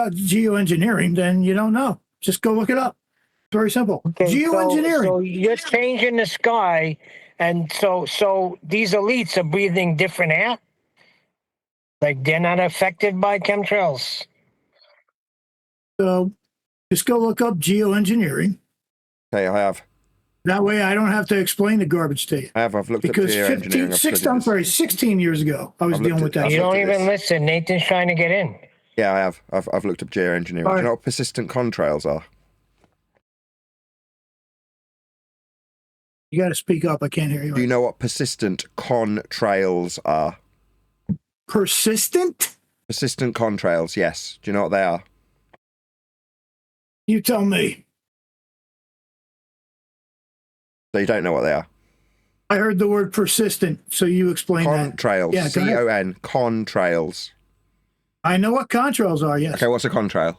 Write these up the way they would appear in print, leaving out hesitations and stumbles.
about geoengineering, then you don't know. Just go look it up. It's very simple. Okay, Geoengineering. So you're changing the sky, and so these elites are breathing different air? Like they're not affected by chemtrails? So just go look up geoengineering. Okay, I have. That way I don't have to explain the garbage to you. I've looked because at geoengineering. 16 years ago, I was dealing with that. You don't even listen. Nathan's trying to get in. Yeah, I have. I've looked up geoengineering. Do you know what persistent contrails are? You got to speak up. I can't hear you. Do you know what persistent contrails are? Persistent? Persistent contrails, yes. Do you know what they are? You tell me. So you don't know what they are? I heard the word persistent, so you explain that. Contrails. Yeah, C-O-N, contrails. I know what contrails are, yes. Okay, what's a contrail?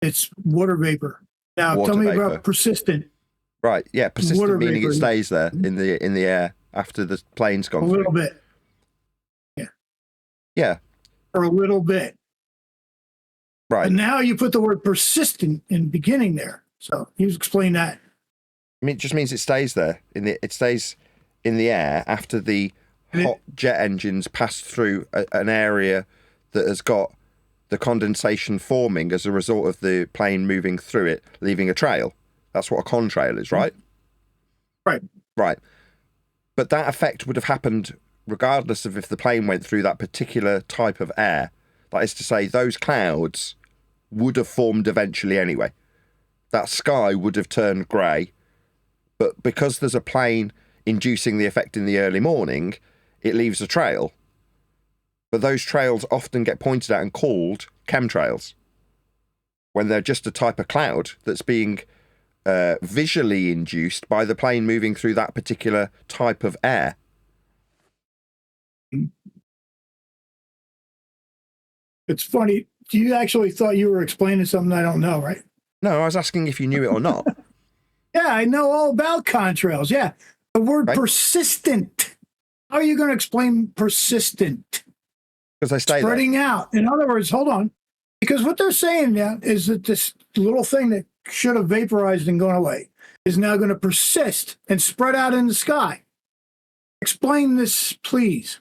It's water vapor. Now, Water tell me vapor. about persistent. Right, yeah, persistent Water meaning vapor. it stays there in the air after the plane's gone A through. little bit. Yeah. Yeah. For a little bit. Right. And now you put the word persistent in the beginning there. So you explain that. I mean, it just means it stays there. It stays in the air after the hot jet engines pass through an area that has got the condensation forming as a result of the plane moving through it, leaving a trail. That's what a contrail is, right? Right. Right. But that effect would have happened regardless of if the plane went through that particular type of air. That is to say, those clouds would have formed eventually anyway. That sky would have turned grey. But because there's a plane inducing the effect in the early morning, it leaves a trail. But those trails often get pointed at and called chemtrails when they're just a type of cloud that's being visually induced by the plane moving through that particular type of air. It's funny. You actually thought you were explaining something I don't know, right? No, I was asking if you knew it or not. Yeah, I know all about contrails. Yeah. The word persistent. How are you going to explain persistent? Because they stay spreading there. out. In other words, hold on. Because what they're saying now is that this little thing that should have vaporized and gone away is now going to persist and spread out in the sky. Explain this, please.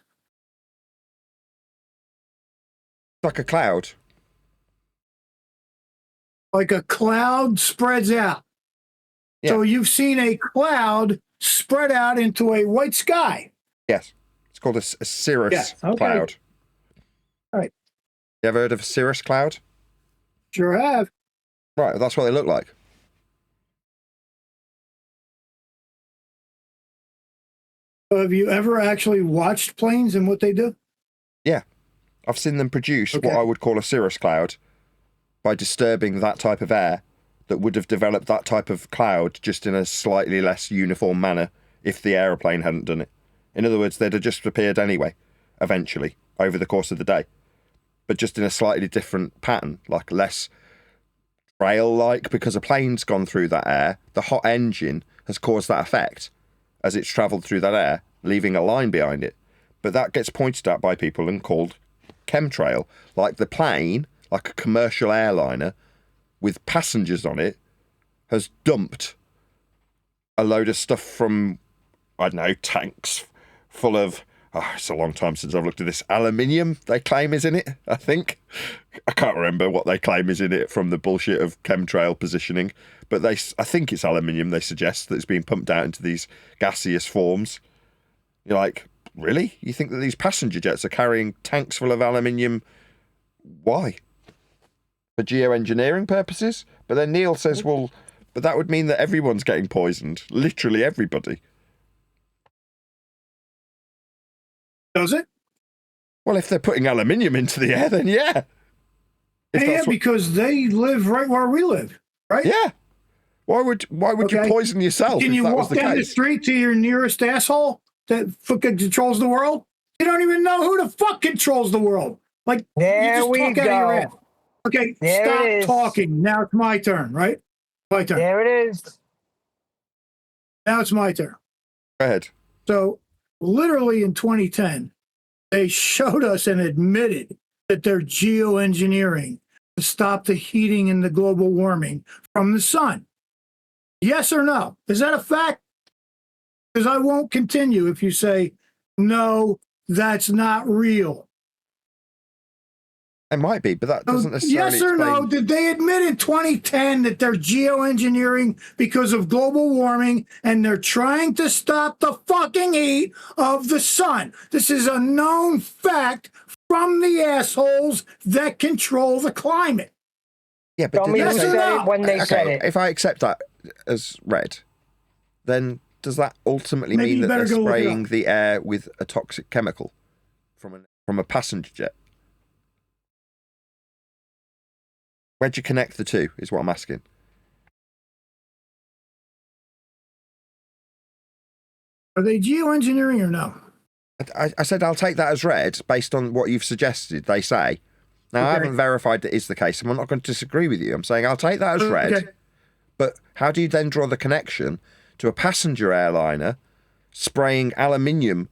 Like a cloud. Like a cloud spreads out. Yeah. So you've seen a cloud spread out into a white sky. Yes. It's called a cirrus cloud. All right. You ever heard of a cirrus cloud? Sure have. Right, that's what they look like. So have you ever actually watched planes and what they do? Yeah. I've seen them produce what I would call a cirrus cloud by disturbing that type of air that would have developed that type of cloud just in a slightly less uniform manner if the aeroplane hadn't done it. In other words, they'd have just appeared anyway, eventually, over the course of the day. But just in a slightly different pattern, like less trail-like, because a plane's gone through that air. The hot engine has caused that effect as it's travelled through that air, leaving a line behind it. But that gets pointed at by people and called chemtrail. Like the plane, like a commercial airliner with passengers on it, has dumped a load of stuff from, I don't know, tanks full of, it's a long time since I've looked at this, aluminium they claim is in it, I think. I can't remember what they claim is in it from the bullshit of chemtrail positioning, but I think it's aluminium they suggest that's being pumped out into these gaseous forms. You're like, really? You think that these passenger jets are carrying tanks full of aluminium? Why? For geoengineering purposes? But then Neil says, well, but that would mean that everyone's getting poisoned. Literally everybody. Does it? Well, if they're putting aluminium into the air, then yeah. Yeah, because they live right where we live, right? Yeah. Why would you poison yourself? Can you walk down the street to your nearest asshole that fucking controls the world? You don't even know who the fuck controls the world. Like, there you just we talk go. out of your ass. Okay, there stop talking. Now it's my turn, right? My turn. There it is. Now it's my turn. Go ahead. So, literally in 2010, they showed us and admitted that they're geoengineering to stop the heating and the global warming from the sun? Yes or no? Is that a fact? Because I won't continue if you say, no, that's not real. It might be, but that doesn't necessarily Yes or no, explain- did they admit in 2010 that they're geoengineering because of global warming and they're trying to stop the fucking heat of the sun? This is a known fact from the assholes that control the climate. Yeah, but Tell did me they who Yes say- or said no? it when they said okay, it. if I accept that as read, then does that ultimately Maybe mean you that better they're go look it spraying up. the air with a toxic chemical from a passenger jet? Where'd you connect the two, is what I'm asking. Are they geoengineering or no? I said I'll take that as read based on what you've suggested, they say. Now, I Okay. haven't verified that is the case, and I'm not going to disagree with you. I'm saying I'll take that as read, Okay. but how do you then draw the connection to a passenger airliner spraying aluminium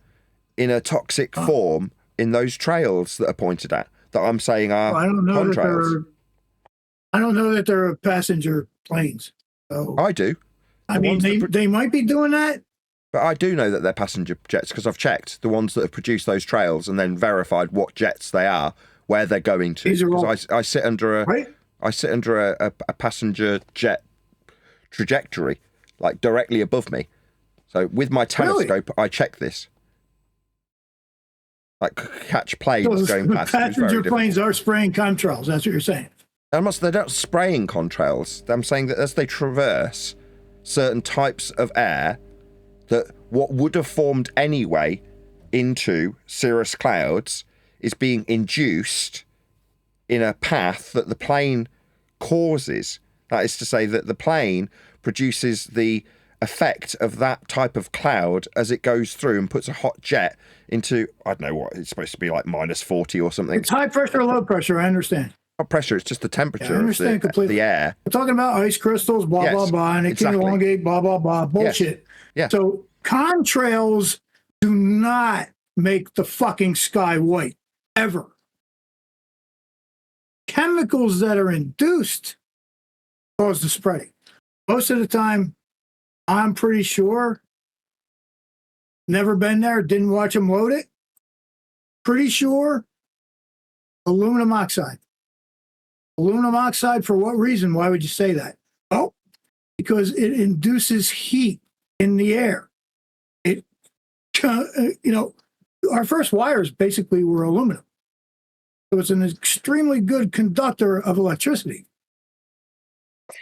in a toxic form in those trails that are pointed at, that I'm saying are I don't know that contrails? I don't know that they're passenger planes. So I do. I The mean, ones that they might be doing that. But I do know that they're passenger jets because I've checked the ones that have produced those trails and then verified what jets they are, where they're going to. These are all- Because I sit under Right? a passenger jet trajectory, like directly above me. So with my telescope, I check this. Like catch planes So going the past. It was very passenger difficult. planes are spraying contrails. That's what you're saying. They're not spraying contrails. I'm saying that as they traverse certain types of air, that what would have formed anyway into cirrus clouds is being induced in a path that the plane causes. That is to say that the plane produces the effect of that type of cloud as it goes through and puts a hot jet into, I don't know what, it's supposed to be like -40 or something. It's high pressure, low pressure. I understand. Not pressure, it's just the temperature I of understand completely. the air. We're talking about ice crystals, blah, Yes, blah, blah, and it exactly. can elongate, blah, blah, blah. Bullshit. Yeah. So contrails do not make the fucking sky white, ever. Chemicals that are induced cause the spreading. Most of the time, I'm pretty sure, never been there, didn't watch them load it. Pretty sure, aluminum oxide. Aluminum oxide, for what reason? Why would you say that? Oh, because it induces heat in the air. It, our first wires basically were aluminum. So it's an extremely good conductor of electricity.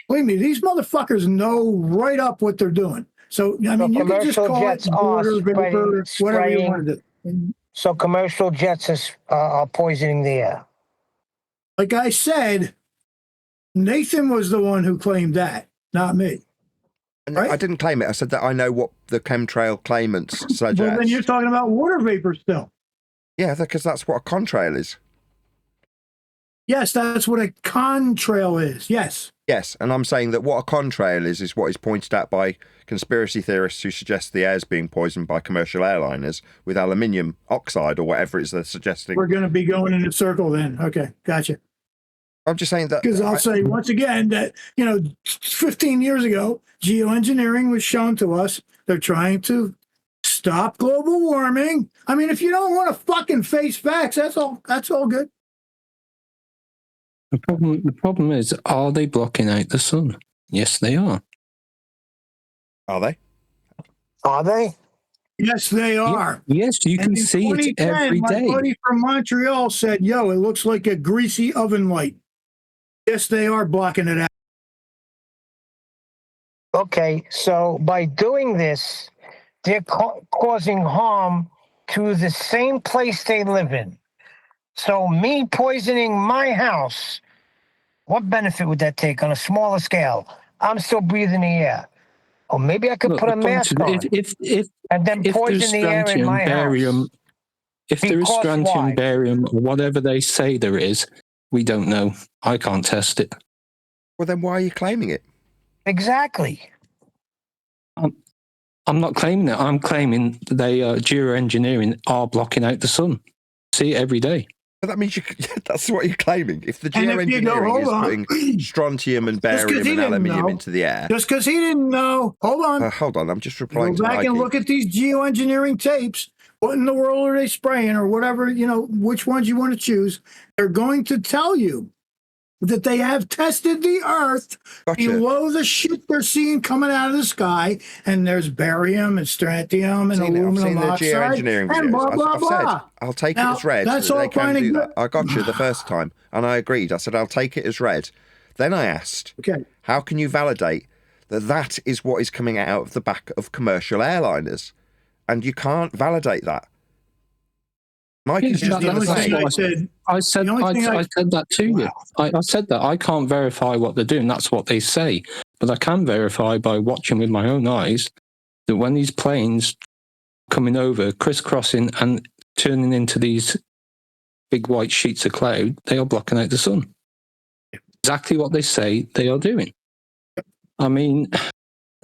Believe me, these motherfuckers know right up what they're doing. So, I mean, you can just commercial call jets it are border, vapor, whatever you want to do. So commercial jets are poisoning the air. Like I said, Nathan was the one who claimed that, not me. And Right? I didn't claim it. I said that I know what the chemtrail claimants suggest. Well, then you're talking about water vapor still. Yeah, because that's what a contrail is. Yes, that's what a contrail is. Yes. Yes, and I'm saying that what a contrail is what is pointed at by conspiracy theorists who suggest the air is being poisoned by commercial airliners with aluminium oxide or whatever it is they're suggesting. We're going to be going in a circle then. Okay, gotcha. I'm just saying that... Because I'll say once again that, 15 years ago, geoengineering was shown to us. They're trying to stop global warming. I mean, if you don't want to fucking face facts, that's all good. The problem is, are they blocking out the sun? Yes, they are. Are they? Are they? Yes, they are. Yes, you can And in see it 2010, every my day. buddy from Montreal said, yo, it looks like a greasy oven light. Yes, they are blocking it out. Okay, so by doing this, they're causing harm to the same place they live in. So me poisoning my house, what benefit would that take on a smaller scale? I'm still breathing the air. Or maybe I could Look, put a the point mask is, on and then if there's poison the air in strontium, my barium, house. if there is Because strontium, why? barium, or whatever they say there is, we don't know. I can't test it. Well, then why are you claiming it? Exactly. I'm not claiming it. I'm claiming they geoengineering are blocking out the sun. See it every day. But that means that's what you're claiming. If the And if you go, geoengineering is hold on. putting strontium and 'cause barium he and didn't aluminium know. into the air. Just because he didn't know, hold on. Hold on, I'm just Go replying to back Mikey. and look at these geoengineering tapes. What in the world are they spraying, or whatever? Which ones you want to choose? They're going to tell you that they have tested the Earth Gotcha. below the shit they're seeing coming out of the sky, and there's barium and strontium and aluminum I've seen the oxide geoengineering and videos. blah blah I've blah. said I'll take Now, it as read. that's That all they can fine and do good. that. I got you the first time, and I agreed. I said I'll take it as read. Then I asked, Okay. how can you validate that that is what is coming out of the back of commercial airliners? And you can't validate that. Mike is just The only thing I said. I said that to you. I said that I can't verify what they're doing. That's what they say. But I can verify by watching with my own eyes that when these planes coming over, crisscrossing and turning into these big white sheets of cloud, they are blocking out the sun. Exactly what they say they are doing. I mean,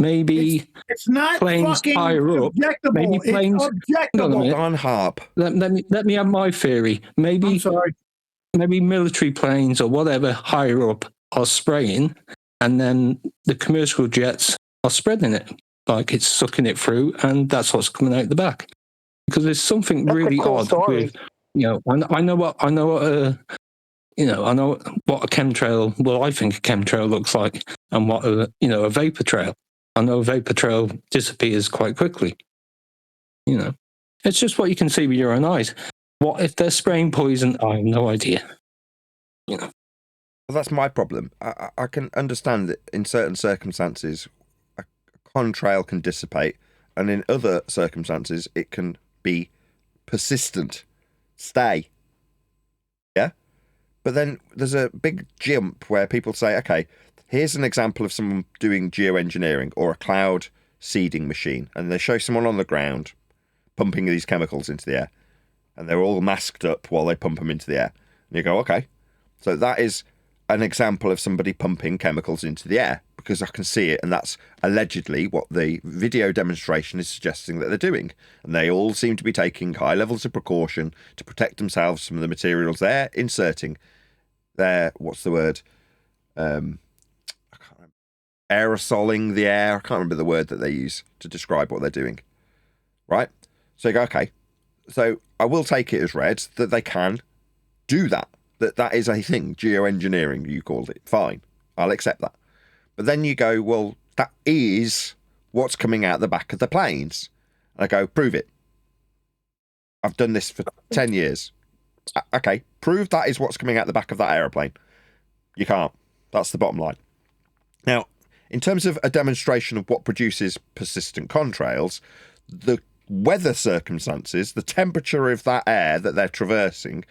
maybe It's not planes fucking higher up. objectable. Maybe planes. It's objectable. Don Harp. Let me have my theory. I'm sorry. Maybe military planes or whatever higher up are spraying, and then the commercial jets are spreading it, like it's sucking it through, and that's what's coming out the back. Because there's something That's really a cool odd story. with, I know what a chemtrail. Well, I think a chemtrail looks like, and what a vapor trail. I know a vapor trail disappears quite quickly. It's just what you can see with your own eyes. What if they're spraying poison? I have no idea. Well, that's my problem. I can understand that in certain circumstances, a contrail can dissipate, and in other circumstances, it can be persistent, stay. Yeah? But then there's a big jump where people say, okay, here's an example of someone doing geoengineering or a cloud seeding machine, and they show someone on the ground pumping these chemicals into the air, and they're all masked up while they pump them into the air. And you go, okay, so that is an example of somebody pumping chemicals into the air, because I can see it, and that's allegedly what the video demonstration is suggesting that they're doing. And they all seem to be taking high levels of precaution to protect themselves from the materials they're inserting. They're, what's the word? I can't remember. Aerosoling the air. I can't remember the word that they use to describe what they're doing. Right? So you go, okay. So I will take it as read that they can do that. That is a thing. Geoengineering, you called it. Fine. I'll accept that. But then you go, well, that is what's coming out the back of the planes. And I go, prove it. I've done this for 10 years. Okay, prove that is what's coming out the back of that aeroplane. You can't. That's the bottom line. Now, in terms of a demonstration of what produces persistent contrails, the weather circumstances, the temperature of that air that they're traversing,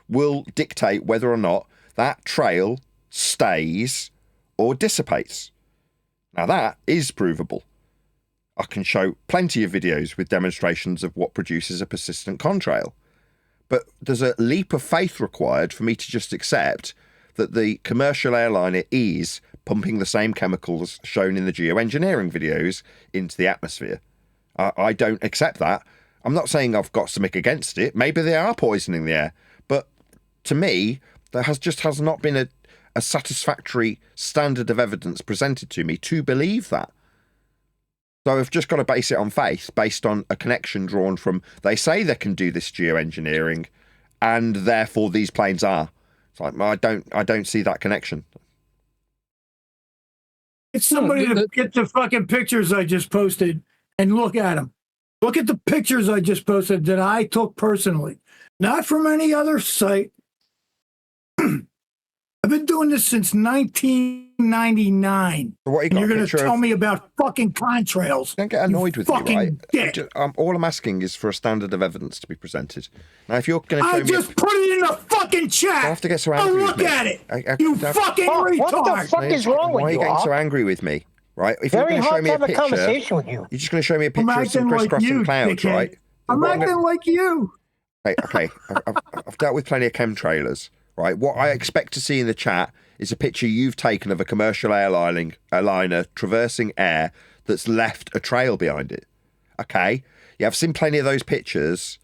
will dictate whether or not that trail stays or dissipates. Now that is provable. I can show plenty of videos with demonstrations of what produces a persistent contrail. But there's a leap of faith required for me to just accept that the commercial airliner is pumping the same chemicals shown in the geoengineering videos into the atmosphere. I don't accept that. I'm not saying I've got something against it. Maybe they are poisoning the air. But to me, there has not been a satisfactory standard of evidence presented to me to believe that. So I've just got to base it on faith, based on a connection drawn from, they say they can do this geoengineering, and therefore these planes are. It's like, I don't see that connection. It's somebody to get the fucking pictures I just posted and look at them. Look at the pictures I just posted that I took personally, not from any other site. I've been doing this since 1999. So what you and got, you're going to tell of... me about fucking contrails. Don't get annoyed with me, right? Dick. All I'm asking is for a standard of evidence to be presented. Now, if you're going to show I just put it in the fucking chat. I have to get so angry. Look at it. You fucking retard. What the fuck is wrong with you? Why are you getting so angry with me? Right? If Very you're going to show me a hard to have a picture, conversation with you. You're just going to show me a picture of some crisscrossing clouds, right? I'm acting like you. Okay. I've dealt with plenty of chemtrailers, right? What I expect to see in the chat is a picture you've taken of a commercial airliner traversing air that's left a trail behind it. Okay? Yeah, I've seen plenty of those pictures.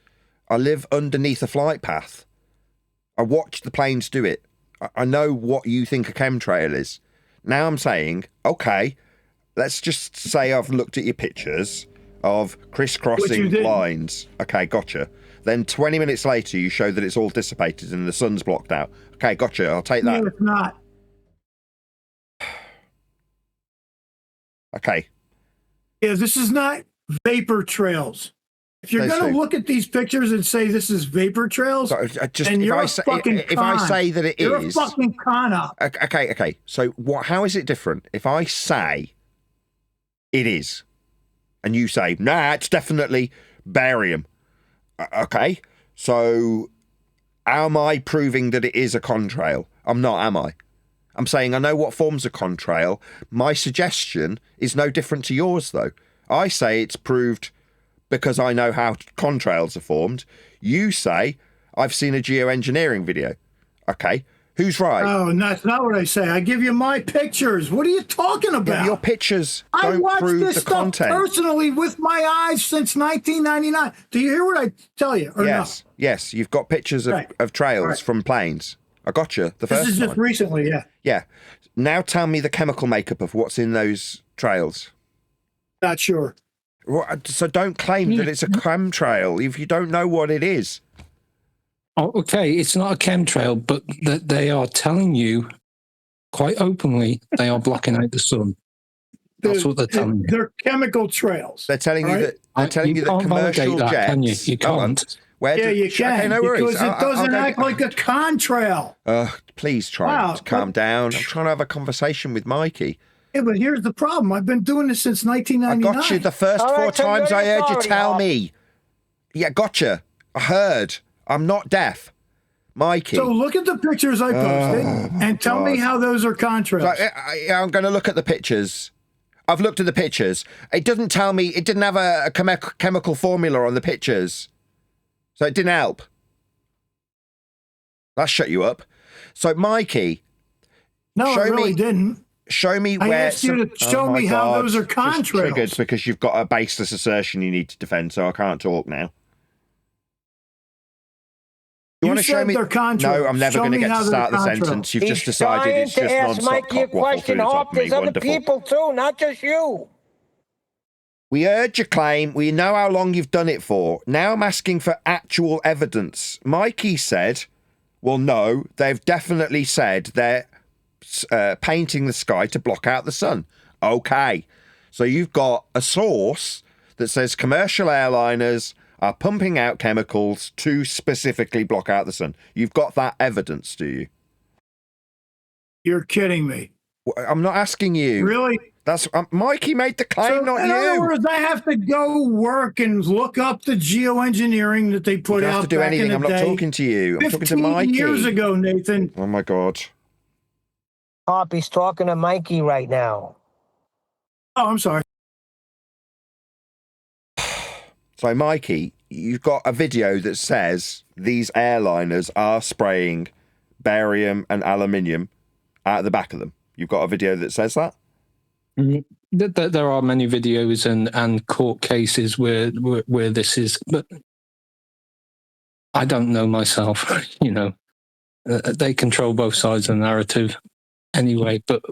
I live underneath a flight path. I watched the planes do it. I know what you think a chemtrail is. Now I'm saying, okay, let's just say I've looked at your pictures of crisscrossing lines. Okay, gotcha. Then 20 minutes later, you show that it's all dissipated and the sun's blocked out. Okay, gotcha. I'll take that. No, it's not. Okay. Yeah, this is not vapor trails. If you're going to look at these pictures and say this is vapor trails, So then you're a fucking con. if I say that it You're is, a fucking con up. okay. So what? How is it different? If I say it is, and you say nah, it's definitely barium. Okay. So am I proving that it is a contrail? I'm not, am I? I'm saying I know what forms a contrail. My suggestion is no different to yours, though. I say it's proved because I know how contrails are formed. You say I've seen a geoengineering video. Okay, who's right? Oh, that's not what I say. I give you my pictures. What are you talking about? Yeah, your pictures I don't watched prove this the stuff content. personally with my eyes since 1999. Do you hear what I tell you? Or Yes, yes, you've got pictures of trails from planes. I got you the first This is just time. recently, yeah. Yeah. Now tell me the chemical makeup of what's in those trails. Not sure. So don't claim that it's a chemtrail if you don't know what it is. Oh, okay, it's not a chemtrail, but they are telling you quite openly they are blocking out the sun. That's what they're telling you. They're chemical trails. They're telling you that. They're telling you that can't commercial validate that, jets. can you? You can't. Yeah, you can. Okay, no worries. Because it doesn't act like a contrail. Please try to calm down. I'm trying to have a conversation with Mikey. Yeah, but here's the problem. I've been doing this since 1999. I got you the first four times I heard you tell me. Yeah, gotcha. I heard. I'm not deaf. Mikey. So look at the pictures I posted and tell me how those are contrails. So, I'm going to look at the pictures. I've looked at the pictures. It doesn't tell me. It didn't have a chemical formula on the pictures. So it didn't help. That shut you up. So, Mikey. No, it really didn't. Show me where. I asked you to show me how those are contrails. Triggered because you've got a baseless assertion you need to defend, so I can't talk now. You want to show me? No, I'm never going to get to start the sentence. You've just decided it's just non-stop cock waffle through the top of me. There's other people too, not just you. We heard your claim. We know how long you've done it for. Now I'm asking for actual evidence. Mikey said, well, no, they've definitely said they're painting the sky to block out the sun. Okay. So you've got a source that says commercial airliners are pumping out chemicals to specifically block out the sun. You've got that evidence, do you? You're kidding me. I'm not asking you. Really? That's Mikey made the claim, not you. In other words, I have to go work and look up the geoengineering that they put out. You don't have to do anything. I'm not talking to you. I'm talking to Mikey. 15 years ago, Nathan. Oh my God. He's talking to Mikey right now. Oh, I'm sorry. So, Mikey, you've got a video that says these airliners are spraying barium and aluminium out the back of them. You've got a video that says that? There are many videos and court cases where this is, but I don't know myself. You know, they control both sides of the narrative anyway. But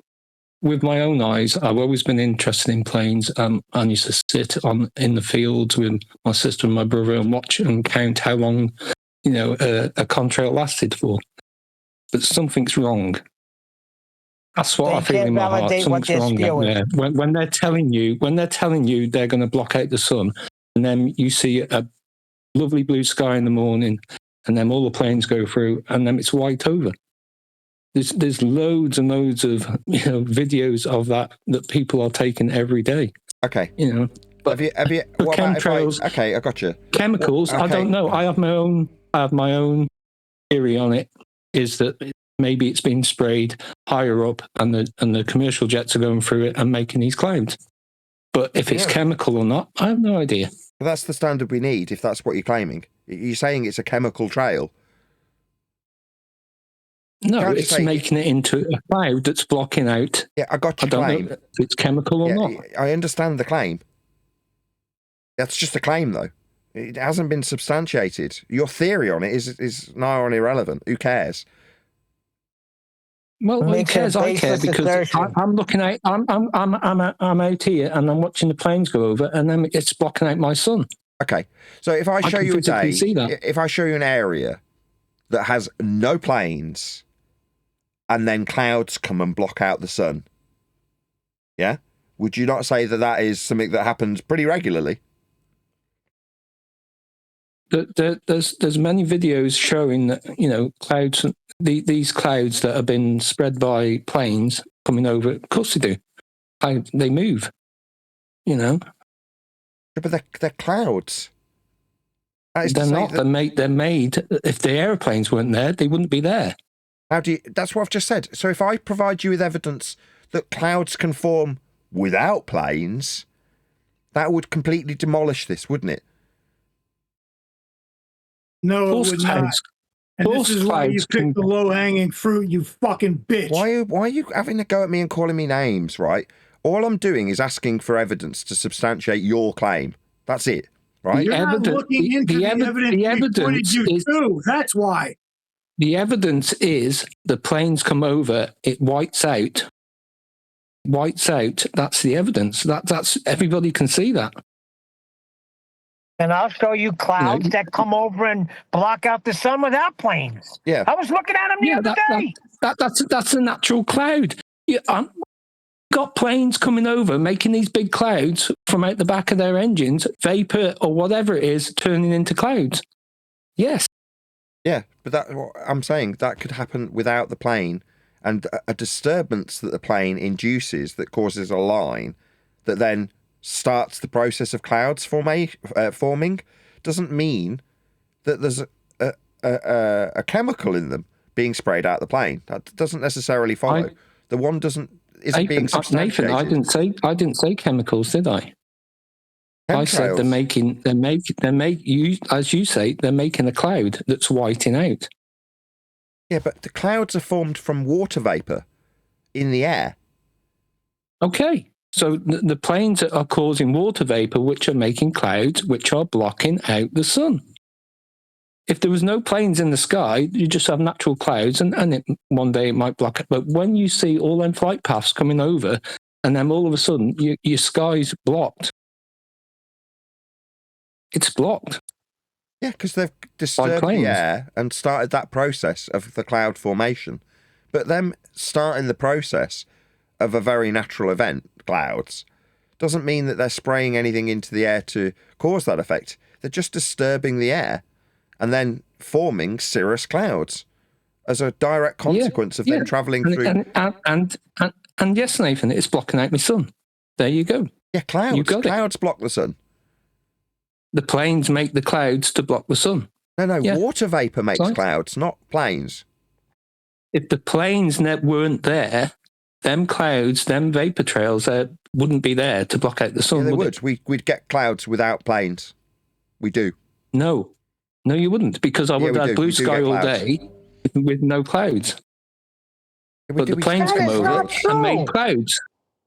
with my own eyes, I've always been interested in planes. I used to sit in the fields with my sister and my brother and watch and count how long, you know, a contrail lasted for. But something's wrong. That's what I feel in my heart. Something's wrong there. When they're telling you they're going to block out the sun, and then you see a lovely blue sky in the morning, and then all the planes go through, and then it's white over. There's loads and loads of videos of that people are taking every day. Okay. You know, but have you what chemtrails? Okay, I got you. Chemicals. Okay. I don't know. I have my own theory on it. Is that maybe it's been sprayed higher up, and the commercial jets are going through it and making these claims. But if it's chemical or not, I have no idea. Well, that's the standard we need. If that's what you're claiming, you're saying it's a chemical trail. No, it's making it into a cloud that's blocking out. Yeah, I got your claim. I don't know if it's chemical or not. I understand the claim. That's just a claim, though. It hasn't been substantiated. Your theory on it is nigh on irrelevant. Who cares? It Oh, Well, who makes it a cares? I care baseless because assertion. I'm looking at I'm out here and I'm watching the planes go over, and then it's blocking out my sun. Okay, so if I show can you a physically day, see that. if I show you an area that has no planes, and then clouds come and block out the sun, yeah, would you not say that that is something that happens pretty regularly? There's many videos showing that, you know, clouds, these clouds that have been spread by planes coming over. Of course they do. They move. You know, But they're clouds. That is to they're say not. that- They're made. If the aeroplanes weren't there, they wouldn't be there. How do you? That's what I've just said. So if I provide you with evidence that clouds can form without planes, that would completely demolish this, wouldn't it? No, it False would not. clouds. And this false is why you clouds pick can- the low-hanging fruit, you fucking bitch. Why are you having a go at me and calling me names, right? All I'm doing is asking for evidence to substantiate your claim. That's it, right? You're not evidence- looking into the evidence the we pointed evidence you is- to. That's why. The evidence is the planes come over. It whites out. That's the evidence. That's everybody can see that. And I'll show you clouds You know, that come over and block out the sun without planes. Yeah. I was looking at them the other day. That's a natural cloud. Got planes coming over, making these big clouds from out the back of their engines, vapor or whatever it is, turning into clouds. Yes. Yeah, but that what I'm saying that could happen without the plane, and a disturbance that the plane induces that causes a line that then starts the process of clouds forming doesn't mean that there's a chemical in them being sprayed out the plane. That doesn't necessarily follow. The one isn't being substantiated. Nathan, I didn't say chemicals, did I? I said as you say, they're making a cloud that's whiting out. Yeah, but the clouds are formed from water vapor in the air. Okay. So the planes are causing water vapor, which are making clouds, which are blocking out the sun. If there was no planes in the sky, you just have natural clouds, and one day it might block it. But when you see all them flight paths coming over, and then all of a sudden your sky's blocked, it's blocked. Yeah, because they've disturbed the planes. air and started that process of the cloud formation. But them starting the process of a very natural event, clouds, doesn't mean that they're spraying anything into the air to cause that effect. They're just disturbing the air and then forming cirrus clouds as a direct consequence of them travelling through. And yes, Nathan, it's blocking out my sun. There you go. Yeah, clouds. You got it. Clouds block the sun. The planes make the clouds to block the sun. No, Yeah. water vapour makes Right. clouds, not planes. If the planes weren't there, them clouds, them vapor trails wouldn't be there to block out the sun, Yeah, they would would. it? We'd get clouds without planes. We do. No, you wouldn't, because I would we have do. had blue We do sky get all clouds. day with no clouds. But the planes That come is over not and made true. clouds.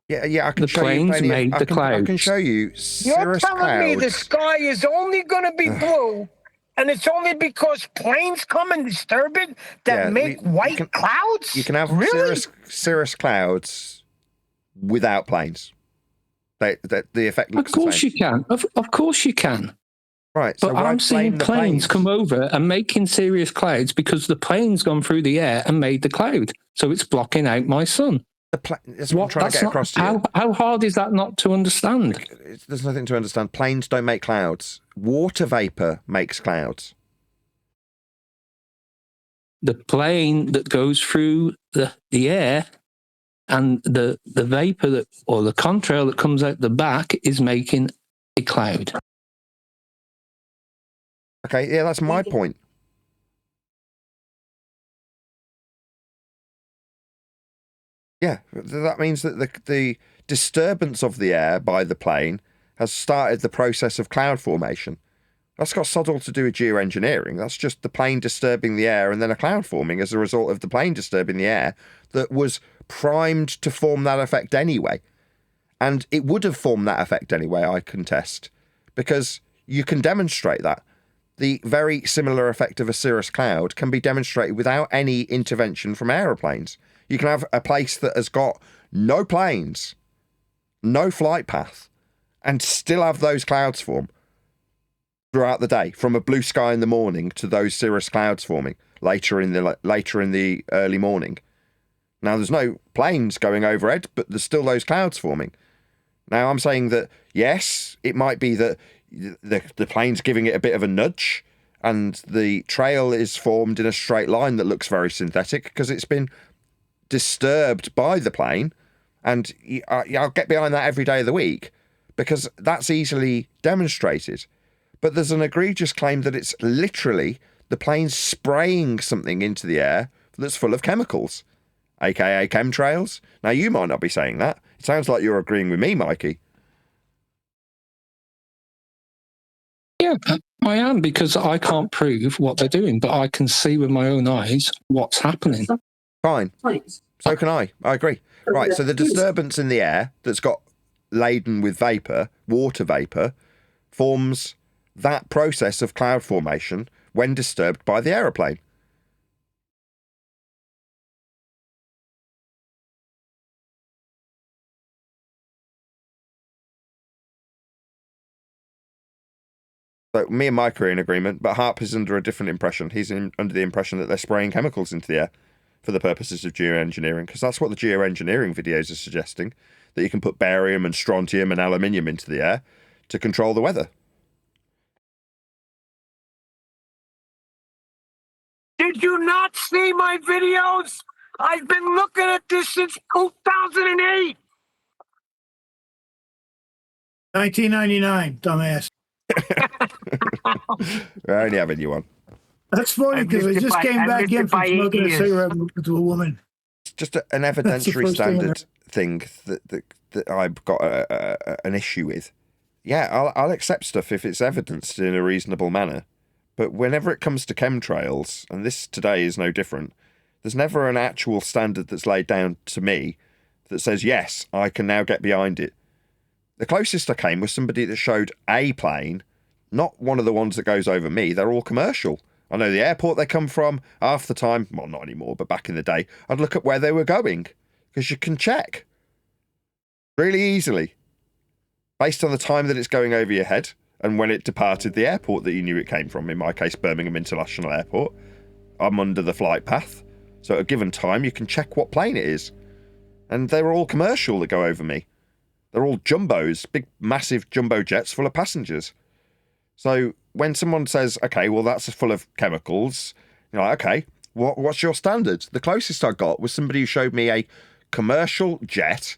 Yeah, I can The show you planes plenty made of, the I can clouds. show you You're cirrus telling me the clouds. sky is only going to be blue, and it's only because planes come and disturb it that Yeah, make you white can- clouds? You can have really? cirrus clouds without planes. The effect Of looks course the you same. can. Of course you can. Right, But so when I I'm seeing blame the planes come over and making serious clouds because the plane's gone through the air and made the cloud. So it's blocking out my sun. That's what I'm trying to get across to you. How hard is that not to understand? There's nothing to understand. Planes don't make clouds. Water vapour makes clouds. The plane that goes through the air and the vapor or the contrail that comes out the back is making a cloud. Okay, yeah, that's my point. Yeah, that means that the disturbance of the air by the plane has started the process of cloud formation. That's got sod all to do with geoengineering. That's just the plane disturbing the air and then a cloud forming as a result of the plane disturbing the air that was primed to form that effect anyway. And it would have formed that effect anyway, I contest, because you can demonstrate that. The very similar effect of a cirrus cloud can be demonstrated without any intervention from aeroplanes. You can have a place that has got no planes, no flight path, and still have those clouds form throughout the day, from a blue sky in the morning to those cirrus clouds forming later in the early morning. Now, there's no planes going overhead, but there's still those clouds forming. Now, I'm saying that, yes, it might be that the plane's giving it a bit of a nudge, and the trail is formed in a straight line that looks very synthetic because it's been disturbed by the plane, and I'll get behind that every day of the week because that's easily demonstrated. But there's an egregious claim that it's literally the plane spraying something into the air that's full of chemicals, aka chemtrails. Now, you might not be saying that. It sounds like you're agreeing with me, Mikey. Yeah, I am, because I can't prove what they're doing, but I can see with my own eyes what's happening. Fine. So can I. I agree. Right, so the disturbance in the air that's got laden with vapour, water vapour, forms that process of cloud formation when disturbed by the aeroplane. So me and Mike are in agreement, but Harp is under a different impression. He's under the impression that they're spraying chemicals into the air for the purposes of geoengineering, because that's what the geoengineering videos are suggesting, that you can put barium and strontium and aluminium into the air to control the weather. Did you not see my videos? I've been looking at this since 2008. 1999, dumbass. We're only having you on. That's funny because I just came back in from smoking a cigarette to a woman. It's just an evidentiary standard thing that I've got an issue with. Yeah, I'll accept stuff if it's evidenced in a reasonable manner. But whenever it comes to chemtrails, and this today is no different, there's never an actual standard that's laid down to me that says, yes, I can now get behind it. The closest I came was somebody that showed a plane, not one of the ones that goes over me. They're all commercial. I know the airport they come from. Half the time, well, not anymore, but back in the day, I'd look at where they were going because you can check really easily based on the time that it's going over your head and when it departed the airport that you knew it came from. In my case, Birmingham International Airport. I'm under the flight path. So at a given time, you can check what plane it is. And they were all commercial that go over me. They're all jumbos, big, massive jumbo jets full of passengers. So when someone says, okay, well, that's full of chemicals, you're like, okay, what's your standard? The closest I got was somebody who showed me a commercial jet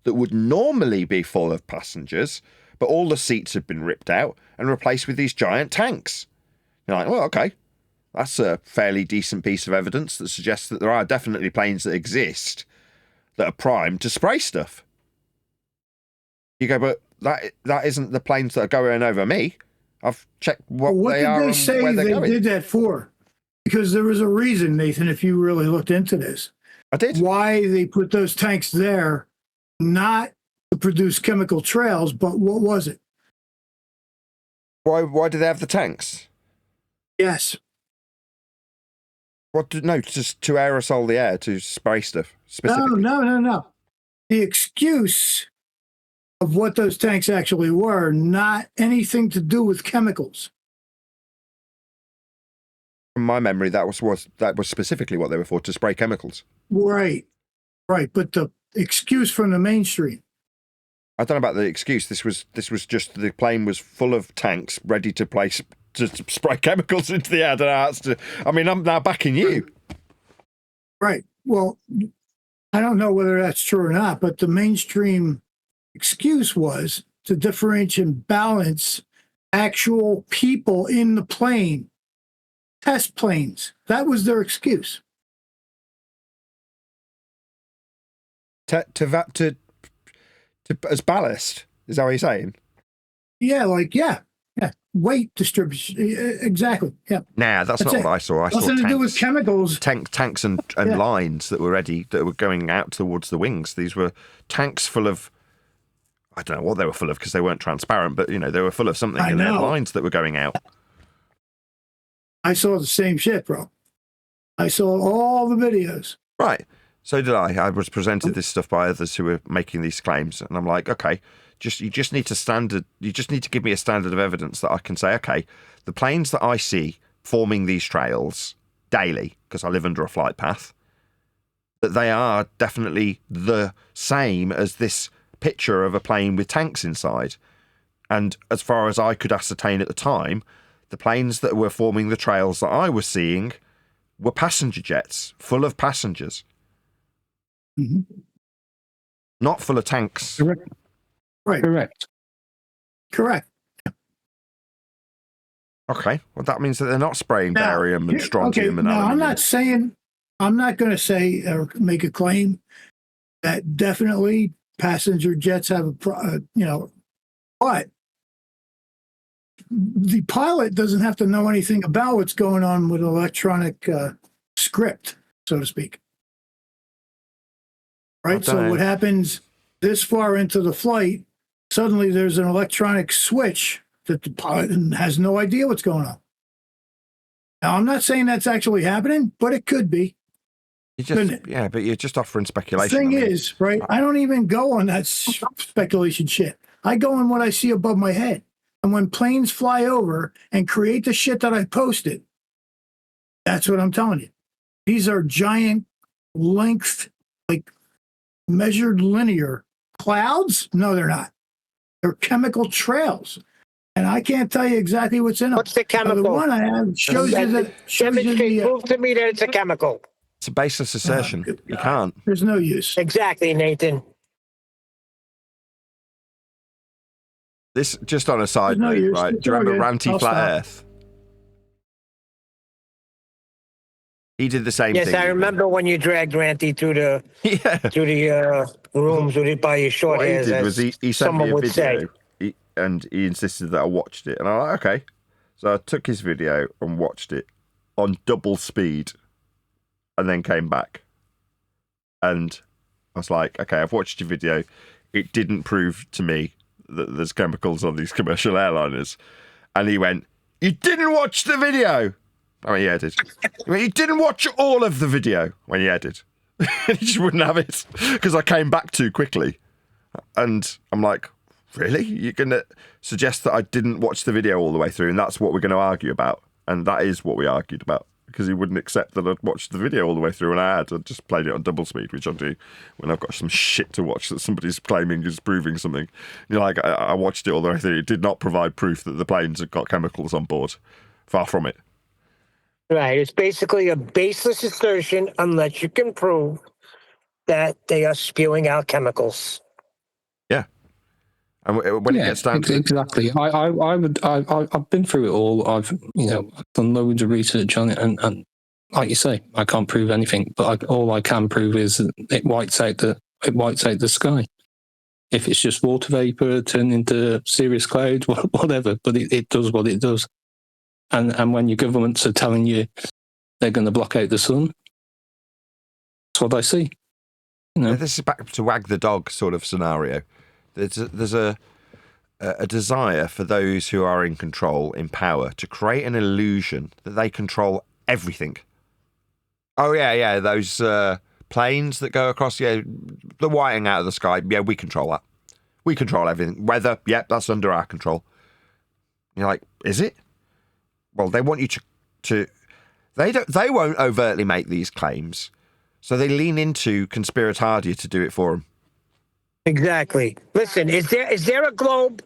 that would normally be full of passengers, but all the seats had been ripped out and replaced with these giant tanks. You're like, well, okay, that's a fairly decent piece of evidence that suggests that there are definitely planes that exist that are primed to spray stuff. You go, but that isn't the planes that are going over me. I've checked what they are and where they're going. What did they say they did that for? Because there was a reason, Nathan, if you really looked into this. I did. Why they put those tanks there, not to produce chemical trails, but what was it? Why do they have the tanks? Yes. Just to aerosol the air, to spray stuff specifically. No. The excuse of what those tanks actually were, not anything to do with chemicals. From my memory, that was specifically what they were for, to spray chemicals. Right. But the excuse from the mainstream. I don't know about the excuse. This was just the plane was full of tanks ready to spray chemicals into the air. I don't know how else to. I mean, I'm now backing you. Right. Well, I don't know whether that's true or not, but the mainstream excuse was to differentiate and balance actual people in the plane, test planes. That was their excuse. To as ballast, is that what you're saying? Yeah, weight distribution. Exactly. Yeah. Nah, that's not what I saw. I saw nothing to do with chemicals. Tanks and lines that were ready, that were going out towards the wings. These were tanks full of I don't know what they were full of because they weren't transparent, but, they were full of something I and they had know. lines that were going out. I saw the same shit, bro. I saw all the videos. Right. So did I. I was presented this stuff by others who were making these claims, and I'm like, okay, you just need to give me a standard of evidence that I can say, okay, the planes that I see forming these trails daily, because I live under a flight path, that they are definitely the same as this picture of a plane with tanks inside. And as far as I could ascertain at the time, the planes that were forming the trails that I was seeing were passenger jets full of passengers. Mm-hmm. Not full of tanks. Correct. Right. Correct. Okay. Well, that means that they're not spraying barium and strontium and now, aluminium. I'm not going to say or make a claim that definitely passenger jets have but the pilot doesn't have to know anything about what's going on with electronic script, so to speak. Right? So what happens this far into the flight, suddenly there's an electronic switch that the pilot has no idea what's going on. Now, I'm not saying that's actually happening, but it could be. But you're just offering speculation. The thing is, right, I don't even go on that speculation shit. I go on what I see above my head. And when planes fly over and create the shit that I posted, that's what I'm telling you. These are giant length, like measured linear clouds. No, they're not. They're chemical trails. And I can't tell you exactly what's in them. What's the chemical? The one I have shows you that. Prove to me that it's a chemical. It's a baseless assertion. You can't. There's no use. Exactly, Nathan. This, just on a side note, right? Do you remember Ranty Flat Earth? He did the same thing. Yes, I remember when you dragged Ranty through the rooms with it by your short what hairs. He did was he sent me a video, and he insisted that I watched it, and I'm like, okay. So I took his video and watched it on double speed, and then came back, and I was like, okay, I've watched your video. It didn't prove to me that there's chemicals on these commercial airliners. And he went, you didn't watch the video. I mean, yeah, I did. He went, you didn't watch all of the video. When yeah, I did. He just wouldn't have it because I came back too quickly. And I'm like, really? You're going to suggest that I didn't watch the video all the way through, and that's what we're going to argue about? And that is what we argued about, because he wouldn't accept that I'd watched the video all the way through, and I just played it on double speed, which I do when I've got some shit to watch that somebody's claiming is proving something. You're like, I watched it all the way through. It did not provide proof that the planes had got chemicals on board. Far from it. Right. It's basically a baseless assertion unless you can prove that they are spewing out chemicals. Yeah. And when it gets down to exactly. I've been through it all. I've done loads of research on it, and like you say, I can't prove anything. But all I can prove is that it whites out the sky. If it's just water vapor turned into cirrus clouds, whatever. But it does what it does. And when your governments are telling you they're going to block out the sun, that's what I see. This is back to wag the dog sort of scenario. There's a desire for those who are in control, in power, to create an illusion that they control everything. Oh, yeah, those planes that go across, the whiting out of the sky, yeah, we control that. We control everything. Weather, yeah, that's under our control. You're like, is it? Well, they want you to they won't overtly make these claims, so they lean into conspiratardia to do it for them. Exactly. Listen, is there a globe?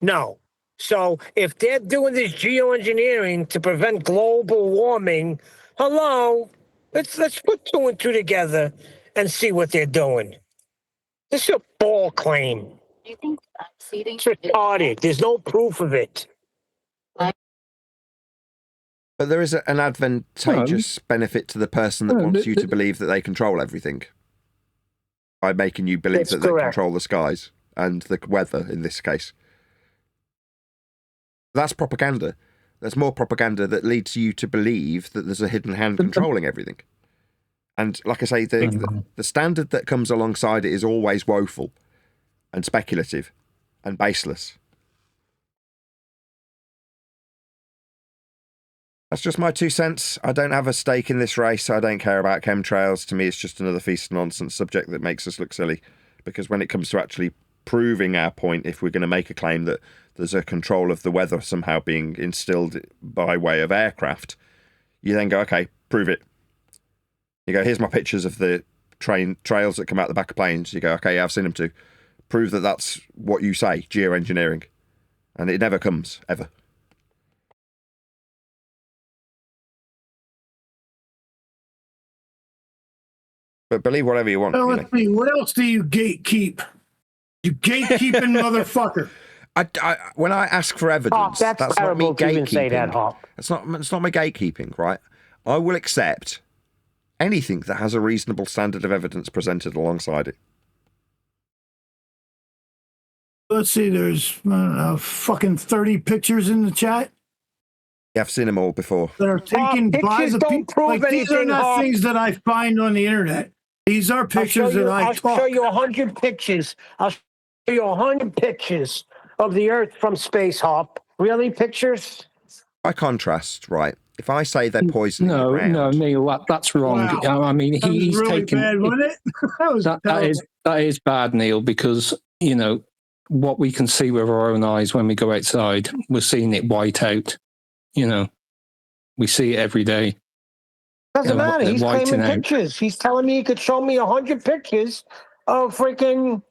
No. So if they're doing this geoengineering to prevent global warming, hello, let's put two and two together and see what they're doing. This is a ball claim. Do you think seating? It's retarded. There's no proof of it. But there is an advantageous benefit to the person that wants you to believe that they control everything by making you believe that they control the skies and the weather in this case. That's propaganda. There's more propaganda that leads you to believe that there's a hidden hand controlling everything. And like I say, the standard that comes alongside it is always woeful. and speculative and baseless. That's just my 2 cents. I don't have a stake in this race. I don't care about chemtrails. To me, it's just another feast of nonsense subject that makes us look silly. Because when it comes to actually proving our point, if we're going to make a claim that there's a control of the weather somehow being instilled by way of aircraft, you then go, okay, prove it. You go, here's my pictures of the trails that come out the back of planes. You go, okay, yeah, I've seen them too. Prove that that's what you say, geoengineering. And it never comes, ever. But believe whatever you want. Well, You let's see. What else do you gatekeep? You gatekeeping motherfucker. When I ask for evidence, Hop, that's not me terrible to even gatekeeping. say that, Hop. It's not my gatekeeping, right? I will accept anything that has a reasonable standard of evidence presented alongside it. Let's see. There's I don't know, fucking 30 pictures in the chat Yeah, I've seen them all before. that are taken by pictures the don't people. prove Like, these are anything, not Hop. things that I find on the internet. These are pictures that I'll talk. show you 100 pictures. I'll show you 100 pictures of the Earth from space, Hop. Really, pictures? By contrast, right, if I say they're poisoning the No, ground, Neil, that's wrong. Wow. I mean, That was he's really taken bad, wasn't it? That was that terrible. is bad, Neil, because what we can see with our own eyes when we go outside, we're seeing it white out. We see it every day. Doesn't matter. they're He's whiting claiming out. pictures. He's telling me he could show me 100 pictures of freaking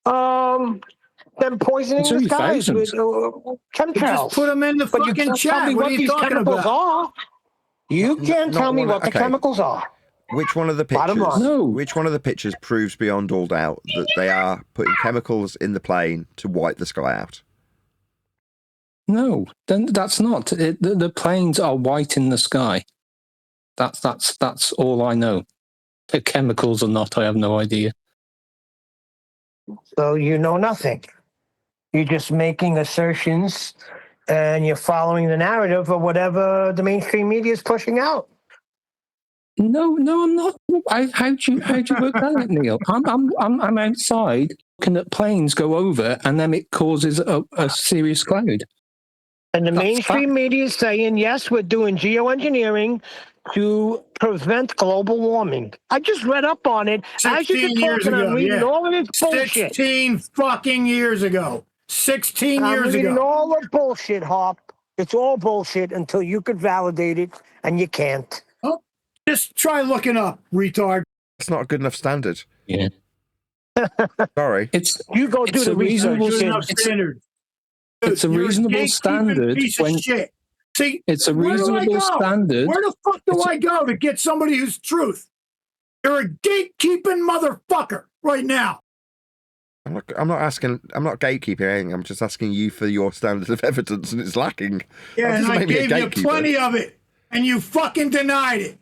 them poisoning Show the you skies with thousands. chemtrails. Just put them in the But you fucking can't tell chat. me What what are you these talking chemicals about? are. You can't tell me what the chemicals are. which one of the Bottom pictures? line. No. Which one of the pictures proves beyond all doubt that they are putting chemicals in the plane to wipe the sky out? No, then that's not. The planes are white in the sky. That's all I know. The chemicals or not, I have no idea. So you know nothing. You're just making assertions and you're following the narrative of whatever the mainstream media is pushing out. No, I'm not. How'd you work that out, Neil? I'm outside looking at planes go over, and then it causes a serious cloud. And the That's mainstream media is saying, yes, we're doing geoengineering to prevent global warming. I just read up on it. As you've 16 been years talking, I'm ago, reading yeah. all of this bullshit. 16 fucking years ago. 16 I'm years reading ago. all the bullshit, Hop. It's all bullshit until you could validate it, and you can't. Oh, just try looking up, retard. That's not a good enough standard. Yeah, Sorry. You go do it's the a reasonable research. Good enough It's- standard. it's a Dude, you're reasonable gatekeeping standard piece when- of shit. See, it's a where do I reasonable go? standard. Where the fuck do It's- I go to get somebody who's truth? You're a gatekeeping motherfucker right now. I'm not gatekeeping anything. I'm just asking you for your standard of evidence, and it's lacking. Yeah, That and doesn't I make me a gave you gatekeeper. plenty of it, and you fucking denied it.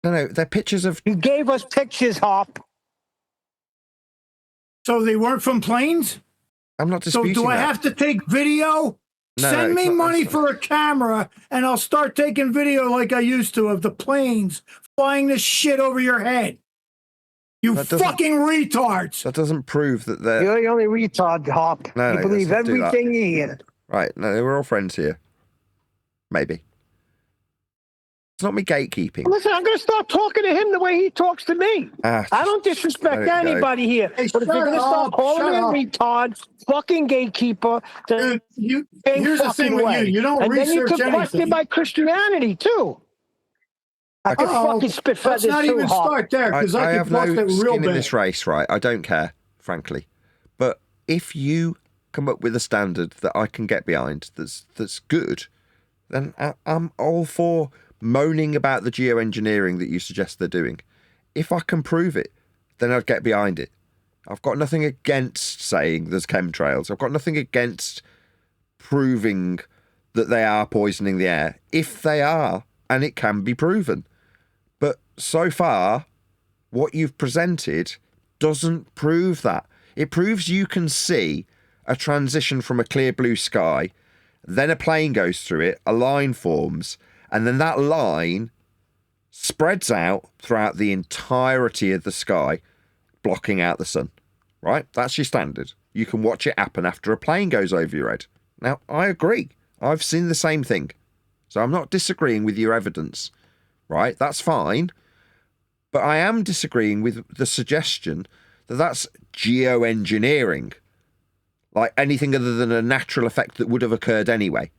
No, they're pictures of. You gave us pictures, Hop. So they weren't from planes? I'm not So disputing do I that. have to take video? No, Send it's me not- money it's for a camera, and I'll start taking video like I used to of the planes flying this shit over your head. You That doesn't- fucking retards. That doesn't prove that they're You're the only retard, Hop. No, You let's believe not do that. everything you hear. right. No, we're all friends here. Maybe. It's not me gatekeeping. Listen, I'm going to start talking to him the way he talks to me. I don't disrespect let it go. anybody here. Hey, But if you're shut going to start up, calling me shut a up. retard, fucking gatekeeper, then Dude, same here's the fucking thing with way. you. You don't and then you research could question anything. my Christianity, too. I could Uh-oh. fucking spit Let's feathers, not too, even Hop. start there, because I I could have bust no it real skin in bad. this race, right? I don't care, frankly. But if you come up with a standard that I can get behind, that's good, then I'm all for moaning about the geoengineering that you suggest they're doing. If I can prove it, then I'd get behind it. I've got nothing against saying there's chemtrails. I've got nothing against proving that they are poisoning the air, if they are, and it can be proven. But so far, what you've presented doesn't prove that. It proves you can see a transition from a clear blue sky, then a plane goes through it, a line forms, and then that line spreads out throughout the entirety of the sky, blocking out the sun, right? That's your standard. You can watch it happen after a plane goes over your head. Now, I agree. I've seen the same thing. So I'm not disagreeing with your evidence, right? That's fine. But I am disagreeing with the suggestion that that's geoengineering, like anything other than a natural effect that would have occurred anyway.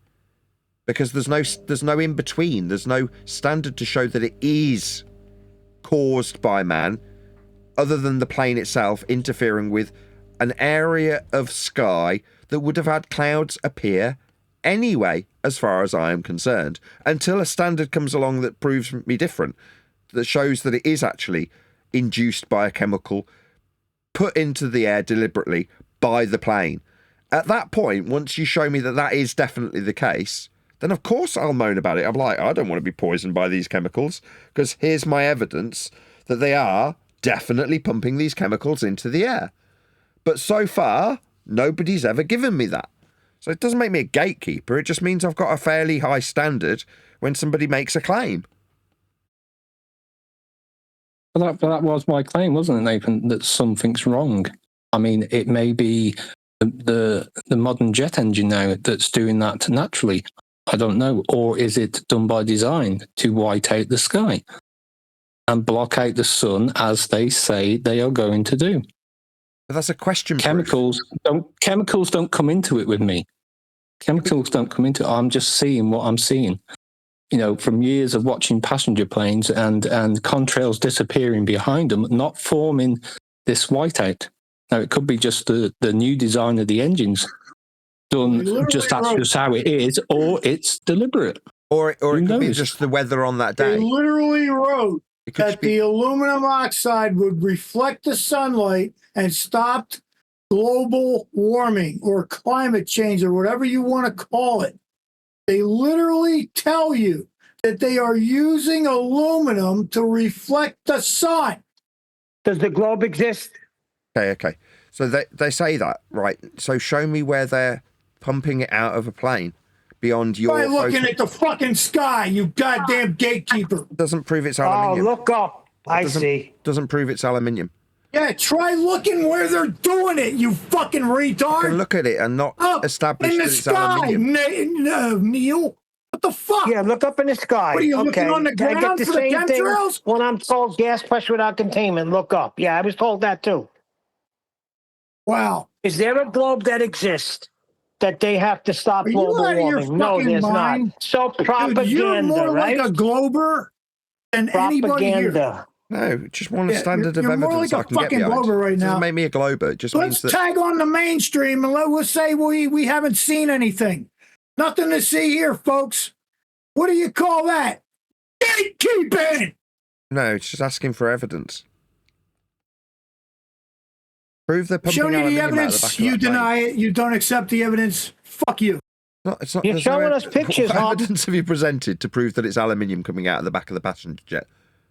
Because there's no in between. There's no standard to show that it is caused by man, other than the plane itself interfering with an area of sky that would have had clouds appear anyway, as far as I am concerned, until a standard comes along that proves me different, that shows that it is actually induced by a chemical put into the air deliberately by the plane. At that point, once you show me that that is definitely the case, then of course I'll moan about it. I'm like, I don't want to be poisoned by these chemicals, because here's my evidence that they are definitely pumping these chemicals into the air. But so far, nobody's ever given me that. So it doesn't make me a gatekeeper. It just means I've got a fairly high standard when somebody makes a claim. But that was my claim, wasn't it, Nathan? That something's wrong. I mean, it may be the modern jet engine now that's doing that naturally. I don't know. Or is it done by design to white out the sky and block out the sun, as they say they are going to do? But that's a question. Chemicals don't come into it with me. Chemicals don't come into it. I'm just seeing what I'm seeing. You know, from years of watching passenger planes and contrails disappearing behind them, not forming this whiteout. Now, it could be just the new design of the engines done just that's just how it is, or it's deliberate. Or it could be just the weather on that day. They literally wrote that the aluminum oxide would reflect the sunlight and stop global warming or climate change or whatever you want to call it. They literally tell you that they are using aluminum to reflect the sun. Does the globe exist? Okay. So they say that, right? So show me where they're pumping it out of a plane beyond your... By looking at the fucking sky, you goddamn gatekeeper. Doesn't prove it's aluminium. Oh, look up. I see. Doesn't prove it's aluminium. Yeah, try looking where they're doing it, you fucking retard. You can look at it and not establish that it's aluminium. Neil. What the fuck? Yeah, look up in the sky. What are you looking on the ground I get the for the same thing chemtrails? when I'm told gas pressure without containment. Look up. Yeah, I was told that too. Wow. Is there a globe that exists that they have to stop Are you global out of your warming? No, fucking there's mind? not. So propaganda, Dude, you're more right? like a glober than anybody here. Propaganda. No, just one standard you're of more evidence like I a can get fucking behind. glober right It now. doesn't make me a glober. It just Let's means that... tag on the mainstream and we'll say we haven't seen anything. Nothing to see here, folks. What do you call that? Gatekeeping! No, it's just asking for evidence. Prove they're pumping Show you the aluminium out of the evidence. back of You that plane. deny it. You don't accept the evidence. Fuck you. It's not, You're there's no showing us pictures, What huh? evidence have you presented to prove that it's aluminium coming out of the back of the passenger jet?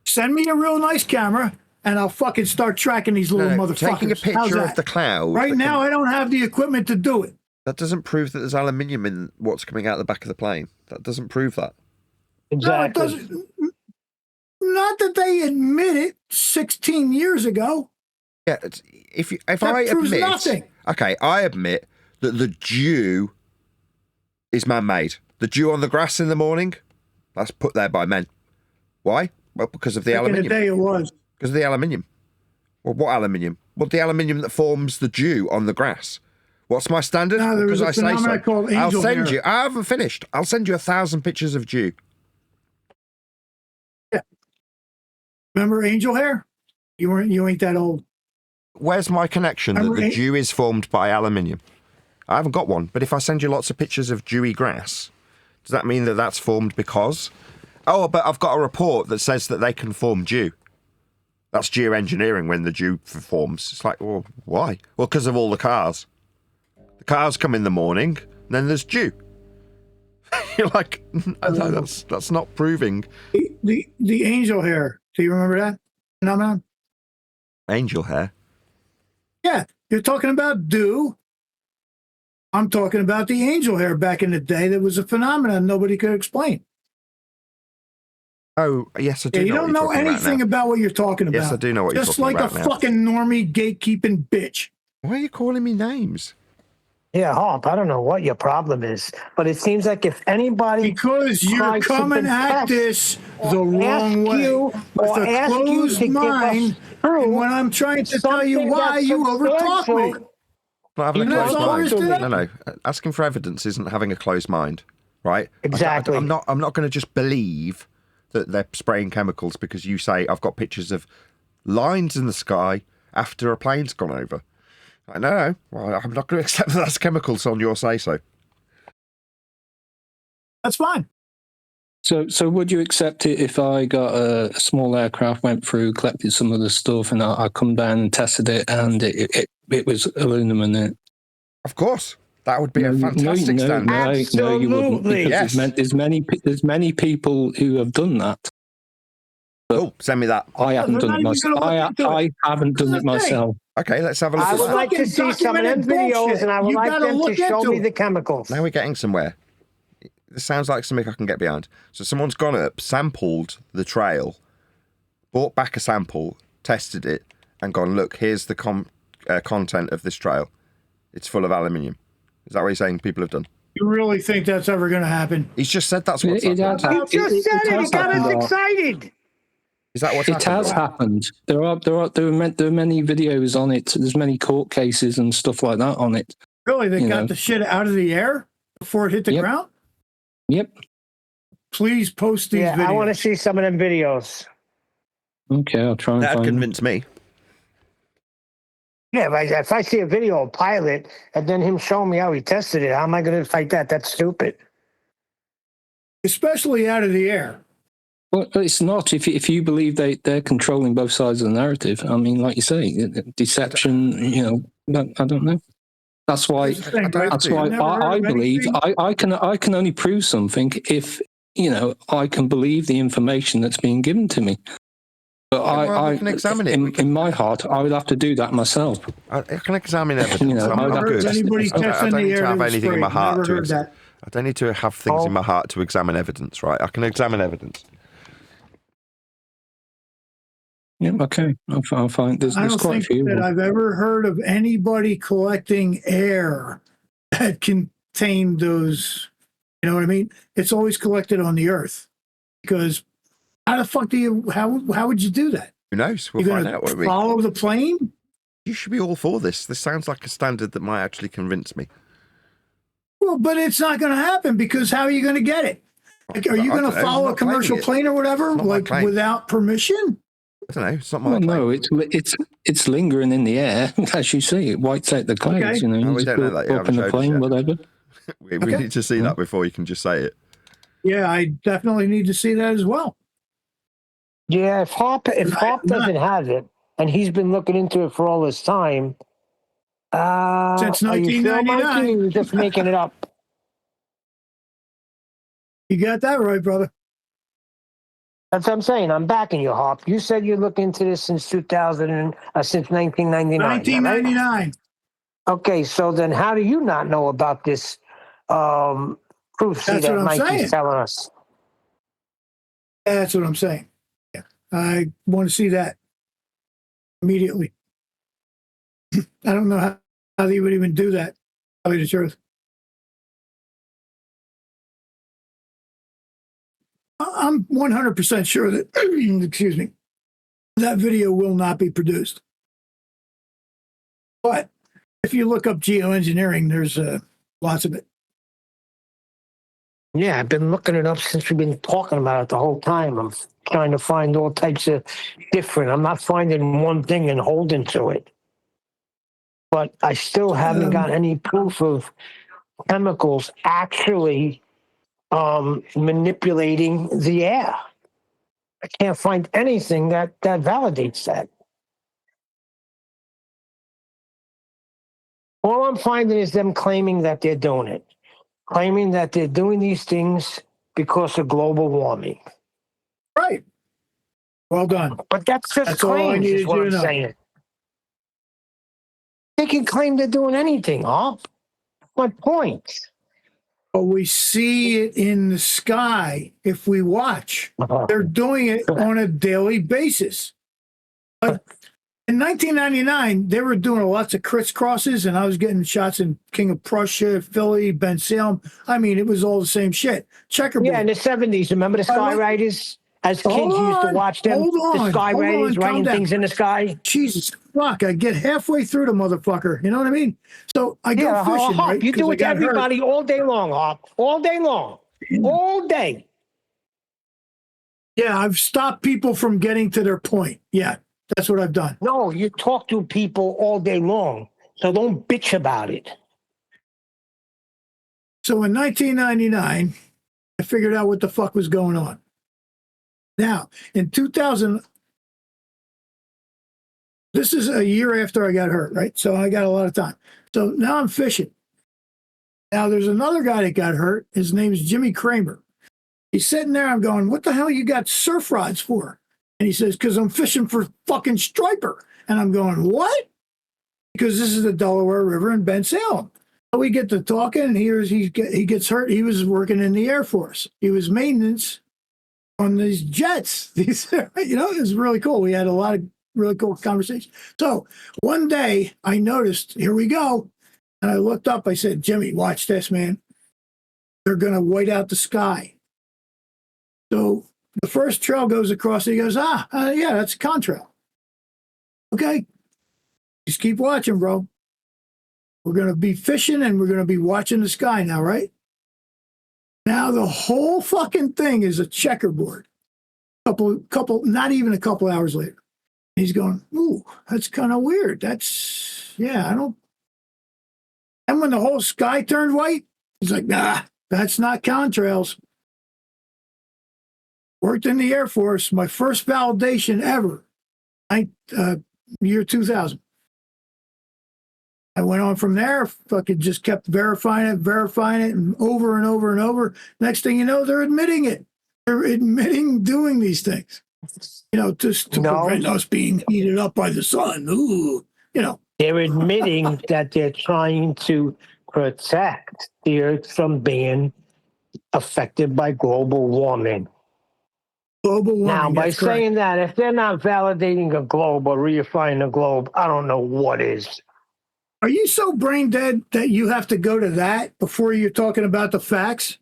Send me a real nice camera and I'll fucking start tracking these little motherfuckers. Taking a How's picture that? of the cloud. Right now, I don't have the equipment to do it. That doesn't prove that there's aluminium in what's coming out the back of the plane. That doesn't prove that. Exactly. No, it doesn't. Not that they admit it 16 years ago. Yeah, if That I proves admit, nothing. okay, I admit that the dew is man-made. The dew on the grass in the morning, that's put there by men. Why? Well, because of the Back in the aluminium. day, it was. Because of the aluminium. Well, what aluminium? Well, the aluminium that forms the dew on the grass. What's my standard? No, there was Because a I say phenomenon so. called I'll angel send hair. you. I haven't finished. I'll send you 1,000 pictures of dew. Yeah. Remember angel hair? You ain't that old. Where's my connection that Remember the dew is formed by aluminium? I haven't got one. But if I send you lots of pictures of dewy grass, does that mean that that's formed because? Oh, but I've got a report that says that they can form dew. That's geoengineering when the dew forms. It's like, well, why? Well, because of all the cars. The cars come in the morning, and then there's dew. You're like, no, that's not proving. The angel hair. Do you remember that phenomenon? Angel hair. Yeah, you're talking about dew. I'm talking about the angel hair back in the day. That was a phenomenon nobody could explain. Oh, yes, I do. Yeah, you know don't what know you're talking about anything now. about what you're talking about. Yes, I do know what you're Just talking like about a now. fucking normie gatekeeping bitch. Why are you calling me names? Yeah, Hop, I don't know what your problem is, but it seems like if anybody Because you're tries to coming at detect this the or ask wrong way. you With or a ask you closed to give us mind, through and when I'm trying to tell you something why, that's you overtalk me. substantial, Not having You a don't closed talk mind. to me. No. Asking for evidence isn't having a closed mind, right? Exactly. I'm not going to just believe that they're spraying chemicals because you say I've got pictures of lines in the sky after a plane's gone over. No. Well, I'm not going to accept that that's chemicals on your say-so. That's fine. So would you accept it if I got a small aircraft, went through, collected some of the stuff, and I come down and tested it, and it was aluminum in it? Of course. That would be a fantastic standard. No, you wouldn't, Absolutely. because Yes. there's many people who have done that. Oh, send me that. I haven't They're done not it even myself. gonna look into I haven't done That's it the thing. myself. Okay, let's have a look I at would that. like to fucking see some of them documented videos, bullshit. and I would You like gotta them to look show into me it. the chemicals. Now we're getting somewhere. This sounds like something I can get behind. So someone's gone up, sampled the trail, brought back a sample, tested it, and gone, look, here's the content of this trail. It's full of aluminium. Is that what you're saying people have done? You really think that's ever going to happen? He's just said that's what's It happened. has You just said it. has It got us happened. excited. Is that what's It happened? has happened. There are many videos on it. There's many court cases and stuff like that on it. Really? They You got know. the shit out of the air before it hit the Yep. ground? Yep. Please post these Yeah, videos. I want to see some of them videos. Okay, I'll try and That'd find them. convince me. Yeah, if I see a video of pilot and then him showing me how he tested it, how am I going to fight that? That's stupid. Especially out of the air. Well, it's not. If you believe they're controlling both sides of the narrative, I mean, like you say, deception. You know, I don't know. That's why. Here's the thing, I don't right? have That's to. why I've never heard I of believe anything. I can only prove something if I can believe the information that's being given to me. But well, we can examine it. In my heart, I would have to do that myself. I can examine evidence. I I'm would not have Never good. heard anybody I test I in don't the need air to have that was anything in my sprayed. heart Never to heard that. I don't need to have things in my heart to examine evidence, right? I can examine evidence. Yeah, okay. I'll find. There's I don't quite a think few. that I've ever heard of anybody collecting air that contained those. You know what I mean? It's always collected on the earth because how the fuck do you? How would you do that? Who knows? We'll You're find gonna out, won't we? follow the plane? You should be all for this. This sounds like a standard that might actually convince me. Well, but it's not going to happen because how are you going to get it? Like, are you I going to don't know. follow I'm a not claiming commercial it. plane or whatever, It's not my like claim. without permission? I don't know. It's not my Well, claim. no, it's lingering in the air, as you see. It whites out the clouds. Okay. You know, No, you we just don't know go that. You up in haven't the showed us plane, yet. whatever. We Okay. need to see that before you can just say it. Yeah, I definitely need to see that as well. Yeah, if Hop doesn't have it, and he's been looking into it for all this time, Since are you sure, Mikey, 1999. or are you just making it up? You got that right, brother. That's what I'm saying. I'm backing you, Hop. You said you look into this since 1999. 1999. Right? Okay, so then how do you not know about this proof That's that what I'm Mikey's saying. telling us? That's what I'm saying. Yeah. I want to see that immediately. I don't know how they would even do that. Tell you the truth. I'm 100% sure that, excuse me, that video will not be produced. But if you look up geoengineering, there's lots of it. Yeah, I've been looking it up since we've been talking about it the whole time. I'm trying to find all types of different. I'm not finding one thing and holding to it. But I still haven't got any proof of chemicals actually manipulating the air. I can't find anything that validates that. All I'm finding is them claiming that they're doing it, claiming that they're doing these things because of global warming. Right. Well done. But that's just That's all I claims, needed is what you I'm to know. saying. They can claim they're doing anything, huh? My point. But we see it in the sky if we watch. They're doing it on a daily basis. But In 1999, they were doing lots of crisscrosses, and I was getting shots in King of Prussia, Philly, Ben Salem. I mean, it was all the same shit. Checkerboard. Yeah, in the 70s, remember the Skyriders? As kids, you used to watch them. Hold on, the Skyriders calm writing down. things in the sky. Jesus fuck! I get halfway through the motherfucker. You know what I mean? So I go fishing. Hop, Right? you 'Cause do I it to got hurt. everybody all day long, Hop. All day long. All day. Yeah, I've stopped people from getting to their point. Yeah, that's what I've done. No, you talk to people all day long. So don't bitch about it. So in 1999, I figured out what the fuck was going on. Now, in 2000, this is a year after I got hurt, right? So I got a lot of time. So now I'm fishing. Now there's another guy that got hurt. His name's Jimmy Kramer. He's sitting there. I'm going, what the hell you got surf rods for? And he says, because I'm fishing for fucking striper. And I'm going, what? Because this is the Delaware River in Ben Salem. So we get to talking, and he gets hurt. He was working in the Air Force. He was maintenance on these jets. These, you know, it was really cool. We had a lot of really cool conversations. So one day I noticed, here we go. And I looked up, I said, Jimmy, watch this, man. They're going to white out the sky. So the first trail goes across, and he goes, yeah, that's a contrail. Okay. Just keep watching, bro. We're going to be fishing, and we're going to be watching the sky now, right? Now the whole fucking thing is a checkerboard. Not even a couple hours later. He's going, ooh, that's kind of weird. I don't. And when the whole sky turned white, he's like, nah, that's not contrails. Worked in the Air Force, my first validation ever, year 2000. I went on from there, fucking just kept verifying it, and over and over and over. Next thing you know, they're admitting it. They're admitting doing these things, you know, just to prevent us being heated up by the sun. Ooh, you know. They're admitting that they're trying to protect the Earth from being affected by global warming. Global warming. Now, by saying that, if they're not validating a globe or reifying a globe, I don't know what is. Are you so brain dead that you have to go to that before you're talking about the facts?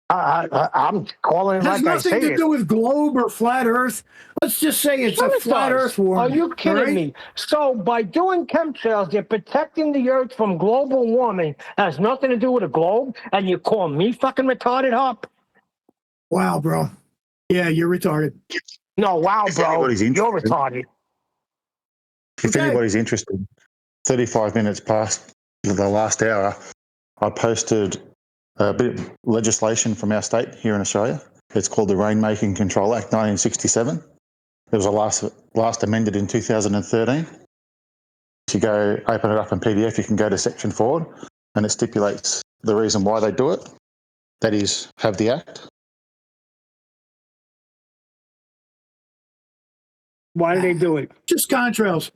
I'm calling it like I say. It has nothing to do with globe or flat Earth. Let's just say it's a flat Earth warming. Are you kidding me? So by doing chemtrails, they're protecting the Earth from global warming. It has nothing to do with a globe, and you call me fucking retarded, Hop? Wow, bro. Yeah, you're retarded. No, wow, bro. You're retarded. If anybody's interested, 35 minutes past the last hour, I posted a bit of legislation from our state here in Australia. It's called the Rainmaking Control Act 1967. It was last amended in 2013. If you go open it up in PDF, you can go to section 4, and it stipulates the reason why they do it. That is, have the act. Why do they do it? Just contrails.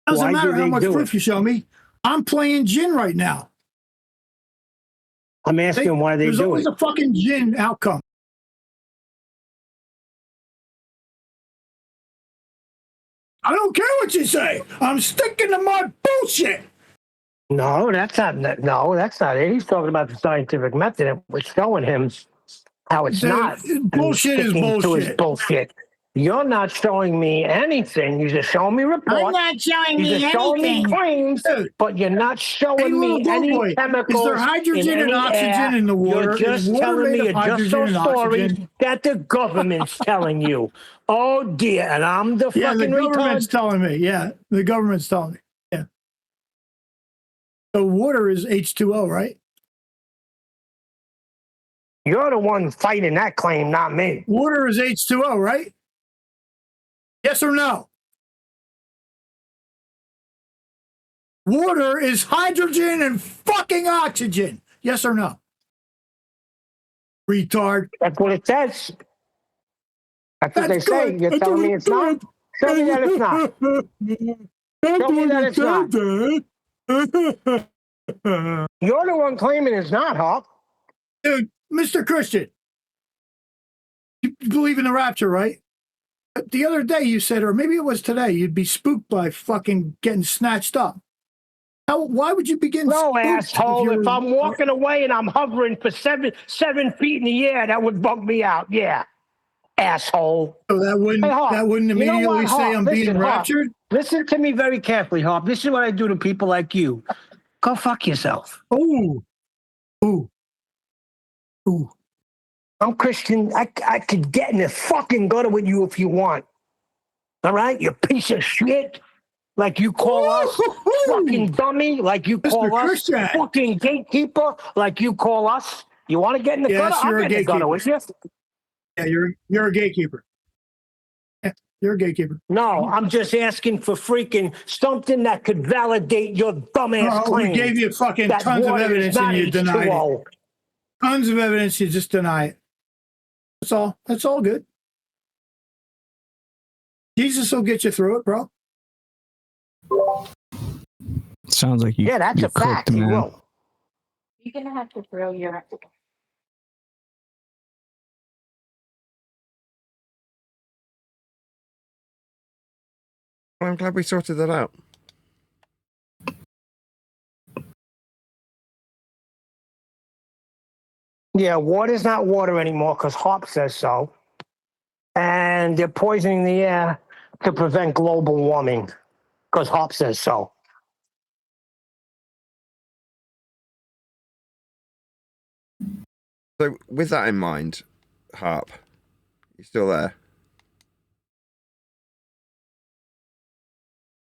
Doesn't matter how much proof you show me. I'm playing gin right now. I'm asking why they do it. There's always a fucking gin outcome. I don't care what you say. I'm sticking to my bullshit. No, that's not it. He's talking about the scientific method, and we're showing him how it's not. Bullshit is bullshit. To his bullshit. You're not showing me anything. You're just showing me reports. I'm not showing You're me just showing me anything. claims, but you're not showing me any chemicals. Is there hydrogen and oxygen in the water? You're just telling me just those stories that the government's telling you. Oh dear, and I'm the fucking the government's telling me. Yeah, the government's telling me. Yeah. So water is H2O, right? You're the one fighting that claim, not me. Water is H2O, right? Yes or no? Water is hydrogen and fucking oxygen. Yes or no? Retard. That's what it says. That's what they say. You're telling me it's not? Show me that it's not. Show me that it's not. You're the one claiming it's not, Hawk. Dude, Mr. Christian, you believe in the rapture, right? The other day you said, or maybe it was today, you'd be spooked by fucking getting snatched up. Why would you be getting No, spooked? asshole. If I'm walking away and I'm hovering for 7 feet in the air, that would bug me out. Yeah. Asshole. So that wouldn't Hey, Hawk, immediately say Hawk, I'm listen, being Hawk, raptured? listen to me very carefully, Hawk. This is what I do to people like you. Go fuck yourself. Ooh. Ooh. Ooh. I'm Christian. I could get in the fucking gutter with you if you want. All right? You piece of shit. Like you call us fucking dummy. Like you call us Christian. fucking gatekeeper. Like you call us. You want to get in the gutter? You're I'll a get in the gutter gatekeeper. with you. Yeah, you're a gatekeeper. Yeah, you're a gatekeeper. No, I'm just asking for freaking something that could validate your dumbass claim. We gave you fucking that tons of water is evidence not and you denied it. H2O. Tons of evidence, you just deny it. That's all. That's all good. Jesus will get you through it, bro. Sounds like you. Yeah, that's you a fact. cooked, He man. will. You're gonna have to throw your. Well, I'm glad we sorted that out. Yeah, water's not water anymore because Hop says so. And they're poisoning the air to prevent global warming because Hop says so. So, with that in mind, Harp, you still there?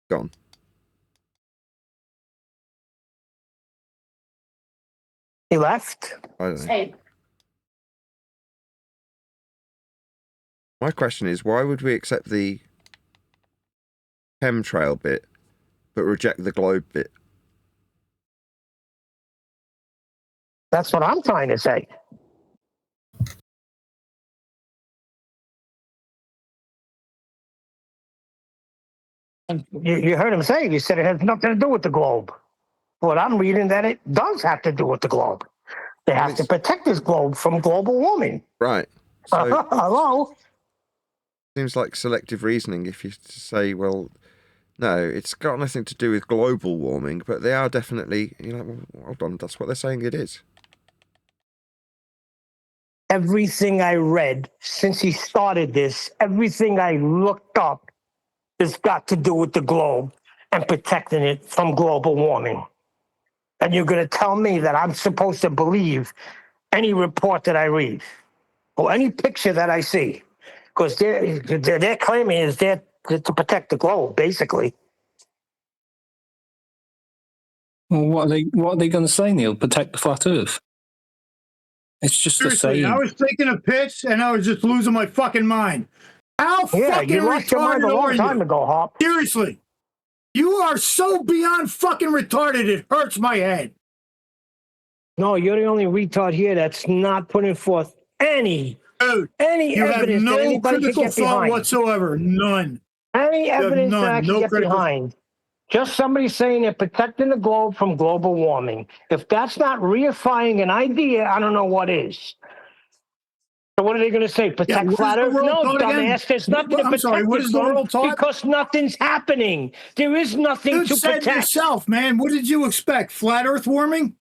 Gone. He left? I don't know. Hey, My question is, why would we accept the chemtrail bit, but reject the globe bit? That's what I'm trying to say. You heard him say, he said it has nothing to do with the globe. What I'm reading that it does have to do with the globe. They have to protect this globe from global warming. Right. So, Hello? seems like selective reasoning if you say, well, no, it's got nothing to do with global warming, but they are definitely, well, hold on, that's what they're saying it is. Everything I read since he started this, everything I looked up has got to do with the globe and protecting it from global warming. And you're going to tell me that I'm supposed to believe any report that I read or any picture that I see, because they're claiming is there to protect the globe, basically. Well, what are they going to say, Neil? Protect the flat Earth? It's just the Seriously, same. I was taking a piss and I was just losing my fucking mind. How Yeah, fucking you lost your mind a retarded long are time you? ago, Hop. Seriously. You are so beyond fucking retarded, it hurts my head. No, you're the only retard here that's not putting forth any Dude, you have evidence that no anybody can critical get thought behind. whatsoever. None. Any have evidence that I none. can No get critical- behind. Just somebody saying they're protecting the globe from global warming. If that's not reifying an idea, I don't know what is. So what are they going to say? Protect what flat is the Earth? world No, taught again? dumbass. There's nothing to I'm protect sorry, what it is the from world taught? because nothing's happening. There is nothing Dude to said protect. yourself, man. What did you expect? Flat Earth warming?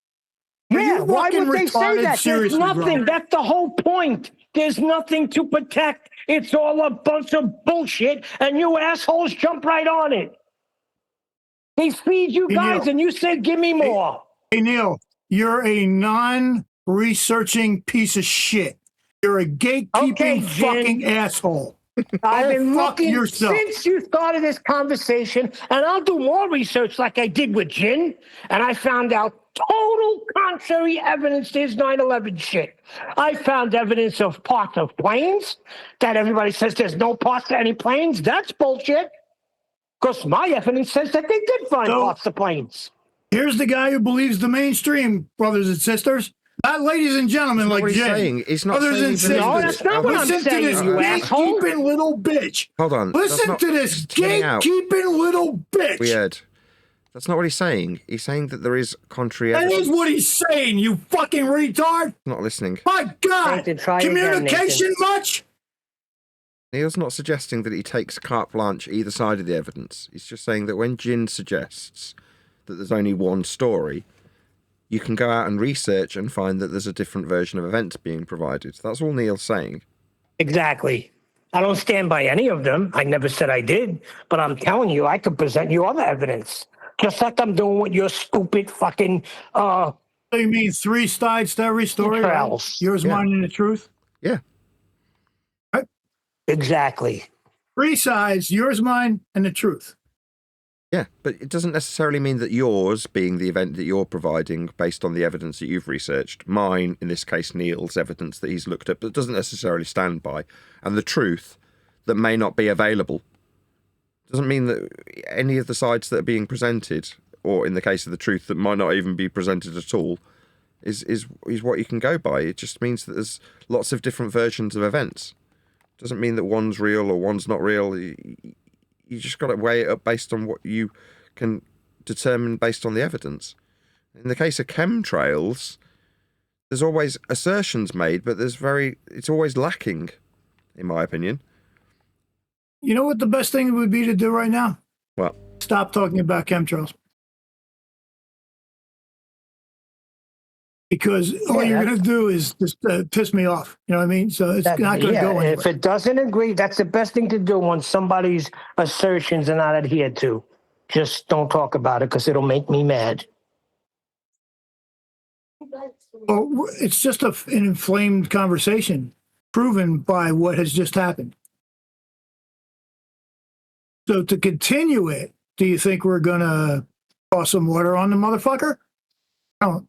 Are Yeah, you why fucking would they say retarded? that? There's Seriously, nothing. bro. That's the whole point. There's nothing to protect. It's all a bunch of bullshit, and you assholes jump right on it. They feed you Hey, guys, Neil. and you said, give me more. Hey, Neil, you're a non-researching piece of shit. You're a gatekeeping Okay, Jen. fucking asshole. I've Go been fuck looking yourself. since you started this conversation, and I'll do more research like I did with Jin, and I found out total contrary evidence to his 9/11 shit. I found evidence of parts of planes that everybody says there's no parts to any planes. That's bullshit. Because my evidence says that they did find parts of planes. Here's the guy who believes the mainstream, brothers and sisters. Not ladies and gentlemen That's not like what he's Jay. saying. He's not Brothers saying and he believes No, it. that's not what I'm Listen to saying, this you asshole. gatekeeping little bitch. Hold on. Listen to this he's tuning out. gatekeeping little bitch. Weird. That's not what he's saying. He's saying that there is contrary That evidence. is what he's saying, you fucking retard. Not listening. My God. Nathan, try again, Communication Nathan. much? Neil's not suggesting that he takes carte blanche either side of the evidence. He's just saying that when Jin suggests that there's only one story, you can go out and research and find that there's a different version of events being provided. That's all Neil's saying. Exactly. I don't stand by any of them. I never said I did, but I'm telling you, I could present you other evidence. Just like I'm doing with your stupid fucking So you mean 3 sides to every story? Right? Chemtrails. Yours, Yeah. mine, and the truth? Yeah. Exactly. 3 sides, yours, mine, and the truth. Yeah, but it doesn't necessarily mean that yours being the event that you're providing based on the evidence that you've researched, mine, in this case, Neil's evidence that he's looked at, but doesn't necessarily stand by, and the truth that may not be available. Doesn't mean that any of the sides that are being presented, or in the case of the truth that might not even be presented at all, is what you can go by. It just means that there's lots of different versions of events. Doesn't mean that one's real or one's not real. You just got to weigh it up based on what you can determine based on the evidence. In the case of chemtrails, there's always assertions made, but it's always lacking, in my opinion. You know what the best thing would be to do right now? What? Stop talking about chemtrails. Because all you're going to do is just piss me off. You know what I mean? So it's not going to go anywhere. If it doesn't agree, that's the best thing to do when somebody's assertions are not adhered to. Just don't talk about it because it'll make me mad. Well, it's just an inflamed conversation proven by what has just happened. So to continue it, do you think we're going to toss some water on the motherfucker? No.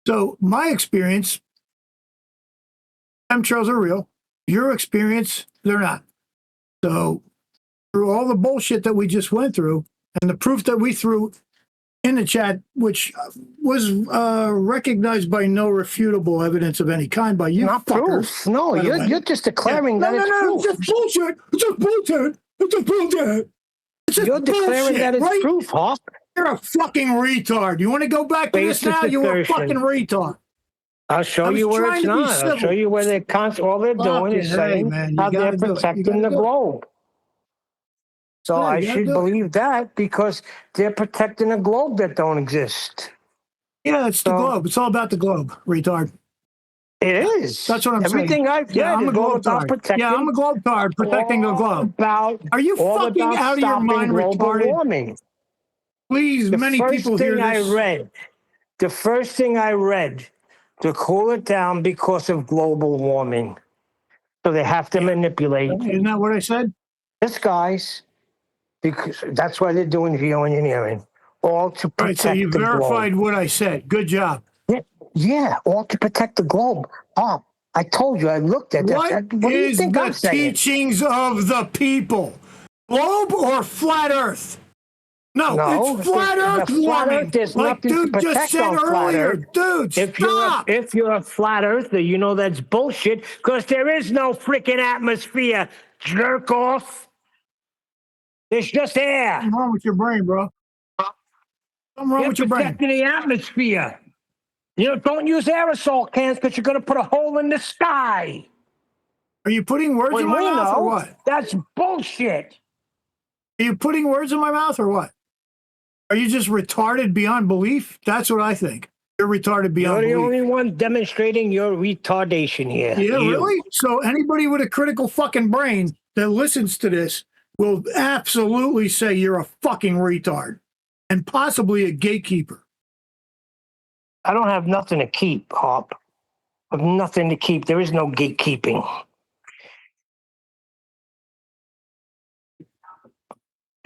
So my experience, chemtrails are real. Your experience, they're not. So through all the bullshit that we just went through and the proof that we threw in the chat, which was recognized by no refutable evidence of any kind by you Not fuckers. proof. No, you're just declaring that it's proof. It's just bullshit. It's just bullshit. It's just bullshit. It's just You're declaring bullshit, that it's right? proof, Hawk. You're a fucking retard. You want to go back to this Basis now? You're a assertion. fucking retard. I'll show you where trying it's to be not. I'll civil. show you where all they're doing is Fucking saying man, you how they're gotta do it. You protecting gotta the do it. globe. So Yeah, I you gotta should do it. believe that because they're protecting a globe that don't exist. Yeah, it's the So- globe. It's all about the globe, retard. It is. That's what I'm Everything saying. I've Yeah, read I'm a is all globe about tard. protecting. Yeah, I'm a globe tard protecting the globe. Are you all fucking about out of your stopping mind, global retarded? warming. Please, The many first people hear thing I this. read, the first thing I read to cool it down because of global warming. So they have to manipulate Isn't that what I said? this, guys, because that's why they're doing geoengineering, all to protect Right, so you the verified globe. what I said. Good job. Yeah, all to protect the globe. Oh, I told you, I looked at that. What do you is think the I'm saying? teachings of the people? Globe or flat Earth? No, No, it's flat the Earth flat warming. Earth, there's like nothing to dude just protect said on flat earlier. Earth. Dude, If stop. you're a flat earther, you know that's bullshit because there is no freaking atmosphere, jerk off. There's just air. Something wrong with your brain, bro. Something wrong You're with your brain. protecting the atmosphere. You know, don't use aerosol cans because you're going to put a hole in the sky. Are you putting words in When my we mouth or know what? that's bullshit. Are you putting words in my mouth or what? Are you just retarded beyond belief? That's what I think. You're retarded beyond You're the belief. only one demonstrating your retardation here. Yeah, You. really? So anybody with a critical fucking brain that listens to this will absolutely say you're a fucking retard and possibly a gatekeeper. I don't have nothing to keep, Hop. I have nothing to keep. There is no gatekeeping.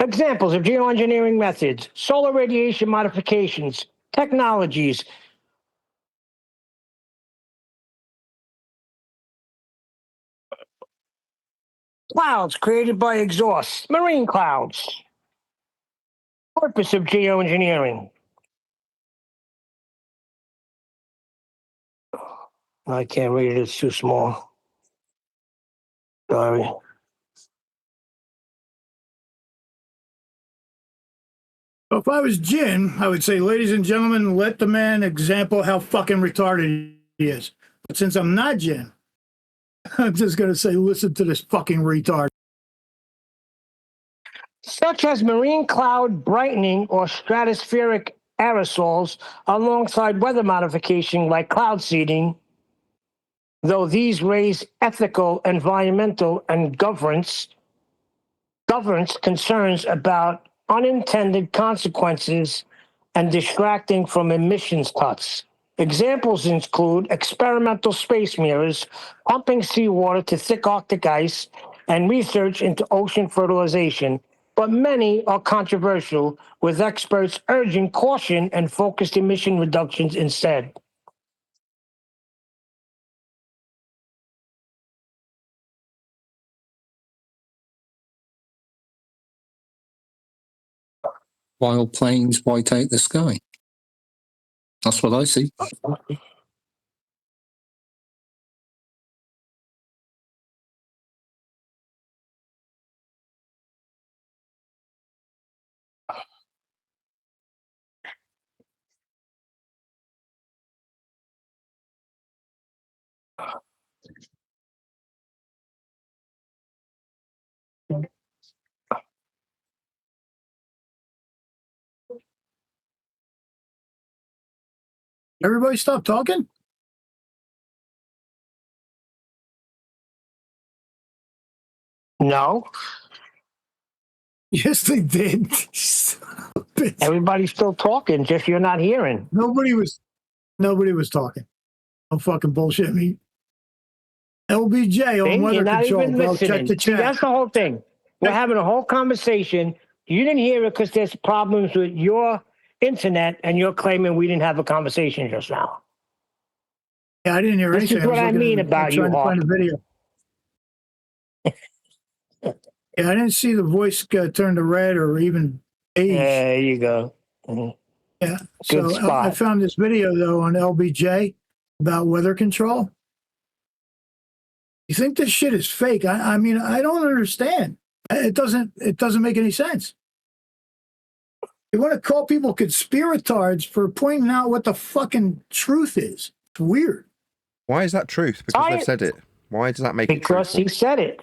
Examples of geoengineering methods, solar radiation modifications, technologies. Clouds created by exhaust, marine clouds. Purpose of geoengineering. I can't read it, it's too small. Sorry. So if I was Jin, I would say, ladies and gentlemen, let the man example how fucking retarded He is. But since I'm not Jim, I'm just going to say, listen to this fucking retard. Such as marine cloud brightening or stratospheric aerosols alongside weather modification like cloud seeding, though these raise ethical, environmental, and governance concerns about unintended consequences and distracting from emissions cuts. Examples include experimental space mirrors, pumping seawater to thick Arctic ice, and research into ocean fertilization. But many are controversial, with experts urging caution and focused emission reductions instead. While planes white out the sky. That's what I see. Everybody stop talking? No, Yes, they did. everybody's still talking, just you're not hearing. Nobody was talking. Don't fucking bullshit me. LBJ on You're weather not control, even bro. listening. Check the See, chat. that's the whole thing. We're having a whole conversation. You didn't hear it because there's problems with your internet, and you're claiming we didn't have a conversation just now. Yeah, I didn't hear This anything. is what was I looking mean at about you, trying to Hawk. find a video. Yeah, I didn't see the voice turn to red or even beige. There you go. Mhm. Yeah. Good So spot. I found this video though on LBJ about weather control. You think this shit is fake? I mean, I don't understand. It doesn't make any sense. You want to call people conspiratards for pointing out what the fucking truth is. It's weird. Why is that truth? Because they've said it. Why does that make it Because truthful? he said it.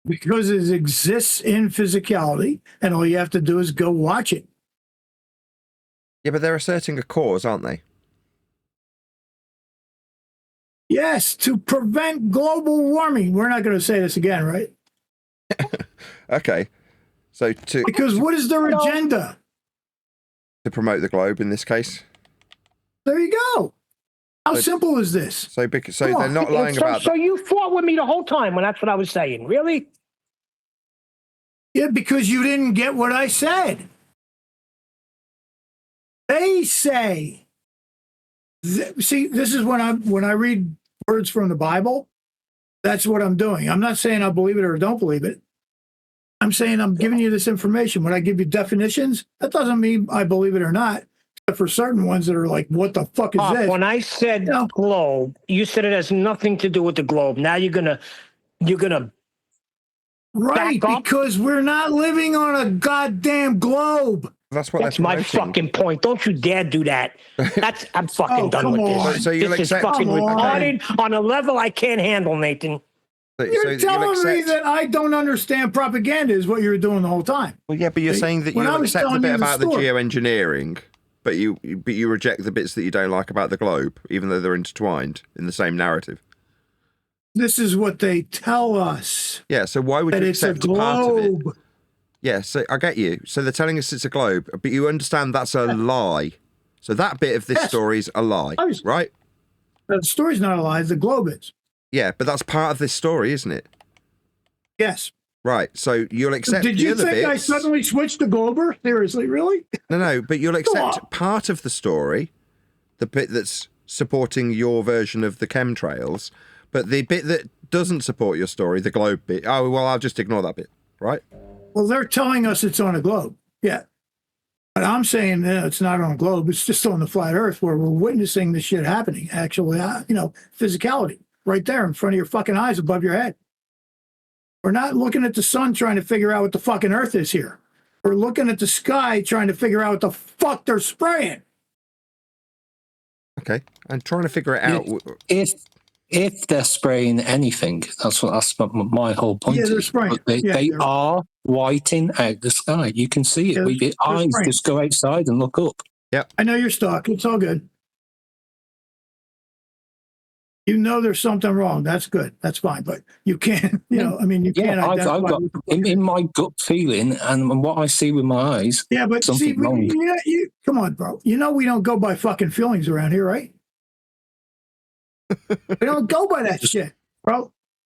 Because it exists in physicality, and all you have to do is go watch it. Yeah, but they're asserting a cause, aren't they? Yes, to prevent global warming. We're not going to say this again, right? Okay. So Because what is their agenda? to promote the globe in this case. There you go. How So- simple is this? So they're not lying about So you fought with me the whole time when that's what I was saying. Really? Yeah, because you didn't get what I said. They say, see, this is when I read words from the Bible, that's what I'm doing. I'm not saying I believe it or don't believe it. I'm saying I'm giving you this information. When I give you definitions, that doesn't mean I believe it or not. Except for certain ones that are like, what the fuck is this? When I said globe, you said it has nothing to do with the globe. Now you're gonna Right, back up? because we're not living on a goddamn globe. that's what That's they're my promoting. fucking point. Don't you dare do that. I'm fucking Oh, done come with on. this. So you'll This is accept- fucking Come on. retarded on a level I can't handle, Nathan. You're you'll telling me accept- that I don't understand propaganda is what you were doing the whole time. Well, yeah, but you're See, saying that when I you'll was accept the telling bit you the about the story- geoengineering, but you reject the bits that you don't like about the globe, even though they're intertwined in the same narrative. This is what they tell us. Yeah, so why would That you it's a accept part of it? globe. Yeah, so I get you. So they're telling us it's a globe, but you understand that's a lie. So that bit of this Yes. story's a lie, Obviously. right? The story's not a lie, the globe is. Yeah, but that's part of this story, isn't it? Yes. Right, so you'll accept Did the you other think I bits. suddenly switched to Glober? Seriously, really? No, but you'll accept on. part of the story, the bit that's supporting your version of the chemtrails, but the bit that doesn't support your story, the globe bit, oh, well, I'll just ignore that bit, right? Well, they're telling us it's on a globe. Yeah. But I'm saying it's not on a globe. It's just on the flat earth where we're witnessing this shit happening. Actually, physicality right there in front of your fucking eyes above your head. We're not looking at the sun trying to figure out what the fucking earth is here. We're looking at the sky trying to figure out what the fuck they're spraying. Okay, I'm trying to figure it out. If they're spraying anything, that's my whole point. Yeah, they're is. spraying. But they they're- are whiting out the sky. You can see it Yeah, with your they're eyes. spraying. Just go outside and look up. I know you're stuck. It's all good. You know there's something wrong. That's good. That's fine. But you can't, I mean, you can't I've identify. got in my gut feeling and what I see with my eyes. Yeah, but see, something wrong. Come on, bro. You know we don't go by fucking feelings around here, right? We don't go by that shit, bro.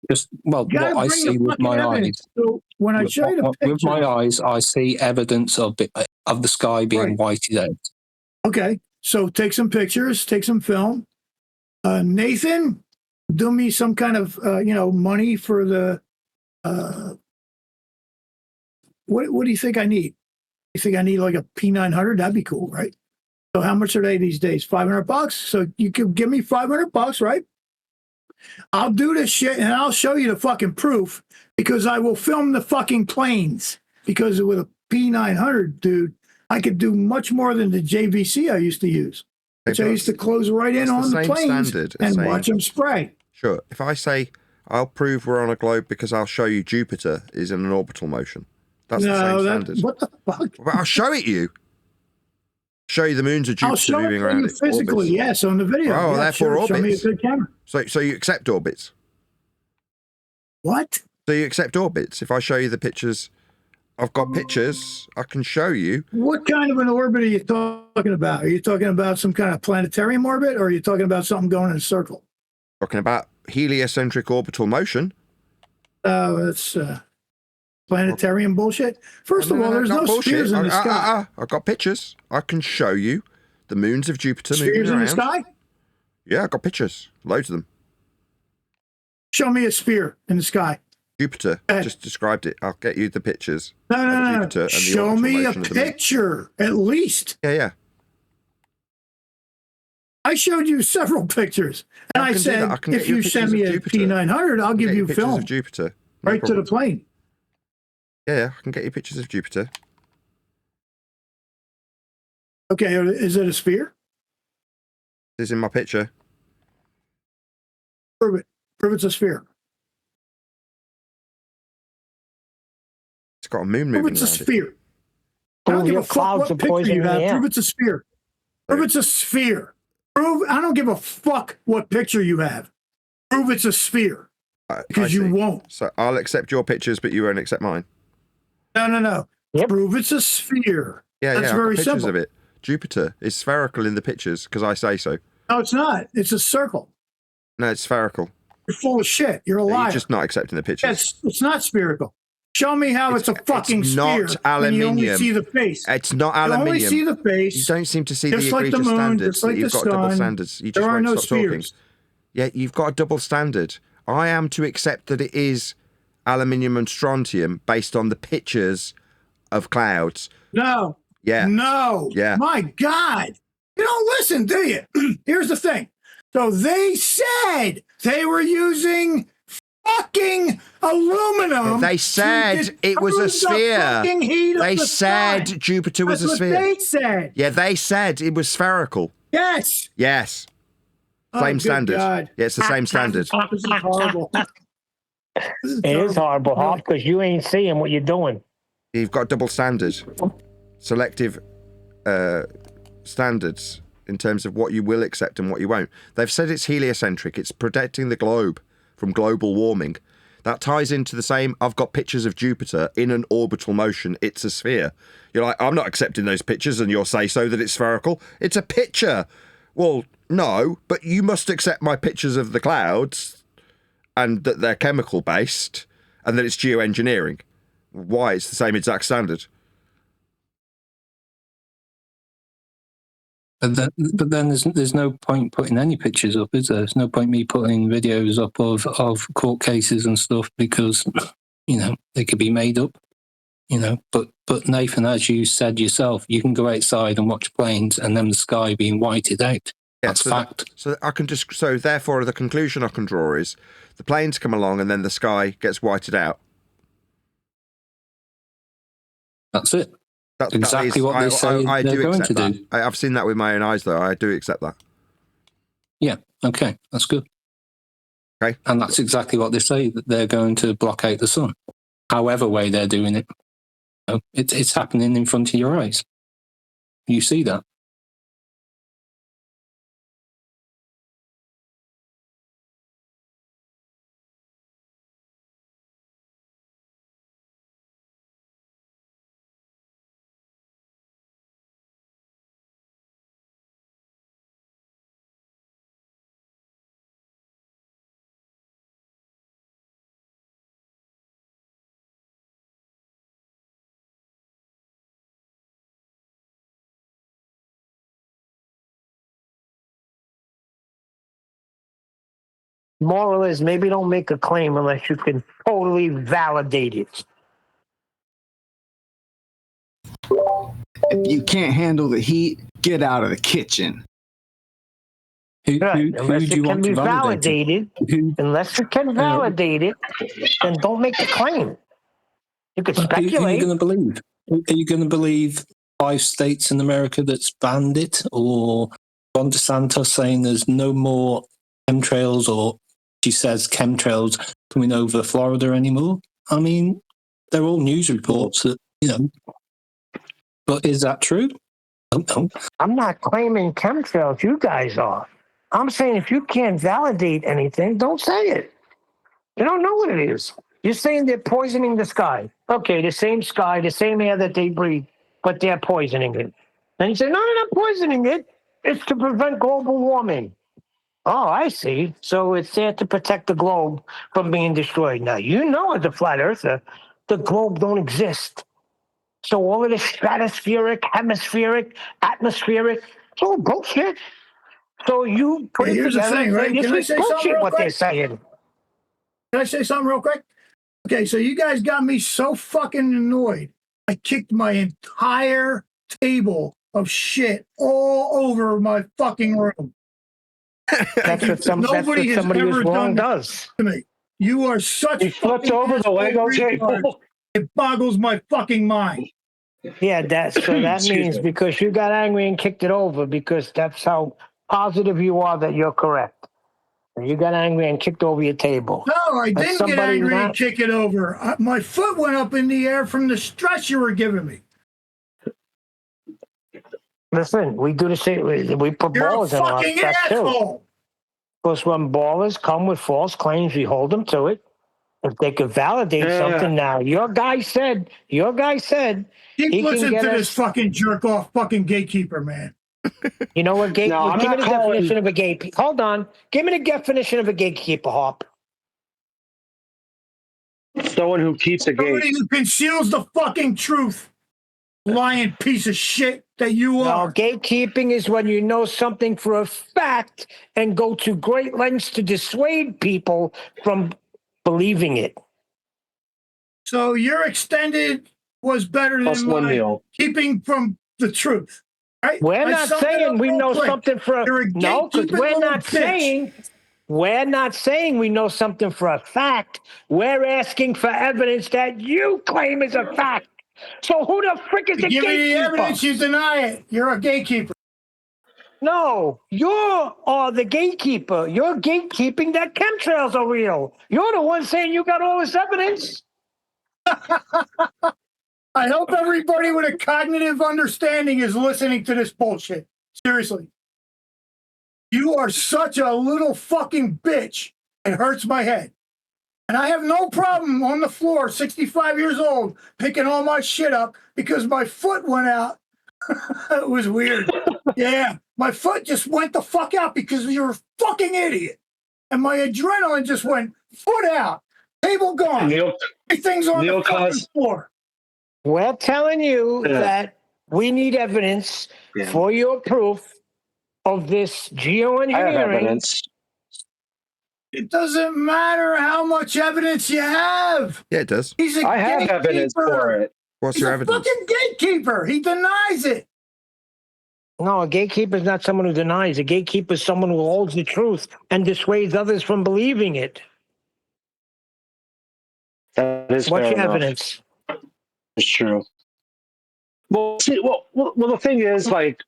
Just what I see with my eyes. So when I show you the picture, with my eyes, I see evidence of the sky being whited out. Okay, so take some pictures, take some film. Nathan, do me some kind of money for the. What do you think I need? You think I need like a P900? That'd be cool, right? So how much are they these days? $500. So you can give me $500, right? I'll do this shit and I'll show you the fucking proof because I will film the fucking planes. Because with a P900, dude, I could do much more than the JVC I used to use. Which I used to close right in on the planes and watch them spray. Sure. If I say, I'll prove we're on a globe because I'll show you Jupiter is in an orbital motion. That's the same standard. What the fuck? Well, I'll show it you. Show you the moons of Jupiter moving around you it. physically, yes, on the video. Oh, yeah, therefore orbits. Show me a good camera. So you accept orbits? What? So you accept orbits? If I show you the pictures, I've got pictures. I can show you. What kind of an orbit are you talking about? Are you talking about some kind of planetarium orbit, or are you talking about something going in a circle? Talking about heliocentric orbital motion. Oh, that's planetarium bullshit. First of all, there's no spheres in the sky. I've got pictures. I can show you the moons of Jupiter moving Spheres in around. the sky? Yeah, I've got pictures. Loads of them. Show me a sphere in the sky. Jupiter. Just described it. I'll get you the pictures. No. Show me a picture, at least. Yeah. I showed you several pictures, and I said, if you send me a P900, I'll give you film. Of Jupiter. Right to the plane. Yeah, I can get you pictures of Jupiter. Okay, is it a sphere? This is in my picture. Prove it. Prove it's a sphere. It's got a moon moving Prove it's a around sphere. I don't give a fuck what picture you have. Prove it's a sphere. Prove it's a sphere. I don't give a fuck what picture you have. Prove it's a sphere. Because you won't. So I'll accept your pictures, but you won't accept mine. No. Yep. Prove it's a sphere. That's very pictures simple. Of it. Jupiter is spherical in the pictures because I say so. No, it's not. It's a circle. No, it's spherical. You're full of shit. You're a liar. You're just not accepting the pictures. It's not spherical. Show me how it's a fucking sphere. It's not aluminium. You only see the face. It's not aluminium. You only see the face. You don't seem to see just the like egregious the moon, standards. just like You've the got sun. double standards. You just there are won't no stop spheres. talking. Yeah, you've got a double standard. I am to accept that it is aluminium and strontium based on the pictures of clouds. No. Yeah. No. Yeah. My God. You don't listen, do you? Here's the thing. So they said they were using fucking aluminum. They said it was a sphere. They said Jupiter was a sphere. That's what they said. Yeah, they said it was spherical. Yes. Yes. Same standard. God. Yeah, it's the same standard. This is horrible. It is horrible, Hop, because you ain't seeing what you're doing. You've got double standard. Selective standards in terms of what you will accept and what you won't. They've said it's heliocentric. It's protecting the globe from global warming. That ties into the same, I've got pictures of Jupiter in an orbital motion. It's a sphere. You're like, I'm not accepting those pictures, and you'll say so that it's spherical. It's a picture. Well, no, but you must accept my pictures of the clouds and that they're chemical based and that it's geoengineering. Why? It's the same exact standard. But then there's no point putting any pictures up, is there? There's no point me putting videos up of court cases and stuff because, they could be made up, But Nathan, as you said yourself, you can go outside and watch planes and then the sky being whited out. Yeah, That's fact. So I can just therefore the conclusion I can draw is the planes come along and then the sky gets whited out. That's it. That's exactly what they say I they're do going accept to that. do. I've seen that with my own eyes, though. I do accept that. Yeah, okay, that's good. Okay. And that's exactly what they say, that they're going to block out the sun. However way they're doing it. It's happening in front of your eyes. You see that. Moral is maybe don't make a claim unless you can totally validate it. If you can't handle the heat, get out of the kitchen. Who Unless do you it can want be to validate it? validated, unless you can validate it, then don't make the claim. You could Who are you speculate. going to believe? Are you going to believe 5 states in America that's banned it, or Ron DeSantis saying there's no more chemtrails, or she says chemtrails coming over Florida anymore? I mean, they're all news reports that, but is that true? I don't know. I'm not claiming chemtrails. You guys are. I'm saying if you can't validate anything, don't say it. You don't know what it is. You're saying they're poisoning the sky. Okay, the same sky, the same air that they breathe, but they're poisoning it. And you say, no, they're not poisoning it. It's to prevent global warming. Oh, I see. So it's there to protect the globe from being destroyed. Now, you know, as a flat earther, the globe don't exist. So all of this stratospheric, hemispheric, atmospheric, it's all bullshit. So you put it Here's the together thing, and say, right? this Can I is say something bullshit real what they're quick? saying. Can I say something real quick? Okay, so you guys got me so fucking annoyed. I kicked my entire table of shit all over my fucking room. That's what Nobody has somebody who's ever wrong done that does. to me. You are such He flipped fucking over the Lego retards. table. It boggles my fucking mind. Yeah, that Excuse means me. because you got angry and kicked it over because that's how positive you are that you're correct. You got angry and kicked over your table. No, I That's didn't get somebody angry and not- kick it over. My foot went up in the air from the stress you were giving me. Listen, we do the same. We put You're a ballers in our fucking stress too. asshole. Because when ballers come with false claims, we hold them to it. If they could validate something now, your guy said he Keep can listening get to us. this fucking jerk off fucking gatekeeper, man. You know what? No, I'm give me not the calling- definition of a gatekeeper. Hold on. Give me the definition of a gatekeeper, Hop. Someone who keeps a gate. Somebody who conceals the fucking truth. Lying piece of shit that you No, are. gatekeeping is when you know something for a fact and go to great lengths to dissuade people from believing it. So your extended was better Plus than one my meal. keeping from the truth. Right? We're I not summed it saying up we real know quick. something for You're a no, because gatekeeping we're little not bitch. saying we know something for a fact. We're asking for evidence that you claim is a fact. So who the frick is You the give me the gatekeeper? evidence, you deny it. You're a gatekeeper. No, you are the gatekeeper. You're gatekeeping that chemtrails are real. You're the one saying you got all this evidence. I hope everybody with a cognitive understanding is listening to this bullshit. Seriously. You are such a little fucking bitch. It hurts my head. And I have no problem on the floor, 65 years old, picking all my shit up because my foot went out. It was weird. Yeah, my foot just went the fuck out because you're a fucking idiot. And my adrenaline just went foot out. Table gone. Everything's on the fucking floor. We're telling you that we need evidence for your proof of this geoengineering. I have evidence. It doesn't matter how much evidence you have. Yeah, it does. He's a I have gatekeeper. evidence for it. What's He's your a evidence? fucking gatekeeper. He denies it. No, a gatekeeper is not someone who denies. A gatekeeper is someone who holds the truth and dissuades others from believing it. That is What's fair your enough. evidence? It's true. Well, see, well, the thing is, like,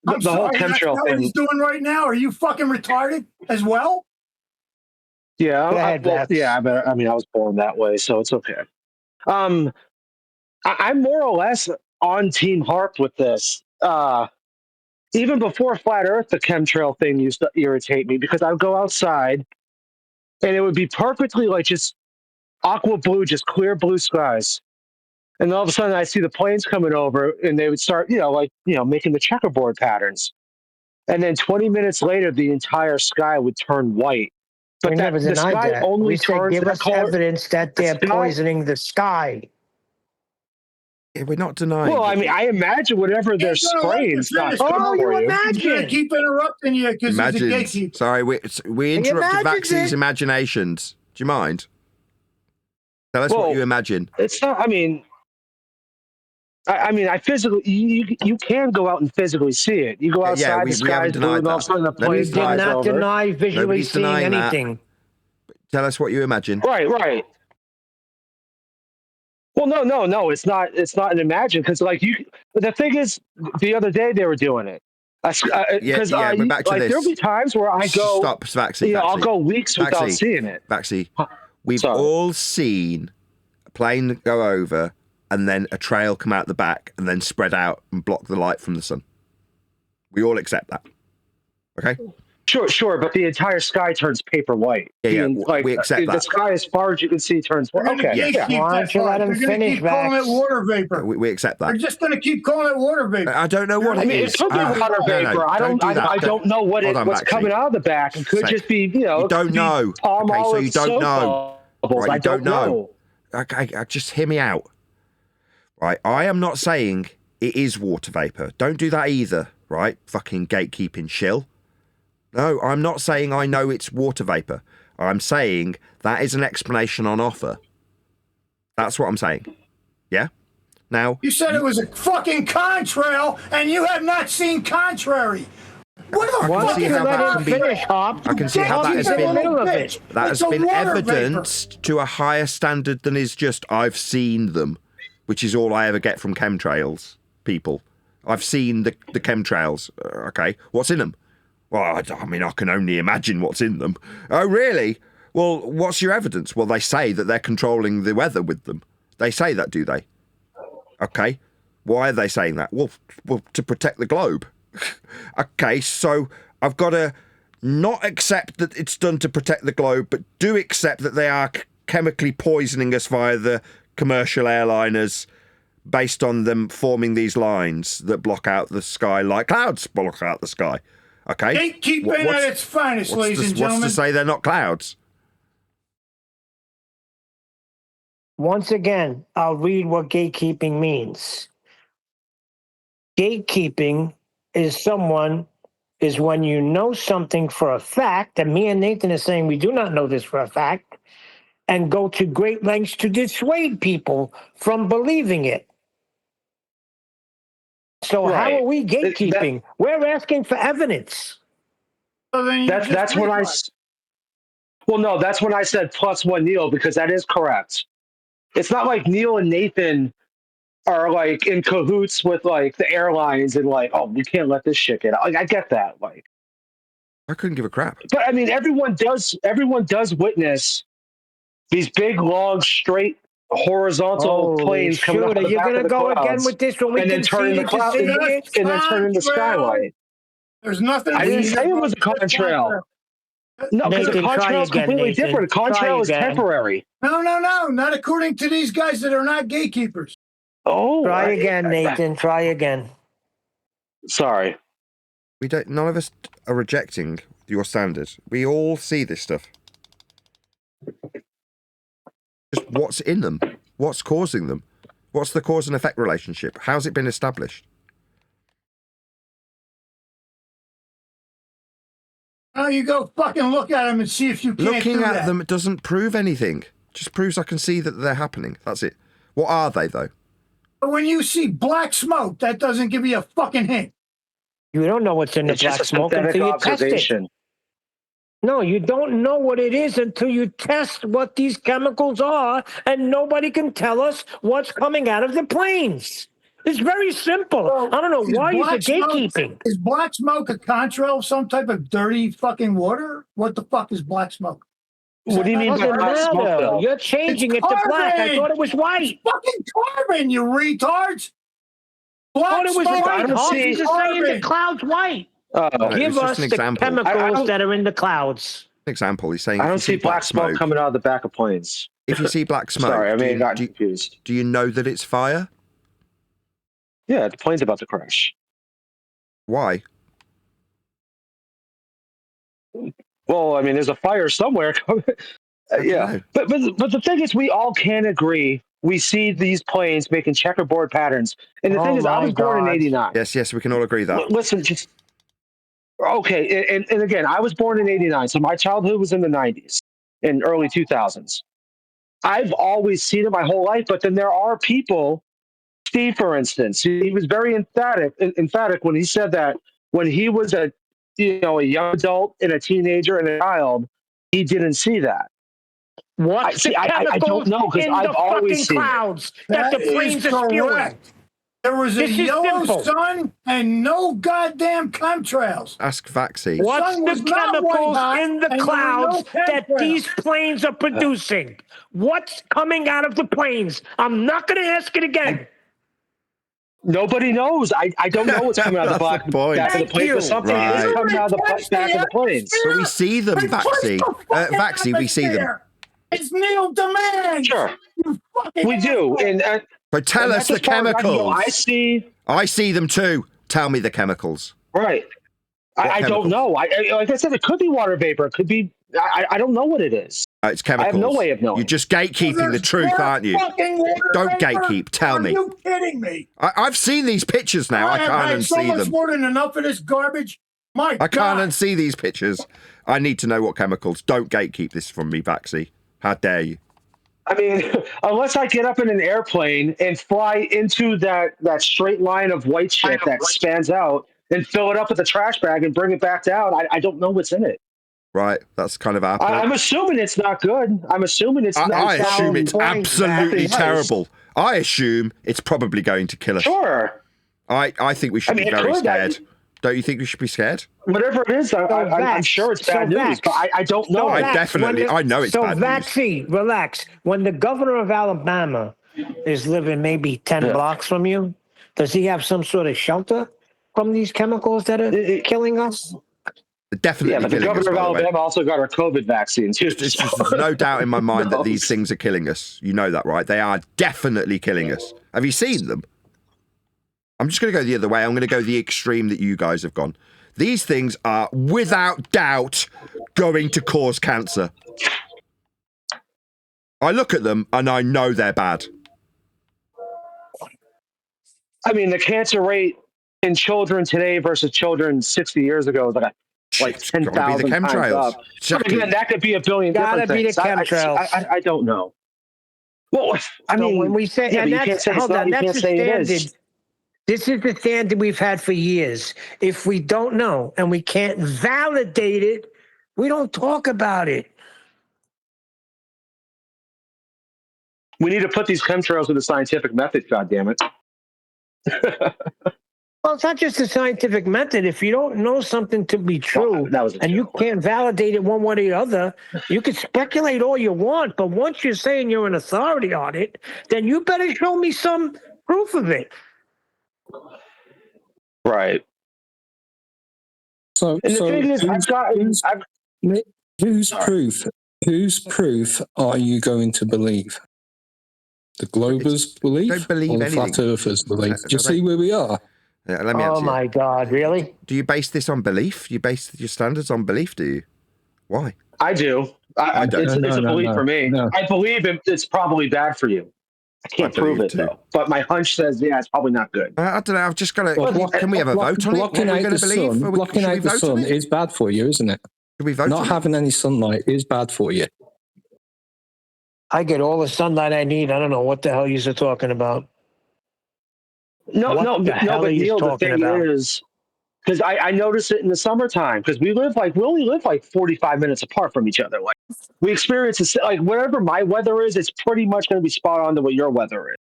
I'm the whole sorry, that's chemtrail not what thing. he's doing right now. Are you fucking retarded as well? Yeah, Go ahead, Babs. yeah. I mean, I was born that way, so it's okay. I'm more or less on Team Harp with this. Even before Flat Earth, the chemtrail thing used to irritate me because I would go outside and it would be perfectly like just aqua blue, just clear blue skies. And all of a sudden I see the planes coming over and they would start, making the checkerboard patterns. And then 20 minutes later, the entire sky would turn white. But We never the denied sky that. only We said, turns give that us color. evidence that they're sky- poisoning the sky. Yeah, we're not denying. Well, I that- mean, I imagine whatever they're Ain't gonna let you spraying is not finish. good Oh, for you you. He's gonna imagine. keep interrupting you because he's a Imagines. gatekeeper. Sorry, we interrupted imagines Vaxie's it. imaginations. Do you mind? Tell us Well, what you imagine. It's not. I mean, I physically you can go out and physically see it. You go outside, we the sky's haven't blue, and denied all of a that. sudden the Nobody's plane We did flies not over. deny visually Nobody's seeing denying that. anything. Tell us what you imagine. Right. Well, no. It's not an imagine because the thing is, the other day they were doing it. Because we're back to like this. there'll be times where I go, Stop, Vaxie. I'll go weeks without Vaxie. seeing it. Vaxie, we've Sorry. all seen a plane go over and then a trail come out the back and then spread out and block the light from the sun. We all accept that. Okay? Sure, but the entire sky turns paper white. Yeah, Like, we accept the that. sky, as far as you can see, turns white. They're gonna Okay, gatekeep yeah. Why that don't you let part. him They're gonna finish, keep calling it Vax? water vapor. We accept They're that. just gonna keep calling it water vapor. I don't know what I it mean, is. it could be water No, vapor. I don't. do that. I don't know what Hold on, what's Vaxie. coming out of the back. It could just be, You it don't could be know. palm Okay, so olive you don't soap know. bubbles. Right, I you don't know. know. Okay, just hear me out. Right, I am not saying it is water vapor. Don't do that either, right? Fucking gatekeeping shill. No, I'm not saying I know it's water vapor. I'm saying that is an explanation on offer. That's what I'm saying. Yeah? Now, You said it was a fucking contrail, and you have not seen contrary. What the can fuck see is how that a can be- Finish, Hop. I can see how that has in the been middle of it. that It's has a been water evidenced to a higher standard than is just I've seen them, which is all I ever get from chemtrails people. I've seen the chemtrails. Okay, what's in them? Well, I mean, I can only imagine what's in them. Oh, really? Well, what's your evidence? Well, they say that they're controlling the weather with them. They say that, do they? Okay. Why are they saying that? Well, to protect the globe. Okay, so I've got to not accept that it's done to protect the globe, but do accept that they are chemically poisoning us via the commercial airliners based on them forming these lines that block out the sky like clouds block out the sky. Okay? gatekeeping at its finest, ladies and What's gentlemen? to say they're not clouds? Once again, I'll read what gatekeeping means. Gatekeeping is when you know something for a fact, and me and Nathan are saying we do not know this for a fact, and go to great lengths to dissuade people from believing it. So Right. how are we gatekeeping? We're asking for evidence. So then you just That's when realize- Well, no, that's when I said +1 Neil because that is correct. It's not like Neil and Nathan are like in cahoots with like the airlines and like, oh, we can't let this shit get out. Like, I get that, like, I couldn't give a crap. but I mean, everyone does witness these big, long, straight, horizontal planes coming up. Shoot, are you going to go again with this when we and then turning the conceded to cloud seeing it? and then turning the skylight? There's nothing. I didn't say it was a contrail. No, because a Nathan, try contrail is again, completely Nathan. different. A Try contrail is again. temporary. No, not according to these guys that are not gatekeepers. Oh, Try again, Nathan. Try again. Sorry. None of us are rejecting your standards. We all see this stuff. Just what's in them? What's causing them? What's the cause and effect relationship? How's it been established? Oh, you go fucking look at them and see if you can't Looking do at that. them doesn't prove anything. Just proves I can see that they're happening. That's it. What are they, though? But when you see black smoke, that doesn't give you a fucking hint. You don't know what's in the It's just black a smoke synthetic until you test it. observation. No, you don't know what it is until you test what these chemicals are, and nobody can tell us what's coming out of the planes. It's very simple. I don't know why you're gatekeeping. Is black smoke a contrail of some type of dirty fucking water? What the fuck is black smoke? What do you mean by Doesn't black smoke, matter. though? You're changing It's it to black. I carbon! thought it was white. Fucking carbon, you retards! I Black thought it was smoke. white. don't Hobbs see is just saying the carbon. cloud's white. No, it Give was just us an the example. chemicals that are in the clouds. Example. He's saying I if don't you see black smoke coming out of the back of planes. If you see black smoke, Sorry, I may have gotten do you, confused. do you know that it's fire? Yeah, the plane's about to crash. Why? Well, I mean, there's a fire somewhere. Yeah, know. but the thing is, we all can agree. We see these planes making checkerboard patterns, and the thing is, I my was born in God. '89. Yes, we can all agree that. Listen, just okay. And again, I was born in '89, so my childhood was in the '90s and early 2000s. I've always seen it my whole life, but then there are people. Steve, for instance, he was very emphatic when he said that when he was a young adult and a teenager and a child, he didn't see that. What's the chemicals I don't know, because in I've the always fucking seen clouds that the planes is are spewing? correct. There was a This is yellow simple. sun and no goddamn chemtrails. Ask Vaxi. What's sun was the not chemicals white hot, in the and there were no clouds that chemtrails. these planes are producing? What's coming out of the planes? I'm not going to ask it again. Nobody knows. I don't know what's coming out of the That's the point. back of the Thank plane, you. but something Right. is coming out of the back of the planes. But we see them, They push Vaxi. the fucking Vaxi, we see them. atmosphere. It's Neil Demand. Sure, You fucking we do. asshole. And So tell us that's the as far as I know. chemicals. I see them too. Tell me the chemicals. Right. I don't chemicals? know. Like I said, it could be water vapor. It could be. I don't know what it is. It's chemicals. no way of knowing. You're just gatekeeping the truth, aren't you? Don't gatekeep. Tell me. Are you kidding me? I've seen these pictures now. I have can't had so unsee much them. more than enough of this garbage. My I can't God. unsee these pictures. I need to know what chemicals. Don't gatekeep this from me, Vaxi. How dare you? I mean, unless I get up in an airplane and fly into that straight line of white shit that spans out and fill it up with a trash bag and bring it back down, I don't know what's in it. Right, that's kind of our point. I'm assuming it's not good. I'm assuming it's. I assume it's absolutely nice. terrible. I assume it's probably going to kill us. Sure. I think we should be it very could. scared. Don't you think we should be scared? Whatever it is, I'm sure it's bad news, but I don't know. I definitely, I know it's bad news. Vaxi, relax. When the governor of Alabama is living maybe 10 blocks from you, does he have some sort of shelter from these chemicals that are killing us? Definitely. Yeah, but the killing us, governor of by the way. Alabama also got our COVID vaccine too. There's no doubt in my mind that these things are killing us. You know that, right? They are definitely killing us. Have you seen them? I'm just going to go the other way. I'm going to go the extreme that you guys have gone. These things are, without doubt, going to cause cancer. I look at them and I know they're bad. I mean, the cancer rate in children today versus children 60 years ago is like It's gotta be 10,000 the times chemtrails. up. Exactly. Again, that could be a billion Gotta different be the things. chemtrails. I don't know. Well, I So mean, when we say, yeah, and but you can't that's, say it's hold not, on, you that's can't the say it standard. is. This is the standard we've had for years. If we don't know and we can't validate it, we don't talk about it. We need to put these chemtrails with a scientific method, goddammit. Well, it's not just a scientific method. If you don't know something to be true that was a and you joke. can't validate it one way or the other, you can speculate all you want. But once you're saying you're an authority on it, then you better show me some proof of it. Right. So, And the thing is, whose proof are you going to believe? The Globers' belief Don't believe or the anything. Flat Earthers' belief? Do you I see where we are? Yeah, let me Oh answer you. my God, really? Do you base this on belief? You base your standards on belief, do you? Why? I do. I don't. It's a belief for me. No. I believe it's probably bad for you. I can't prove believe it, too. though. But my hunch says, yeah, it's probably not good. I don't know. I've just got to. Can we have a vote on it? What Blocking are we out going the to believe? sun, blocking Should we out the vote on sun it? is bad for you, isn't it? Should we vote Not on having any sunlight is bad for you. I get all the sunlight I need. I don't know what the hell you're talking about. No, What the hell but are you Neil, the talking thing about? is, because I notice it in the summertime, because we only live like 45 minutes apart from each other. Like we experience this, like wherever my weather is, it's pretty much going to be spot on to what your weather is.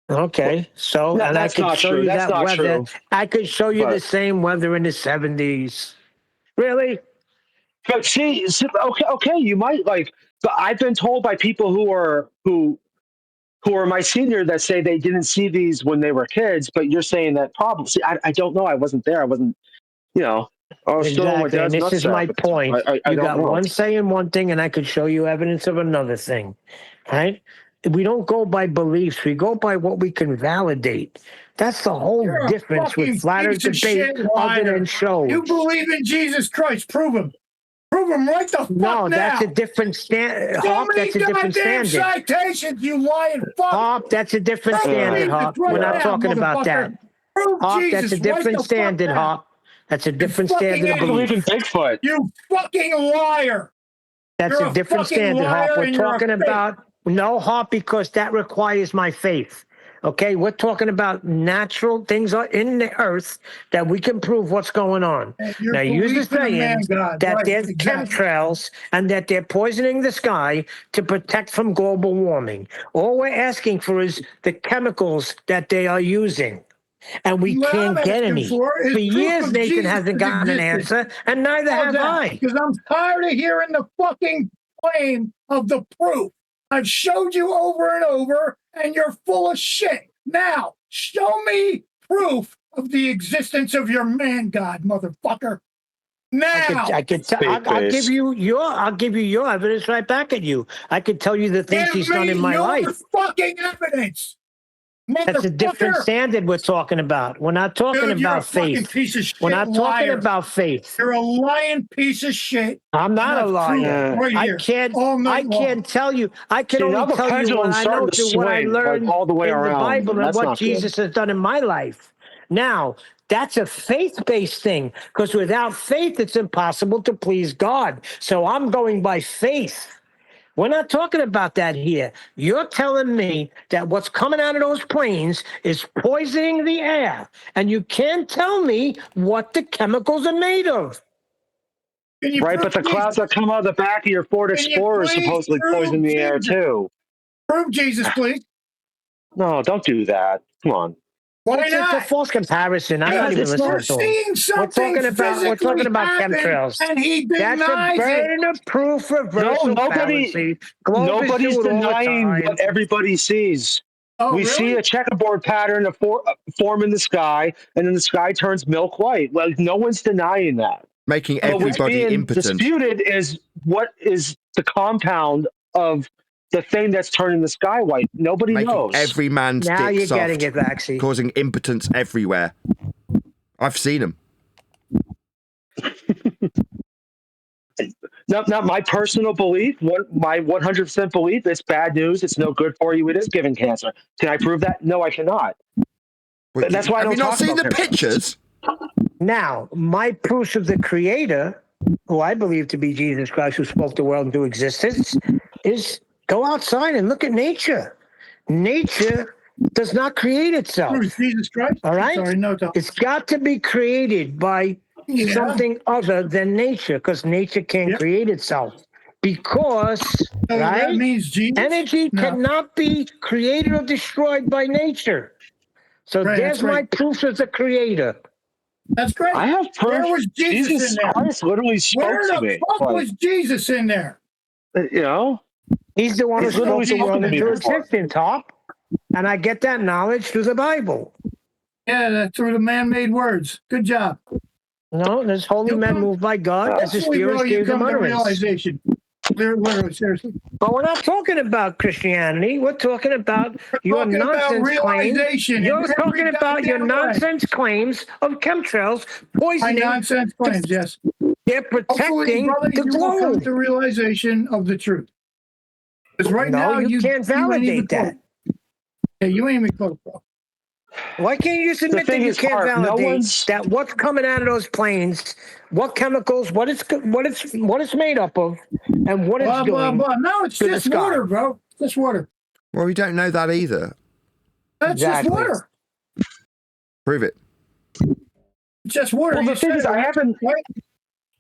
Okay, so No, and I that's could not show true. you That's that not weather. true. I could show you the But same weather in the 70s. Really? but see, okay, you might like. But I've been told by people who are my senior that say they didn't see these when they were kids. But you're saying that problem. See, I don't know. I wasn't there. I wasn't. You know, I was still in my Exactly. And dad's this is nutsack my at the time. point. I You don't got know. one saying one thing, and I could show you evidence of another thing. Right? We don't go by beliefs. We go by what we can validate. That's the whole You're a difference with fucking flat earth piece of debate shit other liar. than shows. You believe in Jesus Christ. Prove him. Prove him right the fuck No, now. that's a different standard. So Hop, many that's a different goddamn standard. citations, you lying fuck. Hop, that's a different Prove standard, Jesus Hop. right We're not now, talking about that. motherfucker. Prove Hop, Jesus that's a right different the fuck standard, now. Hop. That's a different fucking standard of idiot. I believe in belief. Bigfoot. You fucking liar. That's You're a different fucking standard, liar Hop. We're and you're a talking fake. about no, Hop, because that requires my faith. Okay, we're talking about natural things are in the earth that we can prove what's going on. And your Now, you're belief in a saying man God. that Right, there's exactly. chemtrails and that they're poisoning the sky to protect from global warming. All we're asking for is the chemicals that they are using. And we What I'm can't get asking any. for is For proof years, of Nathan Jesus' hasn't gotten an existence. answer, and neither How's have that? I. Because I'm tired of hearing the fucking claim of the proof. I've showed you over and over, and you're full of shit. Now, show me proof of the existence of your man God, motherfucker. Now, I'll give you your evidence right back at you. I could tell you the things give he's done me in my your life. fucking evidence. That's a different Motherfucker. standard we're talking about. We're not talking Dude, you're a about fucking faith. piece of shit We're not talking liar. about faith. You're a lying piece of shit. I'm not a I've proved liar. it right I here can't. all night I long. can't tell you. I can See, now only the tell you what pendulum's I know starting to through what I swing, like, learned all the way in the around, Bible and and that's what not good. Jesus has done in my life. Now, that's a faith-based thing because without faith, it's impossible to please God. So I'm going by faith. We're not talking about that here. You're telling me that what's coming out of those planes is poisoning the air, and you can't tell me what the chemicals are made of. Can you Right, prove but the Jesus? clouds that come out of the back of your Ford Can you Explorer please supposedly prove poison the air Jesus? too. Prove Jesus, please. No, don't do that. Come on. Why It's a not? false comparison. I'm not even It's listening We're not. to him. seeing something We're talking physically about happen, chemtrails. and he That's a denies it. burden of proof No, reversal fallacy. Globers nobody's do it all the denying time. what everybody sees. Oh, We see really? a checkerboard pattern form in the sky, and then the sky turns milk white. Well, no one's denying that. Making But what's everybody being impotent. disputed is what is the compound of the thing that's turning the sky white. Nobody Making knows. every man's Now dick you're getting soft. it, Vaxie. Causing impotence everywhere. I've seen them. Not my personal belief. My 100% belief. It's bad news. It's no good for you. It is giving cancer. Can I prove that? No, I cannot. That's why I Have don't you not talk seen about the chemtrails. pictures? Now, my proof of the Creator, who I believe to be Jesus Christ, who spoke the world into existence, is go outside and look at nature. Nature does not create itself. Prove Jesus Christ? All right? Sorry, no talk. It's got to be created by something other than nature because nature can't Yep. create itself. Because, So that right? means Jesus? Energy No. cannot be created or destroyed by nature. So Right, there's that's right. my proof as a creator. That's great. I have Where proof. was Jesus in Jesus there? Christ literally Where spoke to the me. fuck Like, was Jesus in there? you know, He's the one who he's literally spoke the world spoken to me into before. existence, Hop. And I get that knowledge through the Bible. Yeah, that's through the man-made words. Good job. No, there's holy You men come- moved by God as his Hopefully, bro, spirits you gave them come to utterance. realization. Literally, seriously. But we're not talking about Christianity. We're talking about your talking about nonsense claims. realization in You're every talking about your goddamn way. nonsense claims of chemtrails My poisoning. nonsense claims, yes. They're Hopefully, protecting brother, the you will come globe. to realization of the truth. Because right No, now, you can't ain't even validate close. that. Yeah, you ain't even close, bro. Why can't you just The admit that thing you is, can't Harp, no validate one's. that what's coming out of those planes, what chemicals, what it's made up of, and what Blah, it's blah, doing? blah. No, it's to the just sky. water, bro. It's just water. Well, we don't know that either. That's Exactly. just water. Prove it. It's just water. Well, You the thing said is, it, I right? haven't. Right?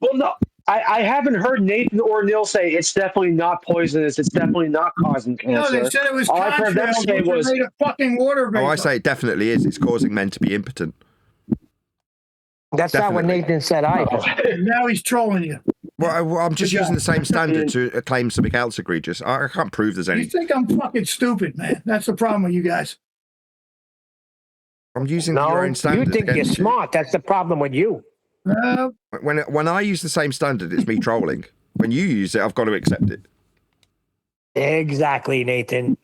Well, no, I haven't heard Nathan or Neil say it's definitely not poisonous. It's definitely not causing No, cancer. they said it was All I've heard them contrails, say which are was, made of fucking water vapor. Oh, I say it definitely is. It's causing men to be impotent. That's not what Definitely. Nathan said either. Now he's trolling you. Well, I'm just Good using job. the same standard to claim something else egregious. I can't prove there's You any. think I'm fucking stupid, man. That's the problem with you guys. I'm using No, your own you standard. think you're against you. smart. That's the problem with you. When I use the same standard, it's me trolling. When you use it, I've got to accept it. Exactly, Nathan.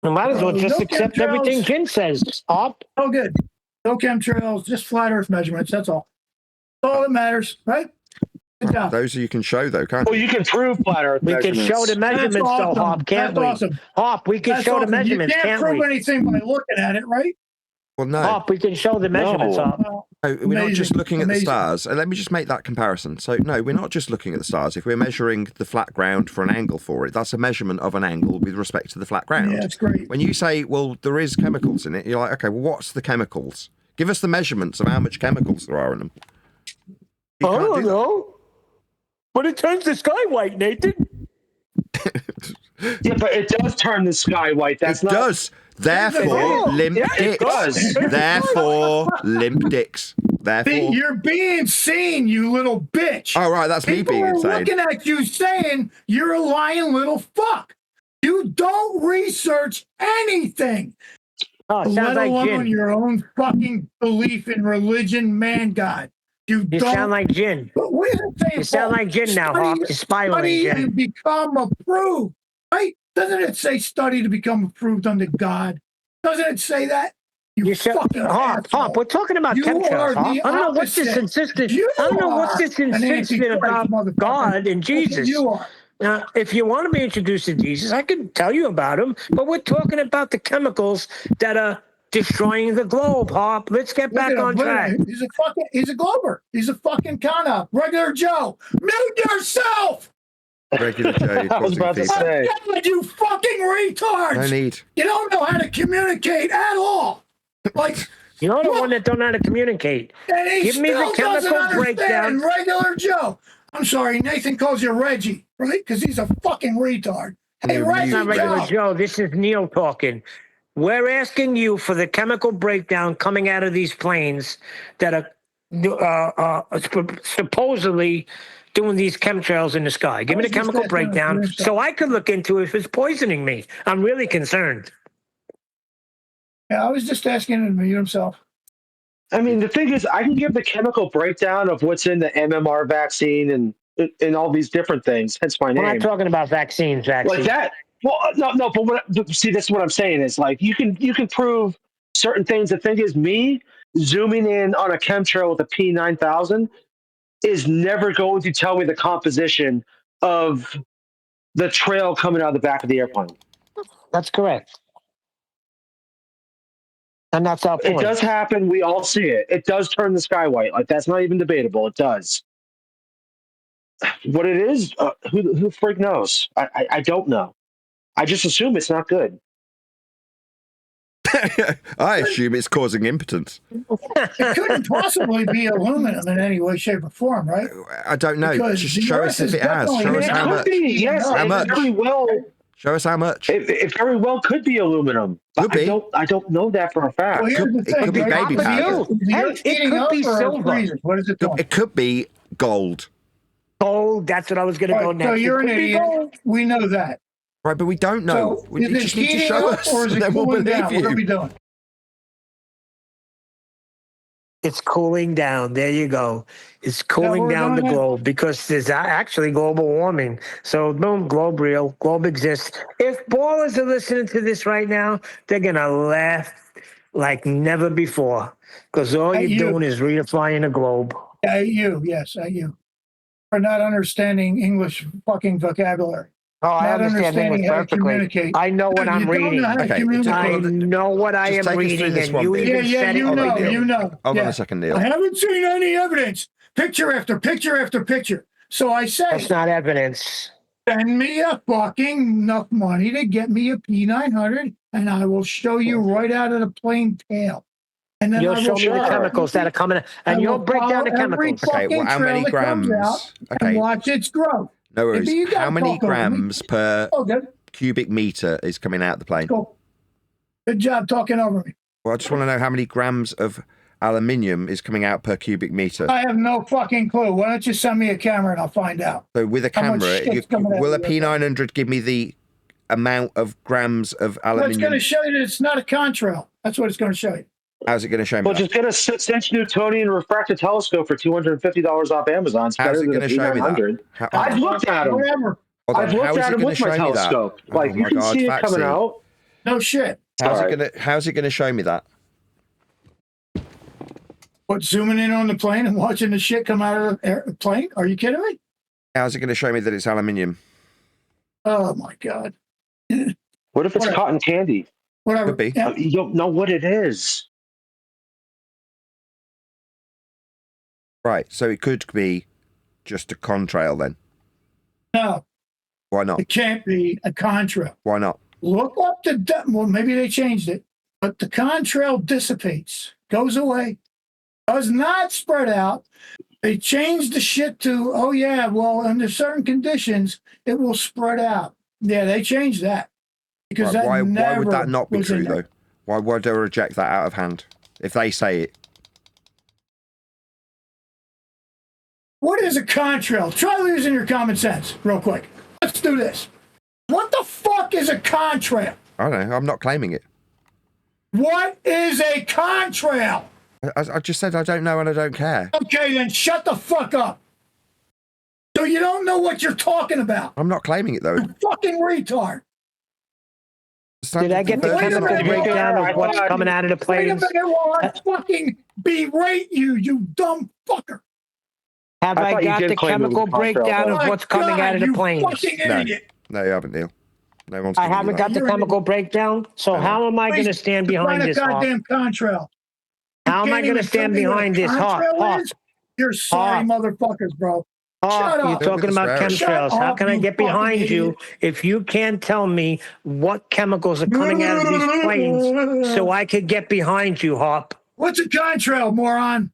We might as well just no accept chemtrails. everything Jin says. Up. Oh, good. No chemtrails, just flat Earth measurements. That's all. That's all that matters, right? Good job. Those you can show, though, can't well, you? you can prove flat Earth We can measurements. show the measurements, That's though, awesome. Hop, can't That's we? awesome. Hop, we can That's show the awesome. measurements, You can't can't prove we? anything by looking at it, right? Well, no. Hop, we can show the measurements, No. Hop. No, we're not just Amazing. looking at the Amazing. stars. And let me just make that comparison. So, no, we're not just looking at the stars. If we're measuring the flat ground for an angle for it, that's a measurement of an angle with respect to the flat ground. Yeah, that's great. When you say, well, there is chemicals in it, you're like, okay, well, what's the chemicals? Give us the measurements of how much chemicals there are in them. You I can't don't do that. know. But it turns the sky white, Nathan. Yeah, but it does turn the sky white. That's It not. does. Therefore, It is. limp Yeah, it dicks. does. Therefore, limp dicks. Therefore. You're being seen, you little bitch. Oh, right, that's me People being are insane. looking at you saying you're a lying little fuck. You don't research anything, Oh, sounds let like alone Jin. your own fucking belief in religion, man, God. You You don't. sound like Jin. But what is it saying, You sound Paul? like Jin now, Hop. You're spiraling, Study Jin. and become approved, right? Doesn't it say study to become approved unto God? Doesn't it say that? You should, fucking Hop, asshole. we're talking about You are chemtrails, Hop. the I don't know what's this opposite. insistence. You I don't know what's are this an insistence antichrist, about motherfucker. God and That's what Jesus. you are. Now, if you want to be introduced to Jesus, I can tell you about him, but we're talking about the chemicals that are destroying the globe, Hop. Let's get Look back at him. on Look at track. him. He's a glober. He's a fucking con up. Regular Joe. Mute yourself! Regular Joe I was causing about to feedback. say. God, you fucking retards! No need. You don't know how to communicate at all. Like, You're the one that don't know how to communicate. and he Give me the still doesn't chemical understand breakdown. regular Joe. I'm sorry, Nathan calls you Reggie, right? Because he's a fucking retard. Hey, No, Reggie It's not regular Joe. Joe. This is Neil talking. We're asking you for the chemical breakdown coming out of these planes that are supposedly doing these chemtrails in the sky. Give me the Just chemical that, breakdown so I could look into if it's poisoning me. I'm really concerned. Yeah, I was just asking him to mute himself. I mean, the thing is, I can give the chemical breakdown of what's in the MMR vaccine and all these different things. Hence my We're name. not talking about vaccines, Like that. Well, no. But see, that's what I'm saying is like you can prove certain things. The thing is, me zooming in on a chemtrail with a P9000 is never going to tell me the composition of the trail coming out of the back of the airplane. That's correct. And that's our point. It does happen. We all see it. It does turn the sky white. Like that's not even debatable. It does. What it is, who freak knows? I don't know. I just assume it's not good. I assume it's causing impotence. It couldn't possibly be aluminum in any way, shape, or form, right? I don't know. Because Just the show Earth us if is it has. definitely- Show us It how could much. be, yes. How It much? very well. Show us how much. It very well could be aluminum. But Could be. I don't know that for a fact. Well, here's the It thing, could be right? baby Is the powder. Earth- is the Hey, Earth it heating could up be or silver. freezing? What is it doing? It could be gold. Gold, that's what I was going to All go right, next. so you're It an could be idiot. gold. We know that. Right, but we don't know. So We is it just need to heating show up us, or is and it then we'll cooling believe down? What are we you. doing? It's cooling down. There you go. It's cooling we're down the doing it. globe because there's actually global warming. So, boom, globe real. Globe exists. If ballers are listening to this right now, they're going to laugh like never before because all At you're you. doing is redefining the globe. At you, yes, at you. For not understanding English fucking vocabulary. Oh, I Not understand understanding English how to perfectly. communicate. I know what You I'm don't reading. know how to Okay, communicate. I know what I Just am take us through reading, this and one you bit. even Yeah, said you it. know, Neil. you know. Hold on Yeah. a second, Neil. I haven't seen any evidence. Picture after picture after picture. So I say, That's not evidence. send me a fucking enough money to get me a P900, and I will show you right out of the plain tail. And then You'll I will show me the sure. chemicals that are coming, I and you'll will break down the follow every chemicals. Okay, well, fucking how many trail that comes grams? out Okay, and watch its growth. no worries. Maybe you How gotta many talk over me. grams per Oh, good. cubic meter is coming out the plane? Cool. Good job talking over me. Well, I just want to know how many grams of aluminium is coming out per cubic meter. I have no fucking clue. Why don't you send me a camera and I'll find out. So with a How much camera, shit's coming out will a of your P900 give me the amount of grams of Well, it's going aluminium? to show you that it's not a contrail. That's what it's going to show you. How's it going to show me Well, that? just get a 6-inch Newtonian refractor telescope for $250 off Amazon. It's How's better it than going a to show me P900. that? I've looked at them. Whatever. Hold on, I've how looked is at it them going with to my show me that? telescope. Oh Like, you my can God, see it coming Fatsy. out. No shit. How's it going to show me that? What, zooming in on the plane and watching the shit come out of the plane? Are you kidding me? How's it going to show me that it's aluminium? Oh, my God. What if it's Whatever. cotton candy? Whatever. Could be. Yeah. You don't know what it is. Right, so it could be just a contrail then. No, Why not? it can't be a contrail. Why not? Look up well, maybe they changed it, but the contrail dissipates, goes away, does not spread out. They changed the shit to, oh yeah, well, under certain conditions, it will spread out. Yeah, they changed that. Because Right, that why never would that not be was in true there. though? Why would they reject that out of hand if they say it? What is a contrail? Try losing your common sense real quick. Let's do this. What the fuck is a contrail? I don't know. I'm not claiming it. What is a contrail? I just said I don't know and I don't care. Okay, then shut the fuck up. So you don't know what you're talking about. I'm not claiming it though. You fucking retard. Did I get the Wait a chemical minute. breakdown of what's coming out of the Wait a planes? minute while I fucking berate you, you dumb fucker. Have I I thought you got did the claim it was chemical a contrail, breakdown though. of what's coming out of the you planes? fucking idiot. No, you haven't, Neil. No one's I giving you haven't that. got the chemical breakdown, so how am I going to stand behind Find a this, Hawk? goddamn contrail. How am I Can't going to even stand tell me what a behind this, Hawk? contrail Hawk, is? You're sorry, Hawk. motherfuckers, bro. Hawk, Shut you're up. talking about Shut chemtrails. How up, can I you get behind fucking you idiot. if you can't tell me what chemicals are coming out of these planes so I could get behind you, Hawk? What's a contrail, moron?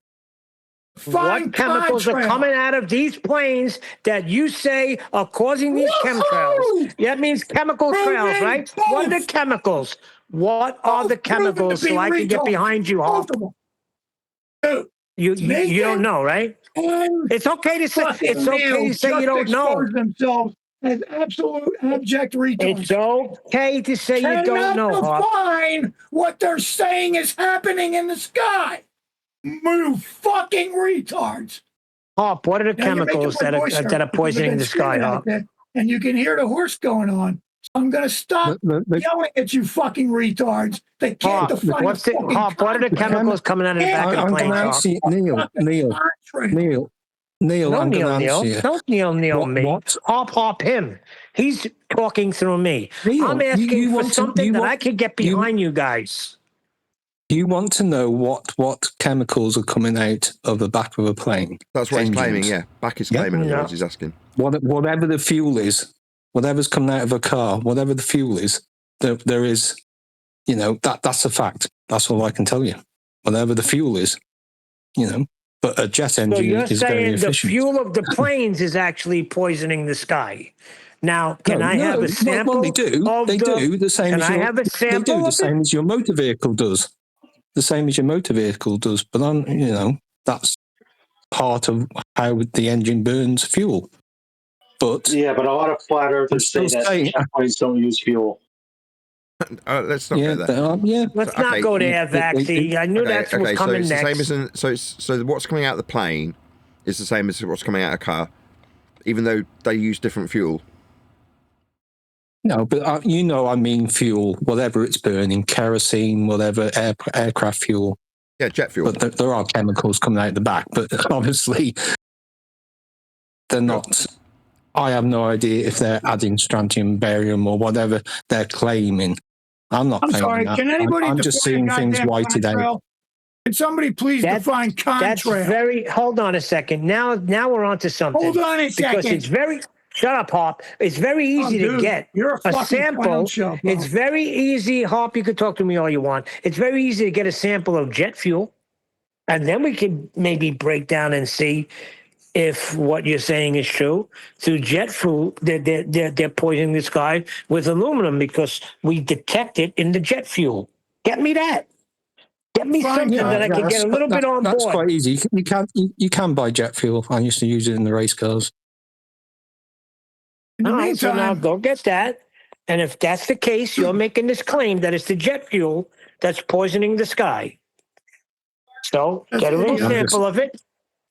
Fine What chemicals contrail. are coming out of these planes that you say are causing these chemtrails? Woohoo! That means chemical Prove trails, me right? both. What are the chemicals? What are the Both proven to chemicals be so I can get retards. behind you, Hawk? Both of them. Dude, You don't know, right? and It's okay to say fucking it's okay Neil to say you don't just know. expose themselves as absolute abject retards. It's okay to say you don't Cannot know, Hawk. define what they're saying is happening in the sky. You fucking retards. Hawk, what are the Now you're making chemicals my that voice are hurt that are because I've poisoning been the sky, screaming out Hawk? there, and you can hear the horse going on. So I'm going to stop yelling at you fucking retards. They can't Hawk, define what's the fucking Hawk? What are the contrail. chemicals coming out of the back of the I'm plane, going to Hawk? answer you, Neil. Contrail. Neil, No, I'm going to Neil. answer you. Don't Neil me. What? Hop him. He's talking through me. Neil, I'm asking you for want to- something you that want- I could get behind you guys. You want to know what chemicals are coming out of the back of a plane? That's what he's Engines. claiming, yeah. Back is Yeah. claiming No. otherwise he's asking. Whatever the fuel is, whatever's coming out of a car, whatever the fuel is, there is, that's a fact. That's all I can tell you. Whatever the fuel is, but a jet So engine you're is very saying the efficient. fuel of the planes is actually poisoning the sky. Now, can I have a sample? Well, they do. of They the- do the same Can as I your. have a They sample do the of same it? as your motor vehicle does. The same as your motor vehicle does. But that's part of how the engine burns fuel. But Yeah, but a lot of flat earthers say still that saying- planes don't use fuel. Let's not yeah, go there. yeah. Let's Okay, not go there, Vaxie. I knew that's what's coming so it's next. the same as so what's coming out of the plane is the same as what's coming out of a car, even though they use different fuel. No, but I mean fuel, whatever it's burning, kerosene, whatever, aircraft fuel. Yeah, jet fuel. But there are chemicals coming out the back, but obviously they're not. I have no idea if they're adding strontium, barium, or whatever they're claiming. I'm not I'm claiming sorry. that. Can anybody I'm just define seeing things goddamn whited out. contrail? Can somebody please define That's contrail? very. Hold on a second. Now we're on to something. Hold on a Because second. it's very. Shut up, Hop. It's very easy to dude, get you're a fucking sample. clown show, bro. It's very easy, Hop. You can talk to me all you want. It's very easy to get a sample of jet fuel, and then we can maybe break down and see if what you're saying is true. Through jet fuel, they're poisoning the sky with aluminum because we detect it in the jet fuel. Get me that. Get me Fine, something that I can get a little bit on That's board. quite easy. You can buy jet fuel. I used to use it in the race cars. In the All right, so now meantime, go get that. And if that's the case, you're making this claim that it's the jet fuel that's poisoning the sky. So That's get a little idiotic. sample of it.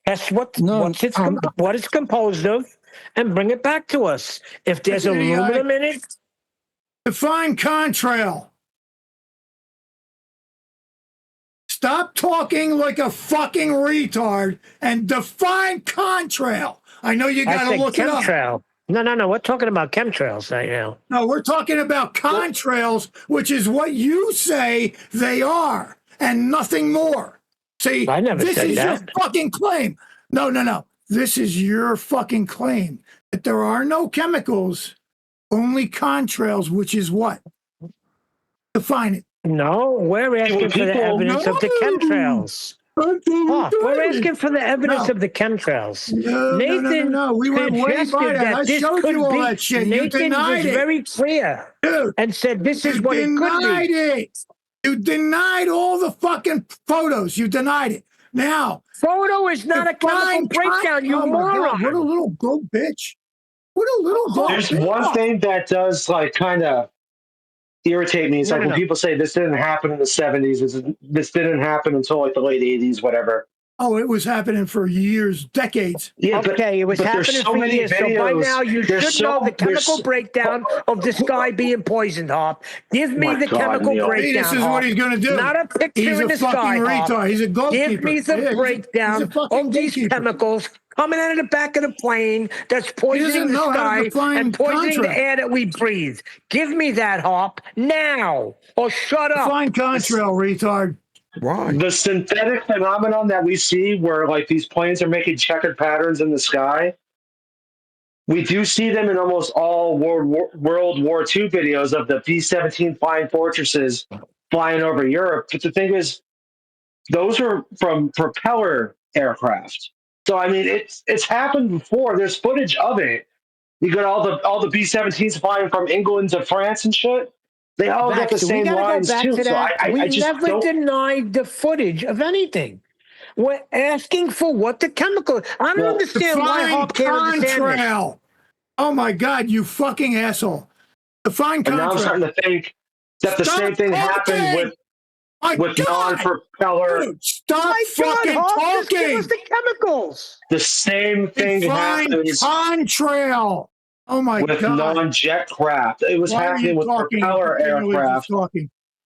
Test what it's composed of, and bring it back to us. If there's That's idiotic. aluminum in it, define contrail. Stop talking like a fucking retard and define contrail. I know you got I to said look it up. chemtrail. No. We're talking about chemtrails right now. No, we're talking about contrails, which is what you say they are, and nothing more. See, I never this said is that. your fucking claim. No. This is your fucking claim that there are no chemicals, only contrails, which is what? Define it. No, we're asking for the evidence of the chemtrails. We're asking for the evidence of the chemtrails. No. We went way by that. I showed you all that shit. You Nathan denied was it. very clear, Dude, and said this is what it could denied be. it. You denied all the fucking photos. You denied it. Now, Photo is not a chemical breakdown, you moron. What a little go bitch. What a little go There's bitch. one thing that does like kind of irritate me. It's like when people say this didn't happen in the 70s. This didn't happen until like the late 80s, whatever. Oh, it was happening for years, decades. Yeah, Okay, it was happening for years. So by now you should know the chemical breakdown of the sky being poisoned, Hop. Give me the chemical breakdown. This is what he's going to do. Not a picture He's in a the sky, fucking Hop. retard. He's a goalkeeper. Give me the breakdown of these chemicals coming out of the back of the plane that's poisoning the sky and poisoning the air that we breathe. Give me that, Hop, now, or shut up. Define contrail, retard. Why? The synthetic phenomenon that we see where like these planes are making checkered patterns in the sky, we do see them in almost all World War II videos of the B-17 flying fortresses flying over Europe. But the thing is, those are from propeller aircraft. So I mean, it's happened before. There's footage of it. You got all the B-17s flying from England to France and shit. They all got the same lines too. So I just never denied the footage of anything. We're asking for what the chemical. I don't understand why Hop can't understand this. Oh my God, you fucking asshole! Define contrail. And now I'm starting to think that the same thing happened with non-propeller. Dude, stop fucking talking. Give us the chemicals. The same thing happens contrail. Oh my with God. non-jet craft. It was happening with propeller aircraft.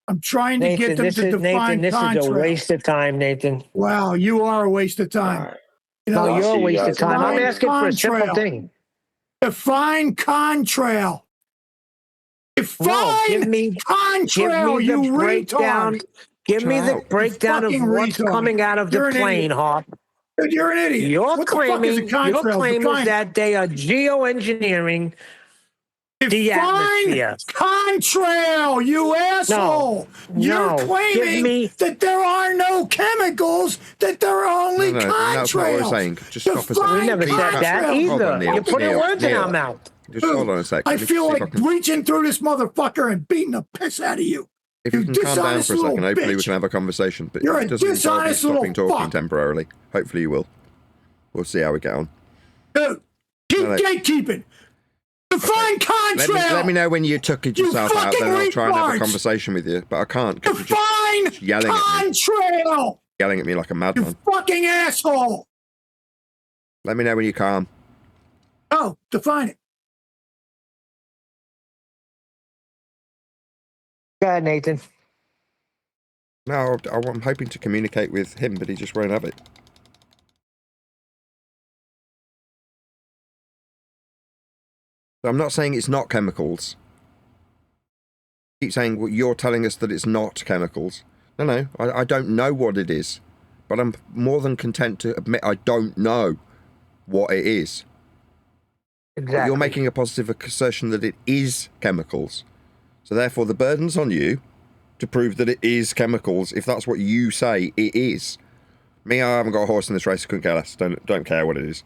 I'm trying to get them to define Nathan, this is a waste of time, Nathan. Wow, you are a waste of time. Right. You know, No, you're a waste of time. I'm asking for a simple thing. Define contrail. Define contrail, you retard. Give me the breakdown of what's coming out of the plane, Hop. Dude, you're an idiot. You're claiming that they are geoengineering the atmosphere. Contrail, you asshole. You're claiming that there are no chemicals, that there are only contrails. That's not what we're saying. Just stop a second. We never said that either. You're putting words in our mouth. Just hold on a second. I feel like reaching through this motherfucker and beating the piss out of you. If you can calm down for a second, hopefully we can have a conversation. But you're it doesn't involve you stopping talking temporarily. Hopefully you will. We'll see how we get on. Dude, keep gatekeeping. Define contrail. Let me know when you took it yourself out, then I'll try and have a conversation with you. But I can't. Define contrail. Yelling at me like a madman. You fucking asshole. Let me know when you're calm. Oh, define it. Go ahead, Nathan. No, I'm hoping to communicate with him, but he just won't have it. So I'm not saying it's not chemicals. I keep saying, well, you're telling us that it's not chemicals. No, I don't know what it is. But I'm more than content to admit I don't know what it is. Exactly. You're making a positive assertion that it is chemicals. So therefore, the burden's on you to prove that it is chemicals, if that's what you say it is. Me, I haven't got a horse in this race. I couldn't care less. Don't care what it is.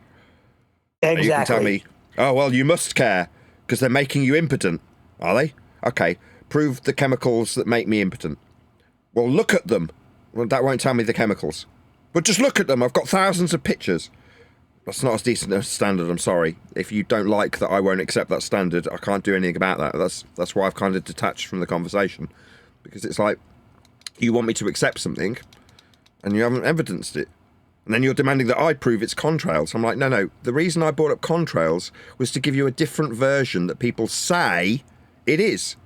Exactly. You can tell me, oh, well, you must care because they're making you impotent. Are they? Okay. Prove the chemicals that make me impotent. Well, look at them. Well, that won't tell me the chemicals. But just look at them. I've got thousands of pictures. That's not as decent a standard, I'm sorry. If you don't like that, I won't accept that standard. I can't do anything about that. That's why I've kind of detached from the conversation. Because it's like, you want me to accept something, and you haven't evidenced it. And then you're demanding that I prove it's contrails. I'm like, no. The reason I brought up contrails was to give you a different version that people say it is.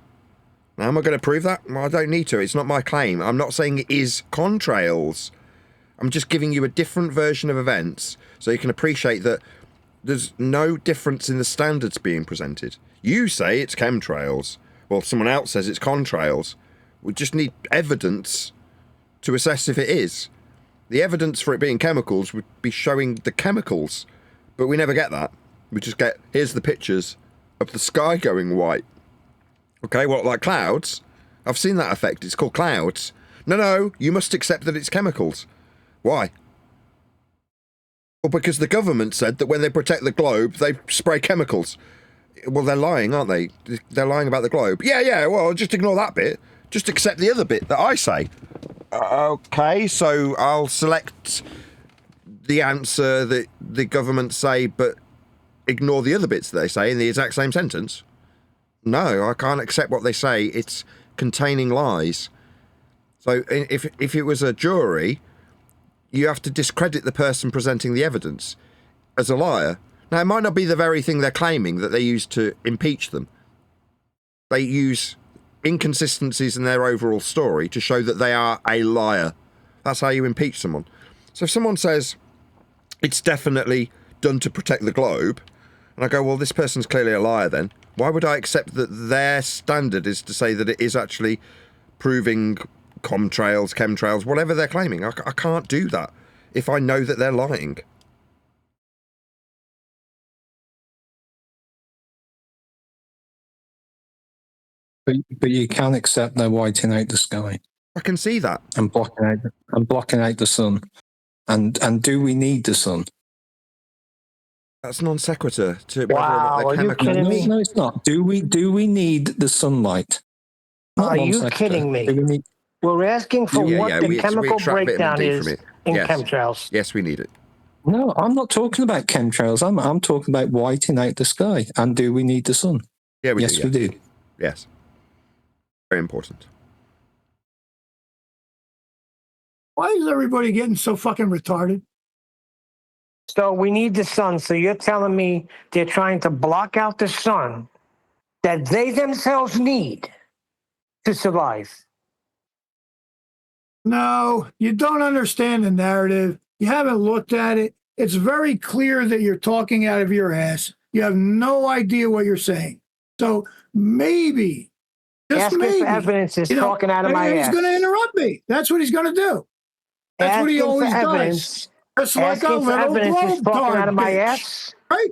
Now, am I going to prove that? Well, I don't need to. It's not my claim. I'm not saying it is contrails. I'm just giving you a different version of events so you can appreciate that there's no difference in the standards being presented. You say it's chemtrails. Well, someone else says it's contrails. We just need evidence to assess if it is. The evidence for it being chemicals would be showing the chemicals, but we never get that. We just get, here's the pictures of the sky going white. Okay, well, like clouds, I've seen that effect. It's called clouds. No, you must accept that it's chemicals. Why? Well, because the government said that when they protect the globe, they spray chemicals. Well, they're lying, aren't they? They're lying about the globe. Yeah, well, just ignore that bit. Just accept the other bit that I say. Okay, so I'll select the answer that the government say, but ignore the other bits that they say in the exact same sentence. No, I can't accept what they say. It's containing lies. So if it was a jury, you have to discredit the person presenting the evidence as a liar. Now, it might not be the very thing they're claiming that they use to impeach them. They use inconsistencies in their overall story to show that they are a liar. That's how you impeach someone. So if someone says it's definitely done to protect the globe, and I go, well, this person's clearly a liar then, why would I accept that their standard is to say that it is actually proving contrails, chemtrails, whatever they're claiming? I can't do that if I know that they're lying. But you can accept they're whiting out the sky I can see that. and blocking out the sun. And do we need the sun? That's non sequitur to Wow, whether or not are they're you chemical. kidding me? No, it's not. Do we need the sunlight? Not Are non you sequitur. kidding me? Do we need, We're asking for what the we chemical extract breakdown vitamin D is from it. in Yes. chemtrails. Yes, we need it. no, I'm not talking about chemtrails. I'm talking about whiting out the sky. And do we need the sun? Yeah, we Yes, do. we do. Yes. Very important. Why is everybody getting so fucking retarded? So we need the sun. So you're telling me they're trying to block out the sun that they themselves need to survive? No, you don't understand the narrative. You haven't looked at it. It's very clear that you're talking out of your ass. You have no idea what you're saying. So maybe, just Asking maybe, for evidence is you know, talking out of my he's ass. going to interrupt me. That's what he's going to do. That's what he Asking for always does. evidence. Just like a Asking for little evidence is talking globe-tard out of my bitch. ass. Right?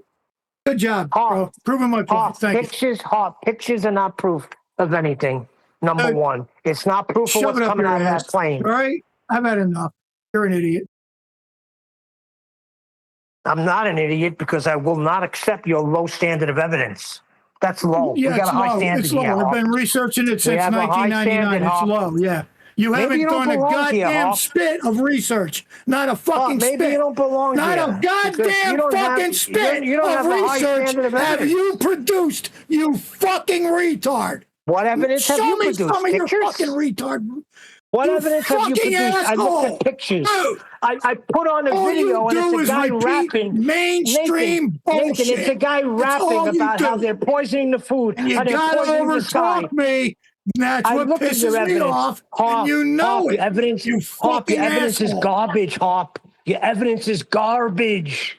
Good job, bro. Proving my point. Thank you. Pictures are not proof of anything. Number one, it's not proof of Shove what's it up coming your out of ass. that plane. All right? I've had enough. You're an idiot. I'm not an idiot because I will not accept your low standard of evidence. That's low. Yeah, we got it's a high low. standard It's low. here, I've Hawk. been researching it We since have a high 1999. standard, It's Hawk. low, yeah. You Maybe haven't you don't done a belong here, goddamn Hawk. spit of research. Not a fucking Maybe spit. you don't belong Not here. a because goddamn you don't fucking have, spit you don't of have a high research standard of have evidence. you produced, you fucking retard. What evidence have Show you me produced? some of your Pictures? fucking retard. What You evidence have you fucking produced? I looked asshole. at pictures. Dude, I put on a all video you and it's do a is guy repeat rapping. mainstream bullshit. Nathan, it's a guy That's rapping all you about how do. they're poisoning the food, And you how they're gotta poisoning the sky. overtalk me. That's I what looked at your pisses me evidence. off. Hop, And you know Hop, it. Your evidence, You Hop, your fucking evidence is asshole. garbage, Hop. Your evidence is garbage.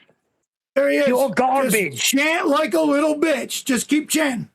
There he is. You're garbage. Just chant like a little bitch. Just keep chanting.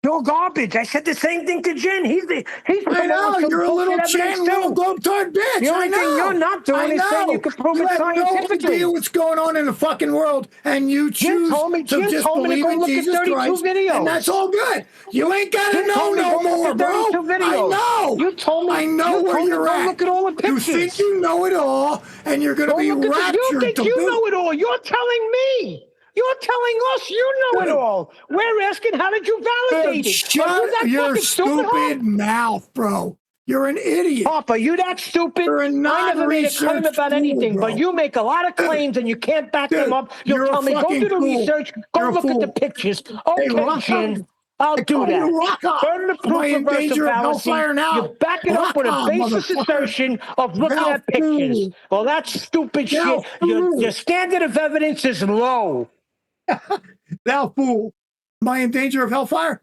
You're garbage. I said the same thing to Jen. He's I coming know, with some you're a little bullshit Jen, evidence little too. globe-tard bitch. The only I know. thing you're not doing I is saying you know. can prove You it have no scientifically. idea what's going on in the fucking world, and you Jen choose told me to to just go believe in look at Jesus 32 Christ, videos. and that's all good. You ain't got to Jen know told me no go look more, at bro. 32 videos. I know. You told me. I know you where told me you're go at. look at all the You pictures. think you know it all, and you're going to Go be look at you raptured think to you boot. know it all. You're telling me. You're telling us you know it all. We're asking, how did you validate it? Shut your stupid mouth, bro. You're an idiot. Papa, you that stupid? You're a I never made a claim non-research about fool, anything, bro. but you make a lot of claims and you can't back them up. You'll you're a tell me, go fucking do the fool. research, go You're a look at the fool. pictures. Hey, Okay, rock Jen, up. I'll I do call that. you rock up. Burden of Am I proof, in reverse danger of of fallacy. hellfire now? You back it up with a Rock on, baseless motherfucker. assertion of looking Thou at pictures. fool. Well, that's stupid Thou shit. Your fool. standard of evidence is low. Thou fool. Am I in danger of hellfire?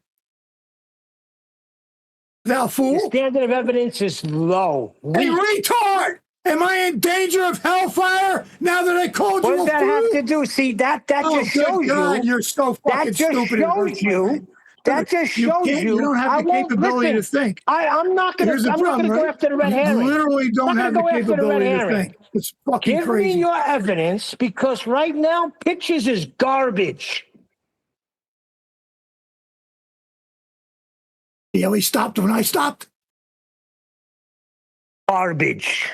Thou fool. Your standard of evidence is low. Hey, retard! Am I in danger of hellfire now that I called What you does a that fool? have to do? See, that just shows God, you. you're so fucking That just stupid. in the shows first you. place. That just shows You don't have I the won't capability listen. to think. I'm not gonna. Here's the I'm not problem, gonna go right? after the red You herring. literally don't I'm not have gonna the go after the red capability to herring. think. It's fucking Give crazy. me your evidence, because right now pictures is garbage. Yeah, we stopped when I stopped. Garbage.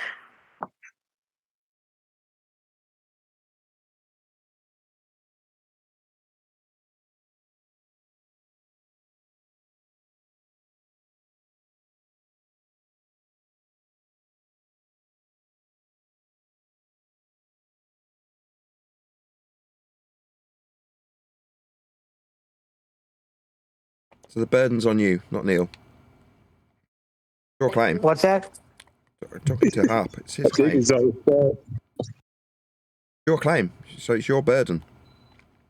So the burden's on you, not Neil. Your claim. What's that? Talking to Harp. It's his claim. Your claim. So it's your burden.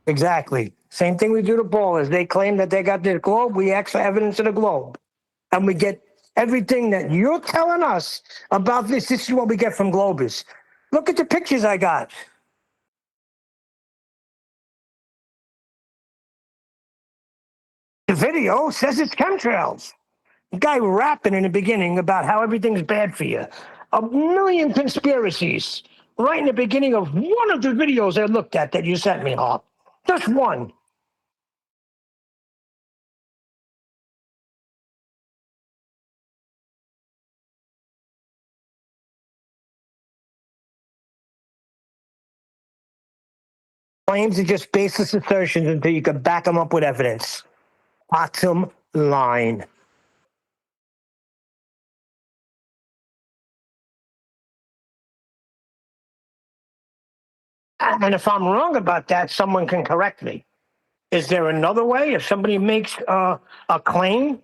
Exactly. Same thing we do to ballers. They claim that they got the globe. We ask for evidence of the globe, and we get everything that you're telling us about this. This is what we get from Globers. Look at the pictures I got. The video says it's chemtrails. The guy rapping in the beginning about how everything's bad for you. A million conspiracies right in the beginning of one of the videos I looked at that you sent me, Hawk. Just one. Claims are just baseless assertions until you can back them up with evidence. Bottom line. And if I'm wrong about that, someone can correct me. Is there another way? If somebody makes a claim,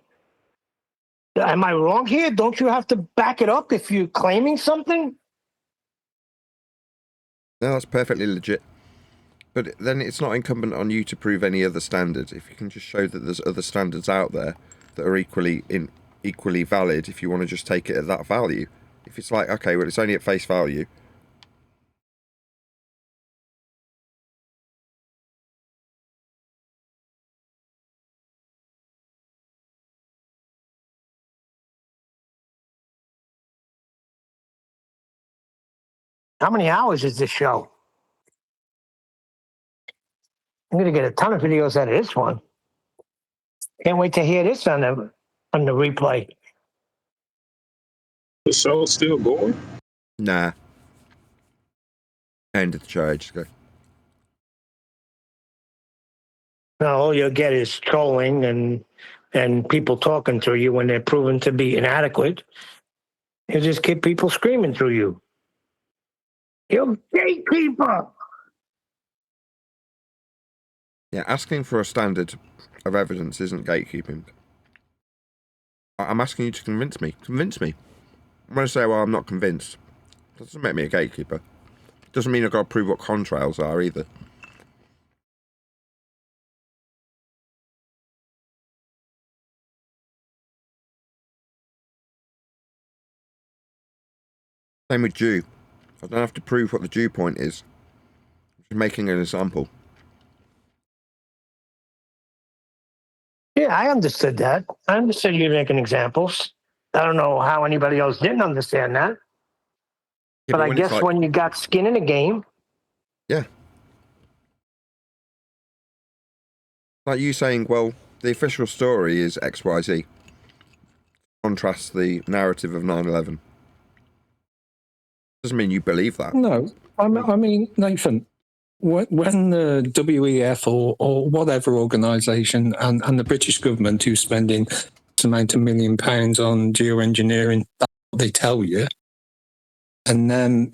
am I wrong here? Don't you have to back it up if you're claiming something? No, that's perfectly legit. But then it's not incumbent on you to prove any other standard. If you can just show that there's other standards out there that are equally valid, if you want to just take it at that value. If it's like, okay, well, it's only at face value. How many hours is this show? I'm going to get a ton of videos out of this one. Can't wait to hear this on the replay. The show's still going? Nah. End of the show ages ago. No, all you'll get is trolling and people talking to you when they're proven to be inadequate. You just keep people screaming through you. You gatekeeper! Yeah, asking for a standard of evidence isn't gatekeeping. I'm asking you to convince me. Convince me. When I say, well, I'm not convinced, that doesn't make me a gatekeeper. Doesn't mean I've got to prove what contrails are either. Same with Jew. I don't have to prove what the Jew point is. I'm just making an example. Yeah, Yeah, I understood that. I understood you making examples. I don't know how anybody else didn't understand that. Yeah, but I when it's guess like, when you got skin in the game, yeah, like you saying, well, the official story is XYZ. Contrast the narrative of 9/11. Doesn't mean you believe that. No, I mean, Nathan, when the WEF or whatever organisation and the British government who's spending this amount of £1 million on geoengineering, that's what they tell you, and then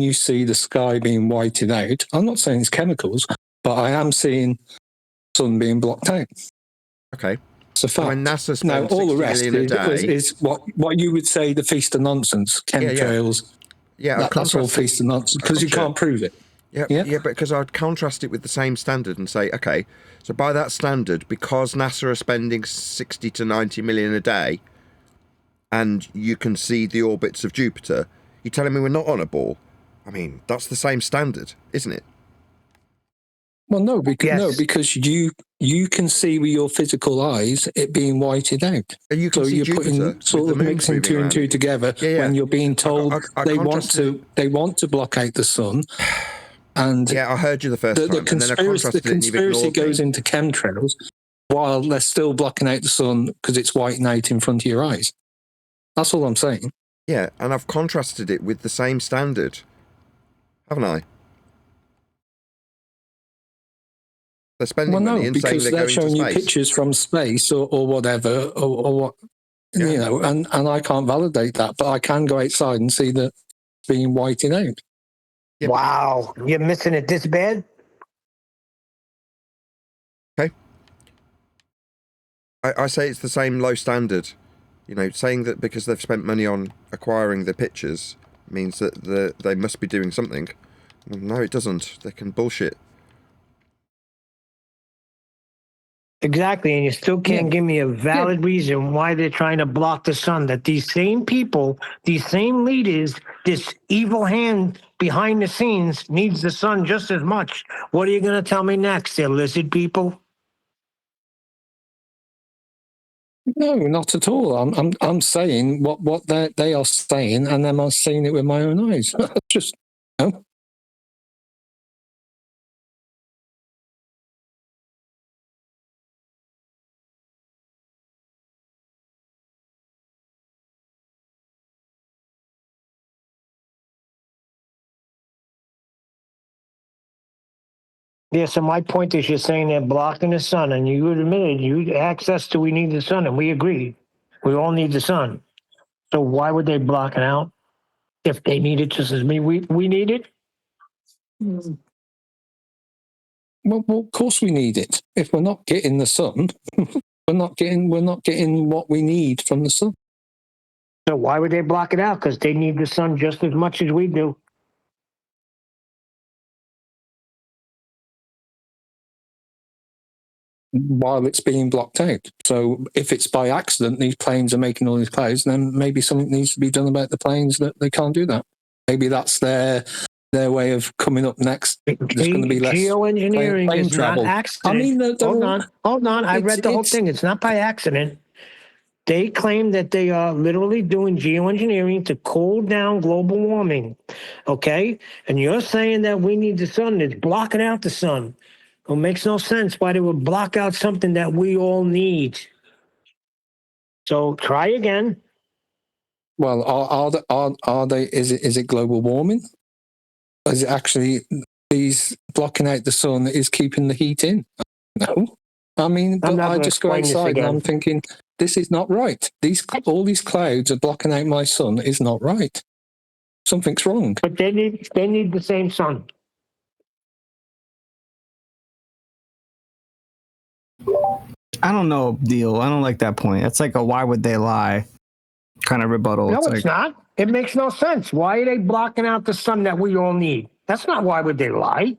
you see the sky being whited out. I'm not saying it's chemicals, but I am seeing sun being blocked out. Okay. It's a fact. When NASA spends Now, all the 60 rest million a day, is what you would say the feast of nonsense, chemtrails. Yeah, That's all feast of nonsense because you can't prove it. Yeah, but because I'd contrast it with the same standard and say, okay, so by that standard, because NASA are spending 60 to 90 million a day, and you can see the orbits of Jupiter, you're telling me we're not on a ball? I mean, that's the same standard, isn't it? Well, no, because you can see with your physical eyes it being whited out. And you can see you're Jupiter putting sort of mixing two and two together when you're being told they want to block out the sun. And yeah, I heard you the first time. The conspiracy goes into chemtrails while they're still blocking out the sun because it's whitening out in front of your eyes. That's all I'm saying. Yeah, and I've contrasted it with the same standard, haven't I? They're spending money and saying they're showing you space. pictures from space or whatever, or what, you know, and I can't validate that, but I can go outside and see that being whited out. Yeah. Wow, you're missing it this bad? Okay. I say it's the same low standard. You know, saying that because they've spent money on acquiring the pictures means that they must be doing something. Well, no, it doesn't. They can bullshit. Exactly, and you still can't give me a valid reason why they're trying to block the sun. That these same people, these same leaders, this evil hand behind the scenes needs the sun just as much. What are you going to tell me next, they're lizard people? No, not at all. I'm saying what they are saying, and then I'm seeing it with my own eyes. Just Yeah, so my point is you're saying they're blocking the sun, and you admitted you access to we need the sun, and we agreed. We all need the sun. So why would they block it out if they need it just as we need it? well, of course we need it. If we're not getting the sun, we're not getting what we need from the sun. So why would they block it out? Because they need the sun just as much as we do. While it's being blocked out. So if it's by accident, these planes are making all these clouds, then maybe something needs to be done about the planes that they can't do that. Maybe that's their way of coming up next. There's going to be less geoengineering plane is travel. not accident. I mean, hold on. I read the whole thing. It's not by accident. They claim that they are literally doing geoengineering to cool down global warming. Okay? And you're saying that we need the sun. It's blocking out the sun. It makes no sense why they would block out something that we all need. So try again. Well, are they? Is it global warming? Is it actually these blocking out the sun that is keeping the heat in? No. I mean, but I just go outside and I'm thinking, this is not right. All these clouds are blocking out my sun is not right. Something's wrong. But they need the same sun. I don't know, Deal. I don't like that point. It's like a why would they lie kind of rebuttal. No, it's not. It makes no sense. Why are they blocking out the sun that we all need? That's not why would they lie.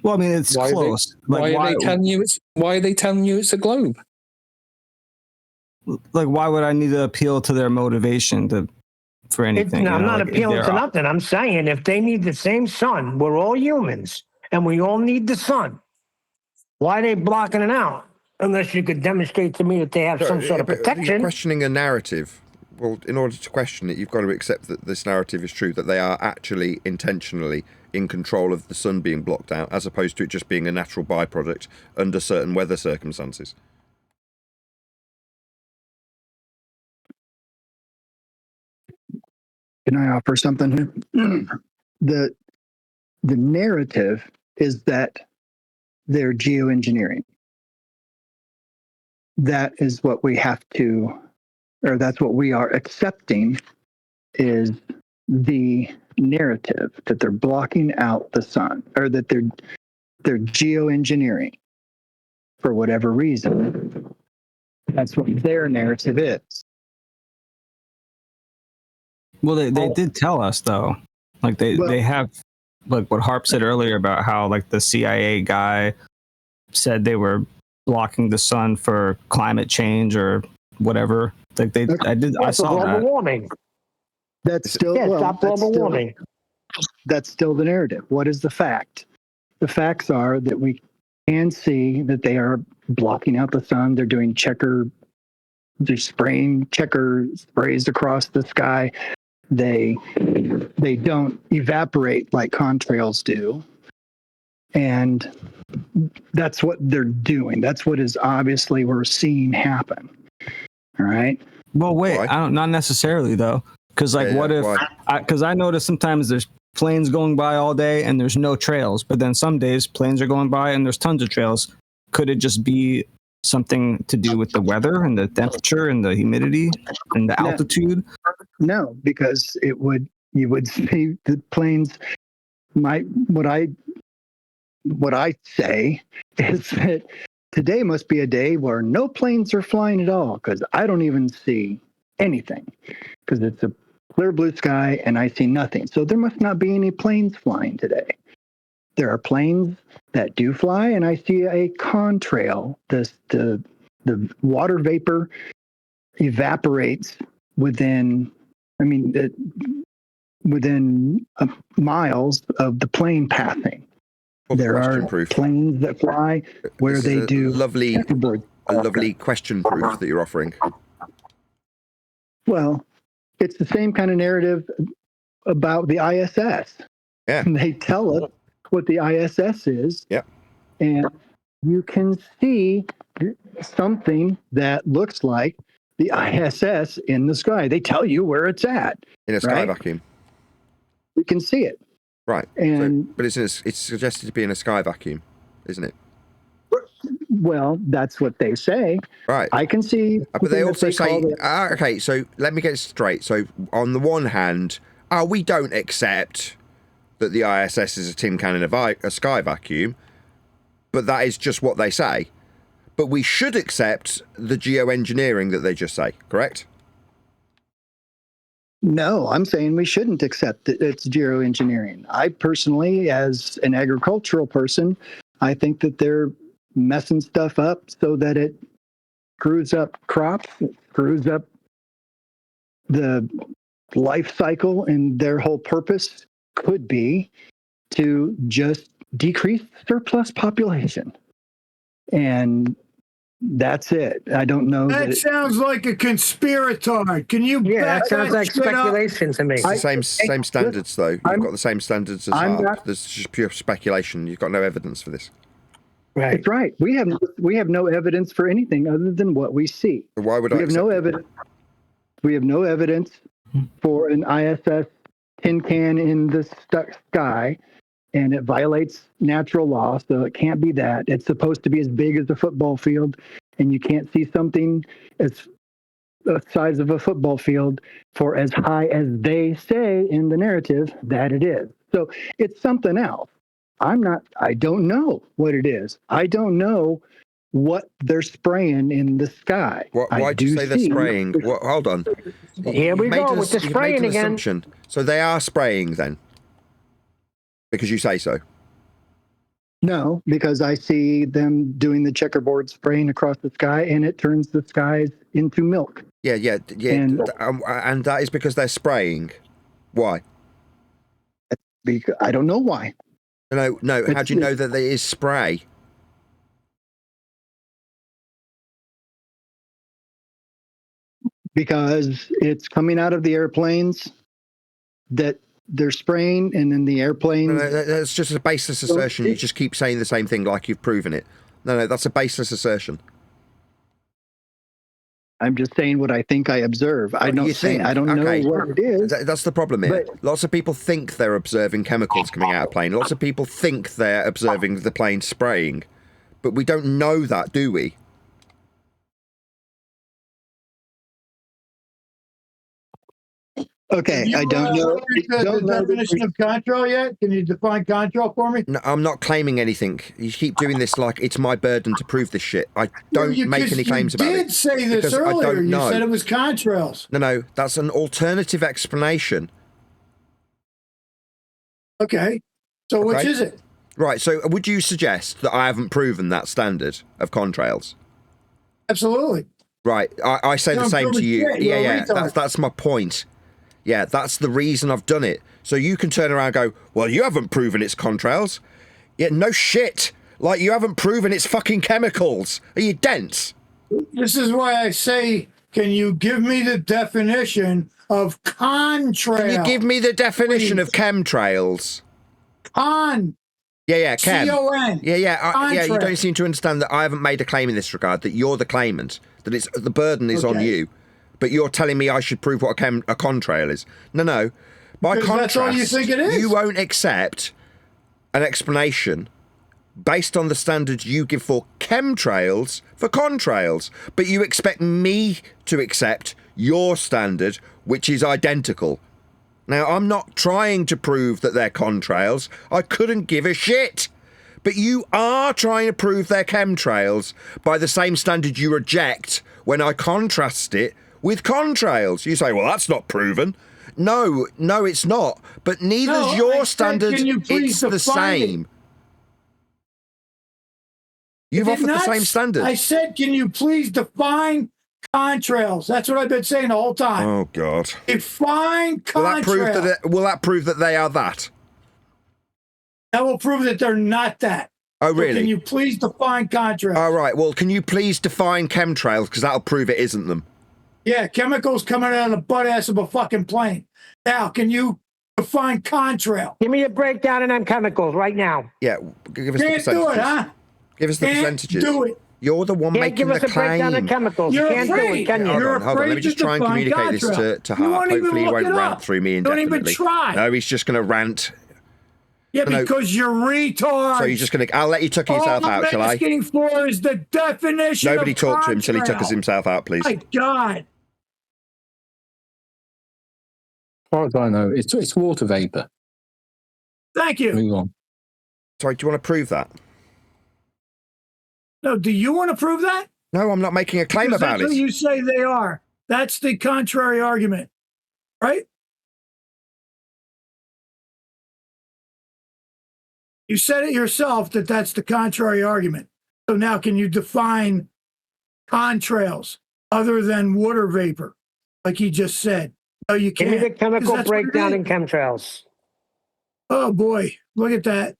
Well, I mean, it's close. Why are they telling you it's a globe? Like, why would I need to appeal to their motivation for anything? I'm not appealing to nothing. I'm saying if they need the same sun, we're all humans, and we all need the sun. Why are they blocking it out? Unless you could demonstrate to me that they have some sort of But you're protection. questioning a narrative. Well, in order to question it, you've got to accept that this narrative is true, that they are actually intentionally in control of the sun being blocked out, as opposed to it just being a natural byproduct under certain weather circumstances. Can I offer something? the narrative is that they're geoengineering. That is what we have to, or that's what we are accepting, is the narrative that they're blocking out the sun, or that they're geoengineering for whatever reason. That's what their narrative is. Well, they did tell us though, like they have, like what Harp said earlier about how like the CIA guy said they were blocking the sun for climate change or whatever. Like I saw global that. warming. That's still Stop global warming. That's still the narrative. What is the fact? The facts are that we can see that they are blocking out the sun. They're doing they're spraying checker sprays across the sky. They don't evaporate like contrails do. And that's what they're doing. That's what is obviously we're seeing happen. All right. Well, wait, Why? not necessarily though. Because like, what if? Because I notice sometimes there's planes going by all day and there's no trails, but then some days planes are going by and there's tons of trails. Could it just be something to do with the weather and the temperature and the humidity and the altitude? No, because you would see the planes. What I say is that today must be a day where no planes are flying at all, because I don't even see anything, because it's a clear blue sky and I see nothing. So there must not be any planes flying today. There are planes that do fly, and I see a contrail. The water vapor evaporates within miles of the plane passing. There are planes that fly where This they is do a lovely question proof that you're offering. Well, it's the same kind of narrative about the ISS. Yeah. They tell us what the ISS is. Yep. And you can see something that looks like the ISS in the sky. They tell you where it's at. In a sky vacuum. We can see it. Right. And but it's suggested to be in a sky vacuum, isn't it? Well, that's what they say. Right. I can see. But they also say, okay, so let me get it straight. So on the one hand, we don't accept that the ISS is a tin can in a sky vacuum, but that is just what they say. But we should accept the geoengineering that they just say, correct? No, I'm saying we shouldn't accept that it's geoengineering. I personally, as an agricultural person, I think that they're messing stuff up so that it screws up crops, screws up the life cycle, and their whole purpose could be to just decrease surplus population. And that's it. I don't know. That sounds like a conspirator. Can you? Yeah, back that sounds like shit up? speculation to me. It's the same standards, though. You've got the same standards as Harp. There's just pure speculation. You've got no evidence for this. Right. That's right. We have no evidence for anything other than what we see. Why would we I have no evidence? We have no evidence for an ISS tin can in the sky, and it violates natural law, so it can't be that. It's supposed to be as big as a football field, and you can't see something as the size of a football field for as high as they say in the narrative that it is. So it's something else. I don't know what it is. I don't know what they're spraying in the sky. Why do you say they're spraying? Hold on. Here we go with the spraying again. Assumption. So they are spraying then? Because you say so? No, because I see them doing the checkerboard spraying across the sky, and it turns the skies into milk. Yeah. And that is because they're spraying. Why? Because I don't know why. No. How do you know that there is spray? because it's coming out of the airplanes that they're spraying, and then the airplanes. No, that's just a baseless assertion. You just keep saying the same thing like you've proven it. No, that's a baseless assertion. I'm just saying what I think I observe. I don't know what it is. That's the problem here. Lots of people think they're observing chemicals coming out of a plane. Lots of people think they're observing the plane spraying. But we don't know that, do we? Okay, I don't know. The definition of contrail yet? Can you define contrail for me? No, I'm not claiming anything. You keep doing this like it's my burden to prove this shit. I don't make any claims about it. You did say this earlier. You said it was contrails. No, that's an alternative explanation. Okay, so which is it? Right, so would you suggest that I haven't proven that standard of contrails? Absolutely. Right, I say the same to you. Yeah, that's my point. Yeah, that's the reason I've done it. So you can turn around and go, well, you haven't proven it's contrails. Yeah, no shit. Like, you haven't proven it's fucking chemicals. Are you dense? This is why I say, can you give me the definition of contrail? Can you give me the definition of chemtrails? Con. Yeah, chem. C-O-N. Yeah, you don't seem to understand that I haven't made a claim in this regard, that you're the claimant, that it's the burden is on you. But you're telling me I should prove what a contrail is. No. By contrast, that's all you think it is. You won't accept an explanation based on the standards you give for chemtrails for contrails. But you expect me to accept your standard, which is identical. Now, I'm not trying to prove that they're contrails. I couldn't give a shit. But you are trying to prove they're chemtrails by the same standard you reject when I contrast it with contrails. You say, well, that's not proven. No, it's not. But neither's your standard. It's the same. You've offered the same standard. I said, can you please define contrails? That's what I've been saying the whole time. Oh, God. Define contrails. Will that prove that they are that? That will prove that they're not that. Oh, really? So can you please define contrails? All right. Well, can you please define chemtrails? Because that'll prove it isn't them. Yeah, chemicals coming out of the butt ass of a fucking plane. Now, can you define contrail? Give me a breakdown on chemicals right now. Yeah, give us the percentages. Can't do it, huh? Give us the percentages. Do it. You're the one making the claim. Give us a breakdown of chemicals. You can't do it, can you? Hold on. Let me just try and communicate this to Hart. Hopefully he won't rant through me indefinitely. Don't even try. No, he's just going to rant. Yeah, because you're retards. So you're just going to... I'll let you tuck yourself out, shall I? All I'm asking for is the definition Nobody of talk to him till he contrail. tuckers himself out, please. My God. As far as I know, it's water vapor. Thank you. Move on. Sorry, do you want to prove that? No, do you want to prove that? No, I'm not making a claim about it. That's what you say they are. That's the contrary argument, right? You said it yourself that that's the contrary argument. So now can you define contrails other than water vapor, like he just said? No, you can't. Give me the chemical breakdown in chemtrails. Oh, boy. Look at that.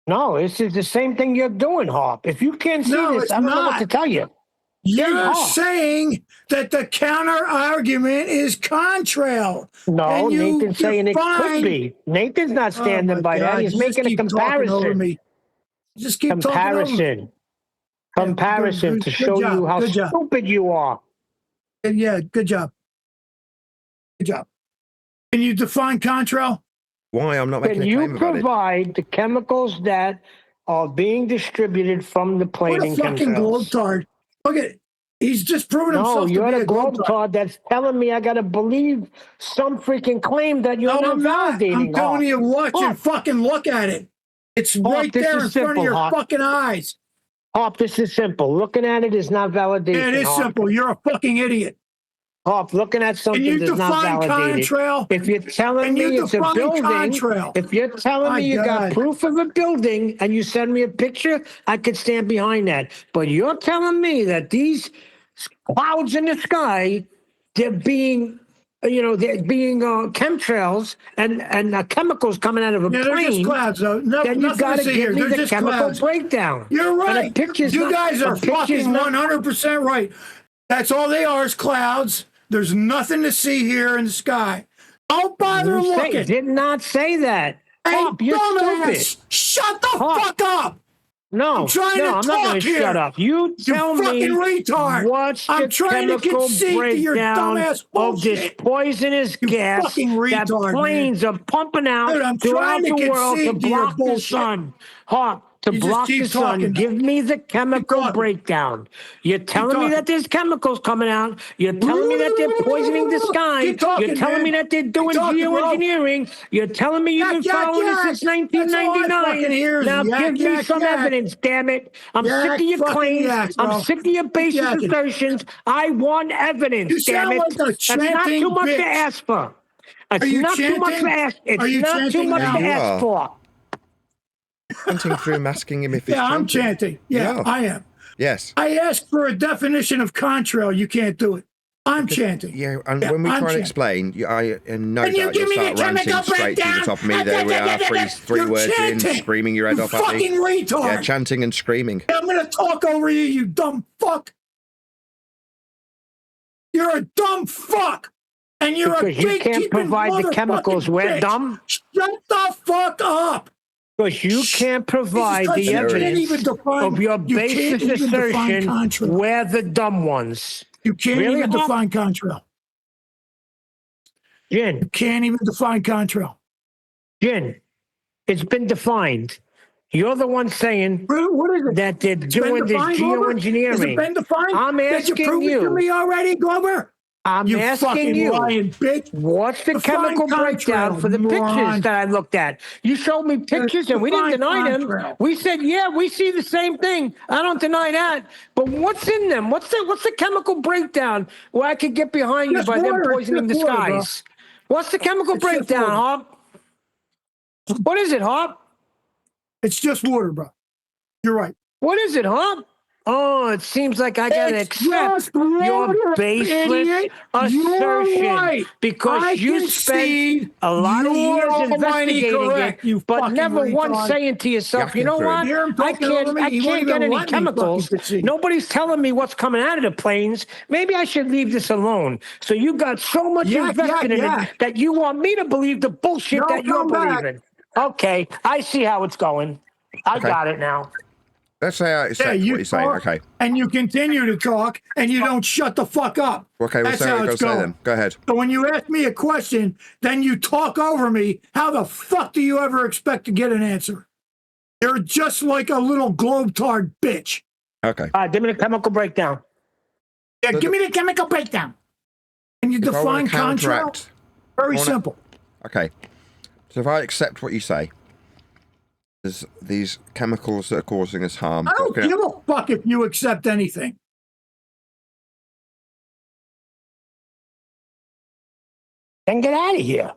No, this is the same thing you're doing, Hop. If you can't see this, I don't know what to tell you. You're saying that the counter argument is contrail. No, Nathan's saying it could be. Nathan's not standing by that. He's making a comparison. Just keep talking Comparison to show you how stupid you are. Yeah, good job. Good job. Can you define contrail? Why? I'm not making a claim about it. Can you provide the chemicals that are being distributed from the plane in chemtrails? What a fucking globetard. Look at it. He's just proven himself to be a you're the globetard that's telling me I got to believe some freaking claim that you're not validating. I'm telling you, watch and fucking look at it. It's right there in front of your fucking eyes. Hop, this is simple. Looking at it is not validation. Yeah, it is simple. You're a fucking idiot. Hop, looking at something is not validated. Contrail? If you're telling me it's a building, if you're telling me you got proof of a building and you send me a picture, I could stand behind that. But you're telling me that these clouds in the sky, they're being chemtrails and chemicals coming out of a plane. They're just clouds, though. Then you got to give me the chemical breakdown. You're right. You guys are fucking 100% right. That's all they are is clouds. There's nothing to see here in the sky. Don't bother looking. Did not say that. Hey, Hop, you're dumbass, stupid. shut the Hop. fuck up. No, I'm trying to I'm not talk going to here. shut up. You tell fucking me retard. what's I'm the trying to chemical concede to your breakdown dumbass of bullshit. this poisonous You gas fucking that retard, planes are pumping out Dude, I'm throughout trying to the world to concede to your block the bullshit. sun. Hawk, to You just block keep the sun. talking. Give me the chemical talking. breakdown. You're telling me talking. that there's chemicals coming out. You're telling me that they're poisoning the sky. Keep talking, You're telling man. me that they're Keep doing talking, bro. geoengineering. You're telling me you've been following this since That's all I fucking hear 1999. is Now yak, give me yak, some yak. evidence, damn it. I'm Yak, sick of your fucking claims. yaks, bro. I'm sick of your baseless yakking. assertions. I want evidence, You damn sound it. like a That's not chanting too much bitch. to ask for. It's Are you not too much to chanting? ask. It's Are you not too chanting much now? to You ask are. for. Chanting through him, asking him if he's Yeah, I'm chanting. chanting. Yeah, Yeah. I am. Yes. I asked for a definition of contrail. You can't do it. I'm chanting. Yeah, and Yeah, when we I'm try and chanting. explain, I no Can you doubt give you'll me the start ranting chemical straight to the breakdown? top of me. There we are, three You're words in, chanting. screaming your head You off at me. fucking retard. Yeah, chanting and screaming. I'm going to talk over you, you dumb fuck. You're a dumb fuck. And you're Because a you can't gatekeeping provide the chemicals. motherfucking We're bitch. dumb. Shut the fuck up. Because you can't provide Jesus Christ, the you can't evidence even define- of your you can't baseless even define assertion. contrail. We're the dumb ones. You can't Really, even Hawk? define contrail. Jin, You can't even define contrail. Jin, it's been defined. You're the one saying What is it? that they're It's been doing this defined, Glover? Has it geoengineering. been defined? I'm Did you asking prove it to you. me already, Glover? I'm You asking fucking you. lying bitch. What's the Define chemical breakdown contrail, for the moron. pictures that I looked at? You showed me pictures and we didn't Define deny them. contrail. We said, yeah, we see the same thing. I don't deny that. But what's in them? What's the chemical breakdown where I could get behind you Just by them water, it's poisoning the just water, bro. skies? What's the chemical It's just breakdown, water. Hop? What is it, Hop? It's just water, bro. You're right. What is it, Hop? Oh, it seems like I gotta It's accept just water, your baseless idiot. assertion You're right. because I you concede spent a lot of you're years almighty investigating correct, it, you but fucking never once retard. saying to yourself, Yakking you know through what? him. Hear him I talking over can't, me. I He won't can't get even any let me fucking chemicals. concede. Nobody's telling me what's coming out of the planes. Maybe I should leave this alone. So you got so much invested in it that you want me to believe the bullshit No, that you're come back. believing. Okay, I see how it's going. I Okay. got it now. Let's say I accept Yeah, what you you're saying. talk, Okay. and you continue to talk, and you don't shut the fuck up. Okay, we'll That's say how what you got it's to say going. then. Go ahead. So when you ask me a question, then you talk over me. How the fuck do you ever expect to get an answer? You're just like a little globetard bitch. Okay. Give me the chemical breakdown. Yeah, So give me the chemical breakdown. Can you If I wanna define contrail? counteract- Very I wanna- simple. Okay. So if I accept what you say, there's these chemicals that are causing us harm. I don't Okay. give a fuck if you accept anything. Then get out of here.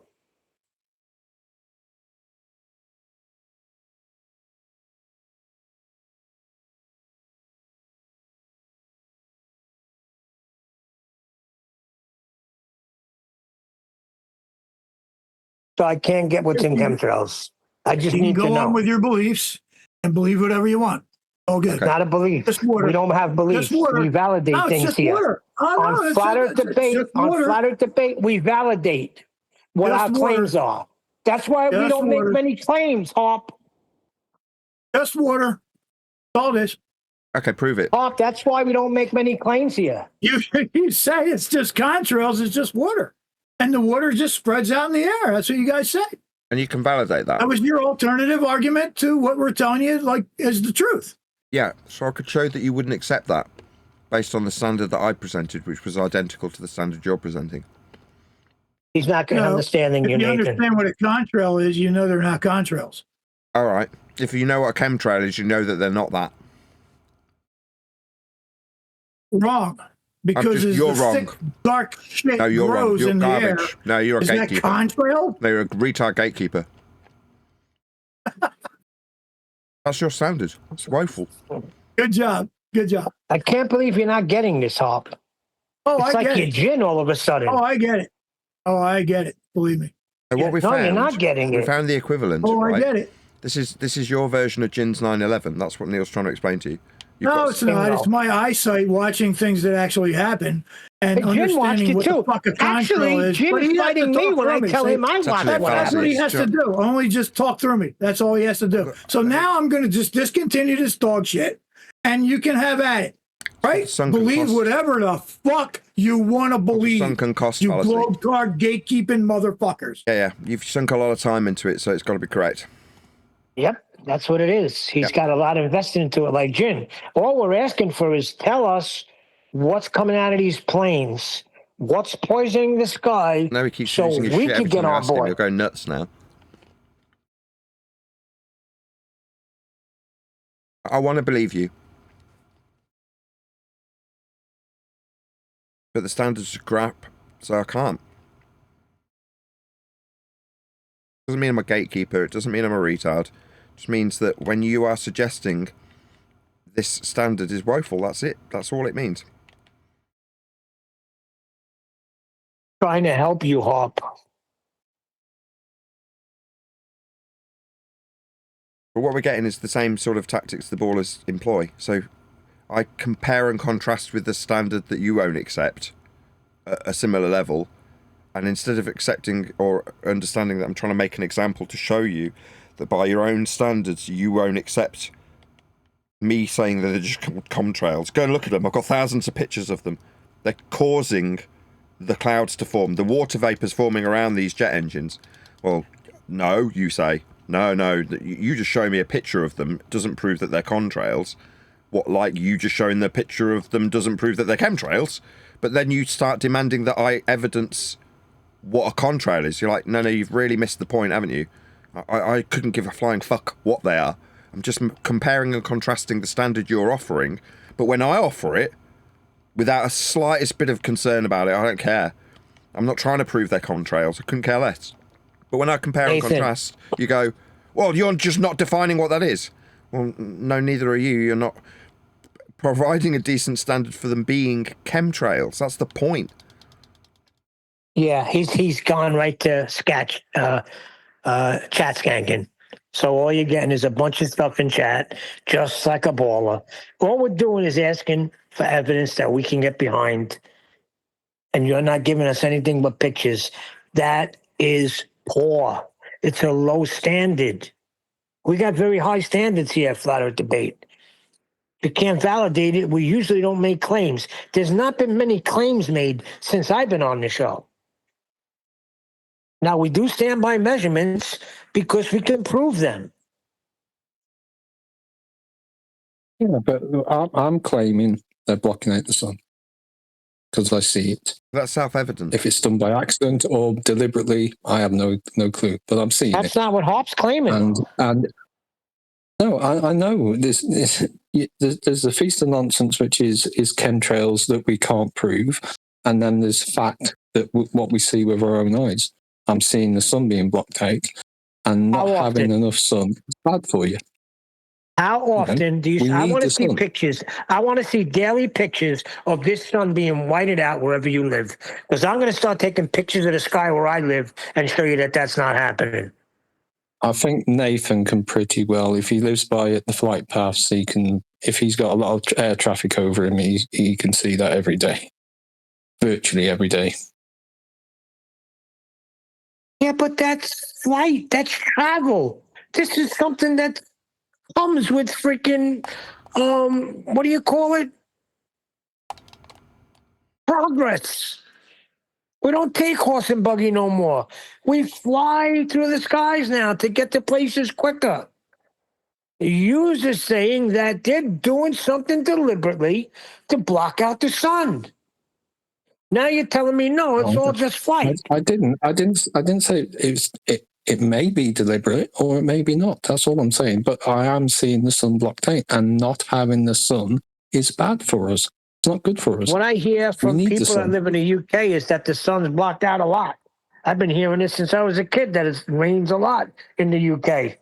So I can't get what's in chemtrails. I just You can need to go know. on with your beliefs and believe whatever you want. Oh, good. It's not a belief. Just water. We don't have beliefs. Just water. We validate No, it's things just here. water. Oh, no, On it's flat just- Earth it's debate, just on water. flat Earth debate, we validate what Just our claims water. are. That's why we Just don't water. make many claims, Hop. Just water. That's all it is. Okay, prove it. Hop, that's why we don't make many claims here. You say it's just contrails, it's just water. And the water just spreads out in the air. That's what you guys say. And you can validate that. That was your alternative argument to what we're telling you, like, is the truth. Yeah, so I could show that you wouldn't accept that based on the standard that I presented, which was identical to the standard you're presenting. He's not No, understanding If you, you Nathan. understand what a contrail is, you know they're not contrails. All right. If you know what a chemtrail is, you know that they're not that. Wrong. Because as you're the wrong. thick, dark shit No, you're wrong. grows You're in the air, garbage. No, you're a is that gatekeeper. contrail? No, you're a retard gatekeeper. That's your standard. It's woeful. Good job. Good job. I can't believe you're not getting this, Hop. Oh, It's I like get you're it. gin all of a sudden. Oh, I get it. Oh, I get it. Believe me. So what we No, found, you're not getting we it. found the equivalent. Oh, right? I get it. This is your version of Gin's 9/11. That's what Neil's trying to explain to you. No, it's not. It's my eyesight watching things that actually happen and Hey, Jim watched understanding it what too. the fuck a contrail Actually, is. Jim But he is has to fighting me talk when I through tell Say, him I It's watched actually it. a That's what he has to do. Only just talk through me. That's all he has to do. So now I'm going to just discontinue this dog shit, and you can have at it. Right? Believe whatever the fuck you want to believe. Sunken cost you fallacy. globe card gatekeeping motherfuckers. Yeah. You've sunk a lot of time into it, so it's got to be correct. Yep, that's what it is. He's got a lot invested into it, like Jim. All we're asking for is tell us what's coming out of these planes, what's poisoning the sky, Now he keeps so using his we shit can every get time you on ask him. board. He'll go nuts now. I want to believe you. But the standards are crap, so I can't. Doesn't mean I'm a gatekeeper. It doesn't mean I'm a retard. It just means that when you are suggesting this standard is woeful, that's it. That's all it means. Trying to help you, Hop. But what we're getting is the same sort of tactics the ballers employ. So I compare and contrast with the standard that you won't accept at a similar level. And instead of accepting or understanding that I'm trying to make an example to show you that by your own standards, you won't accept me saying that they're just chemtrails. Go and look at them. I've got thousands of pictures of them. They're causing the clouds to form. The water vapours forming around these jet engines. Well, no, you say. No, you just show me a picture of them. It doesn't prove that they're contrails. What, like you just showing the picture of them doesn't prove that they're chemtrails? But then you start demanding that I evidence what a contrail is. You're like, no, you've really missed the point, haven't you? I couldn't give a flying fuck what they are. I'm just comparing and contrasting the standard you're offering. But when I offer it, without a slightest bit of concern about it, I don't care. I'm not trying to prove they're contrails. I couldn't care less. But when I compare and contrast, you go, well, you're just not defining what that is. Well, no, neither are you. You're not providing a decent standard for them being chemtrails. That's the point. Yeah, he's gone right to chat skanking. So all you're getting is a bunch of stuff in chat, just like a baller. All we're doing is asking for evidence that we can get behind, and you're not giving us anything but pictures. That is poor. It's a low standard. We got very high standards here at Flat Earth Debate. You can't validate it. We usually don't make claims. There's not been many claims made since I've been on the show. Now, we do stand by measurements because we can prove them. Yeah, but I'm claiming they're blocking out the sun because I see it. That's self-evident. If it's done by accident or deliberately, I have no clue. But I'm seeing That's not what Hop's claiming. And no, I know there's a feast of nonsense, which is chemtrails that we can't prove, and then there's fact that what we see with our own eyes. I'm seeing the sun being blocked out, and not having enough sun is bad for you. How often do you? I want to see sun. pictures. I want to see daily pictures of this sun being whited out wherever you live. Because I'm going to start taking pictures of the sky where I live and show you that that's not happening. I think Nathan can pretty well, if he lives by the flight paths, he can. If he's got a lot of air traffic over him, he can see that every day, virtually every day. Yeah, but that's flight. That's travel. This is something that comes with freaking, what do you call it? Progress. We don't take horse and buggy no more. We fly through the skies now to get to places quicker. The user's saying that they're doing something deliberately to block out the sun. Now you're telling me no, it's all just flight. I didn't say it may be deliberate or it may be not. That's all I'm saying. But I am seeing the sun blocked out, and not having the sun is bad for us. It's not good for us. What I hear from people that live in the UK is that the sun's blocked out a lot. I've been hearing this since I was a kid, that it rains a lot in the UK.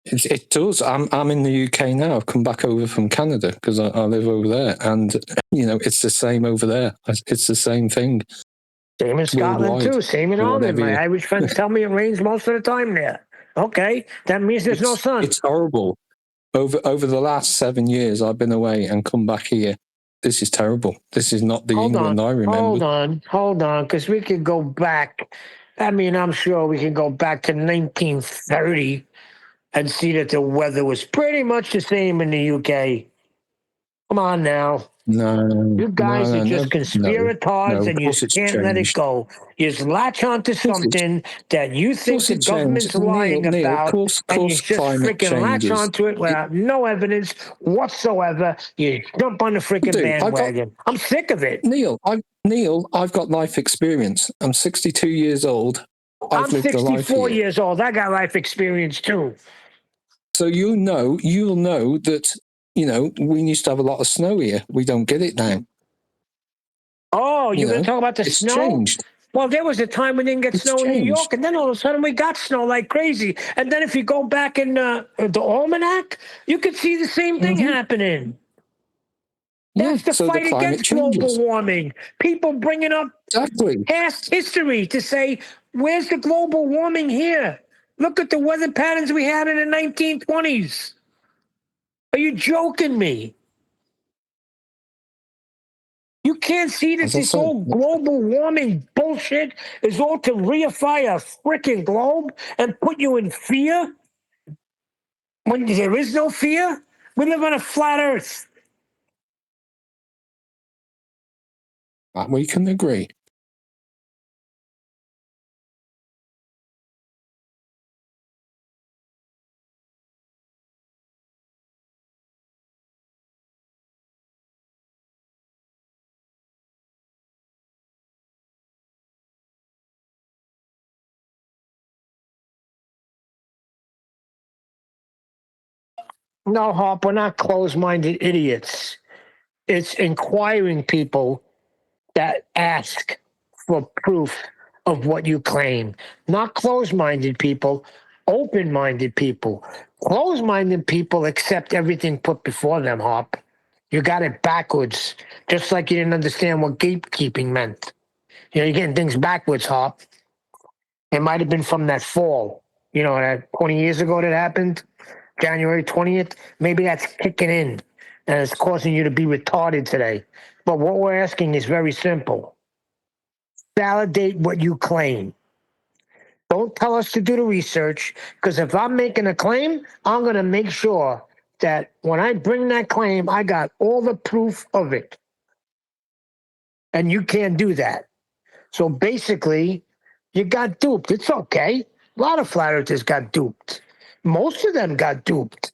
It does. I'm in the UK now. I've come back over from Canada because I live over there, and it's the same over there. It's the same thing. Same in Scotland too. Same in Ireland. My Irish friends tell me it rains most of the time there. Okay, that means there's no sun. It's horrible. over the last 7 years, I've been away and come back here. This is terrible. This is not the England I remember. Hold on, because we could go back. I mean, I'm sure we can go back to 1930 and see that the weather was pretty much the same in the UK. Come on now. No, You guys are just conspirators and you can't let it go. You just latch onto something that you think the government's lying about, and you just freaking latch onto it without no evidence whatsoever. You jump on the freaking bandwagon. I'm sick of it. Neil, I've got life experience. I'm 62 years old. I'm 64 years old. I got life experience too. So you'll know that, we used to have a lot of snow here. We don't get it now. Oh, you're going to talk about the snow? Changed. Well, there was a time we didn't get snow in New York, and then all of a sudden we got snow like crazy. And then if you go back in the almanac, you could see the same thing happening. That's the fight against global warming. People bringing up past history to say, where's the global warming here? Look at the weather patterns we had in the 1920s. Are you joking me? You can't see that this whole global warming bullshit is all to reify a freaking globe and put you in fear when there is no fear? We live on a flat earth. We can agree. No, Hop, we're not closed-minded idiots. It's inquiring people that ask for proof of what you claim. Not closed-minded people, open-minded people. Closed-minded people accept everything put before them, Hop. You got it backwards, just like you didn't understand what gatekeeping meant. You're getting things backwards, Hop. It might have been from that fall, that 20 years ago that happened. January 20th, maybe that's kicking in and it's causing you to be retarded today. But what we're asking is very simple. Validate what you claim. Don't tell us to do the research, because if I'm making a claim, I'm going to make sure that when I bring that claim, I got all the proof of it. And you can't do that. So basically, you got duped. It's okay. A lot of flat earthers got duped. Most of them got duped.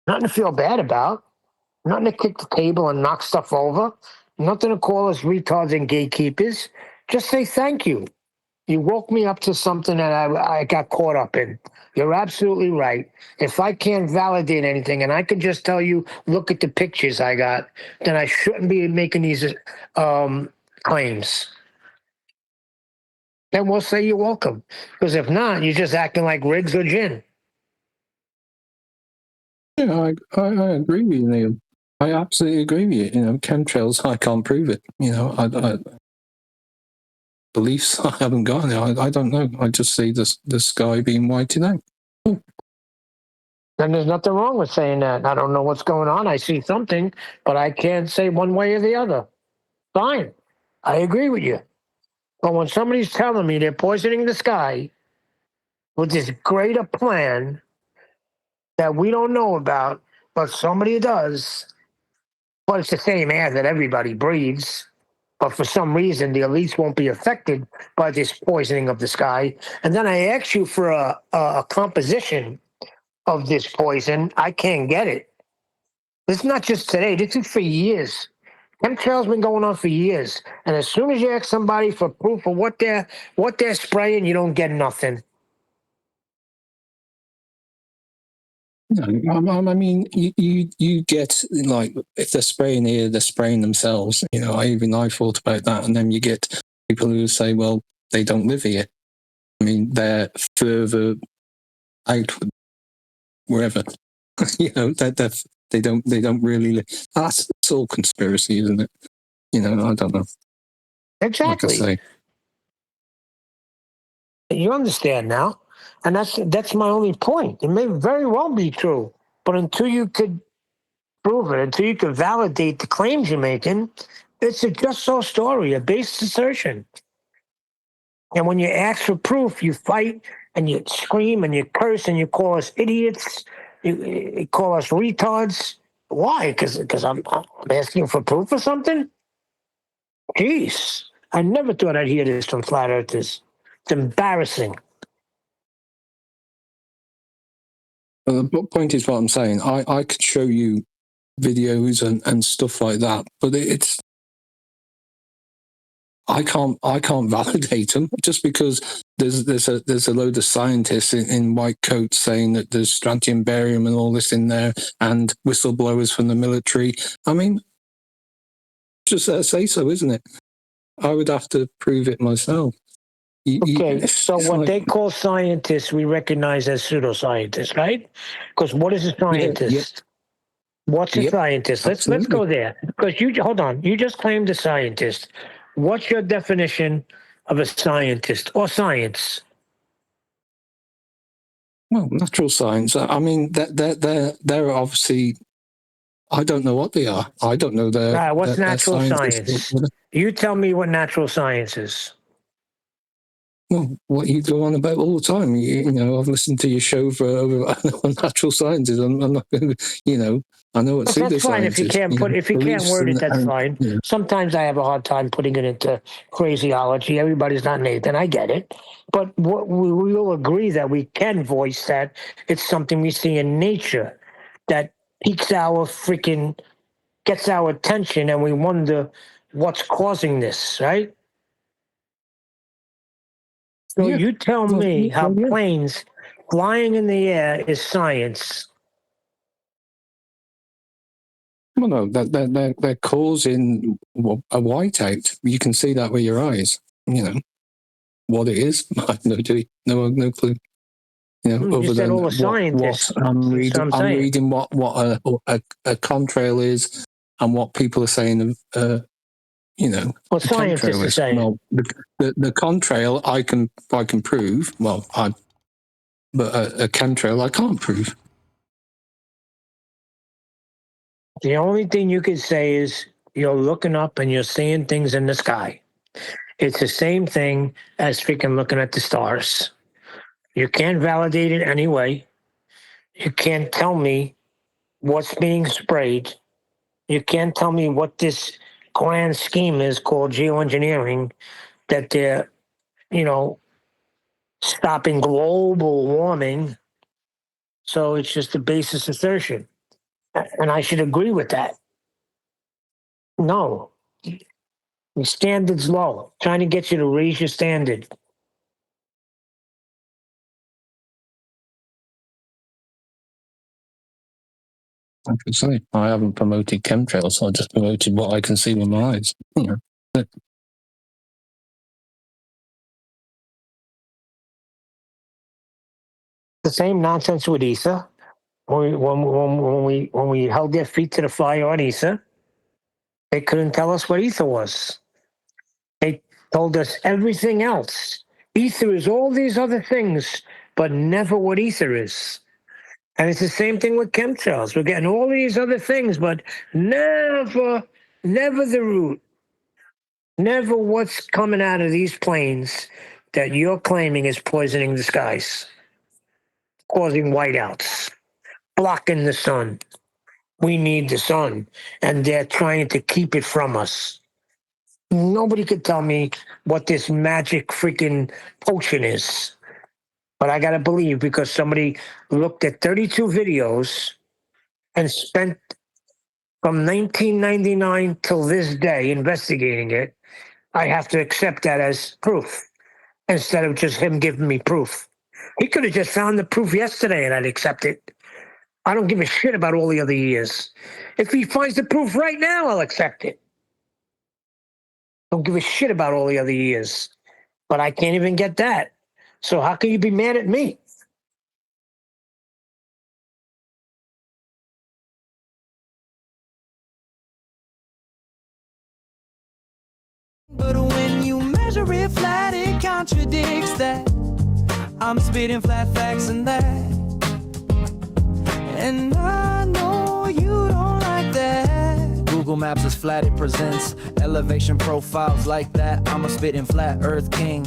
Nothing to feel bad about. Nothing to kick the table and knock stuff over. Nothing to call us retards and gatekeepers. Just say thank you. You woke me up to something that I got caught up in. You're absolutely right. If I can't validate anything and I can just tell you, look at the pictures I got, then I shouldn't be making these claims. Then we'll say you're welcome. Because if not, you're just acting like Riggs or Gin. Yeah, I agree with you, Neil. I absolutely agree with you. Chemtrails, I can't prove it. I beliefs I haven't got. I don't know. I just see the sky being whited out. Then there's nothing wrong with saying that. I don't know what's going on. I see something, but I can't say one way or the other. Fine. I agree with you. But when somebody's telling me they're poisoning the sky with this greater plan that we don't know about, but somebody does, but it's the same air that everybody breathes, but for some reason the elites won't be affected by this poisoning of the sky. And then I ask you for a composition of this poison, I can't get it. This is not just today. This is for years. Chemtrails been going on for years. And as soon as you ask somebody for proof of what they're spraying, you don't get nothing. I mean, you get, like, if they're spraying here, they're spraying themselves. I thought about that. And then you get people who say, well, they don't live here. I mean, they're further outward, wherever. They don't really live. It's all conspiracy, isn't it? I don't know. Exactly. Like I say. You understand now. And that's my only point. It may very well be true, but until you could prove it, until you could validate the claims you're making, it's a just so story, a base assertion. And when you ask for proof, you fight and you scream and you curse and you call us idiots, you call us retards. Why? Because I'm asking for proof or something? Jeez. I never thought I'd hear this from flat earthers. It's embarrassing. The point is what I'm saying. I could show you videos and stuff like that, but it's I can't validate them just because there's a load of scientists in white coats saying that there's strontium, barium, and all this in there, and whistleblowers from the military. I mean, just say so, isn't it? I would have to prove it myself. Okay, so what they call scientists, we recognize as pseudoscientists, right? Because what is a scientist? What's a scientist? Let's go there. Because hold on, you just claimed a scientist. What's your definition of a scientist or science? Well, natural science. I mean, they're obviously. I don't know what they are. I don't know their. What's their natural science? You tell me what natural science is. Well, what you go on about all the time. You know, I've listened to your show for over natural sciences. I'm not going to, I know what pseudoscience is. That's fine if you can't word it. That's fine. You know. Sometimes I have a hard time putting it into phraseology. Everybody's not Nathan. I get it, but we all agree that we can voice that it's something we see in nature that gets our attention, and we wonder what's causing this, right? So you tell me how planes flying in the air is science. Well, no, they're causing a whiteout. You can see that with your eyes. You know what it is. I have no clue. You know, other than what I'm reading what a contrail is and what people are saying. What scientists are saying. Well, the contrail I can prove. Well, but a chemtrail I can't prove. The only thing you could say is you're looking up and you're seeing things in the sky. It's the same thing as freaking looking at the stars. You can't validate it anyway. You can't tell me what's being sprayed. You can't tell me what this grand scheme is called geoengineering, that they're, stopping global warming. So it's just a basis assertion. And I should agree with that. No. The standard's low. Trying to get you to raise your standard. I can say I haven't promoted chemtrails. I just promoted what I can see with my eyes. You know. The same nonsense with ESA. When we held their feet to the fire on ESA, they couldn't tell us what ether was. They told us everything else. Ether is all these other things, but never what ether is. And it's the same thing with chemtrails. We're getting all these other things, but never the root. Never what's coming out of these planes that you're claiming is poisoning the skies, causing whiteouts, blocking the sun. We need the sun, and they're trying to keep it from us. Nobody could tell me what this magic freaking potion is. But I got to believe because somebody looked at 32 videos and spent from 1999 till this day investigating it, I have to accept that as proof instead of just him giving me proof. He could have just found the proof yesterday and I'd accept it. I don't give a shit about all the other years. If he finds the proof right now, I'll accept it. Don't give a shit about all the other years. But I can't even get that. So how can you be mad at me? But when you measure it flat, it contradicts that. I'm spitting flat facts and that. And I know you don't like that. Google Maps is flat, it presents elevation profiles like that. I'm a spitting flat earth king.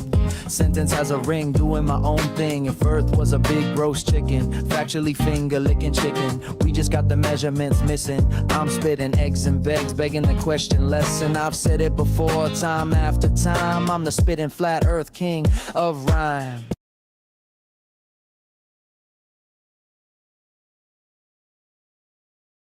Sentence has a ring, doing my own thing. If earth was a big roast chicken, factually finger licking chicken, we just got the measurements missing. I'm spitting eggs and begs, begging the question lesson. I've said it before, time after time. I'm the spitting flat earth king of rhyme.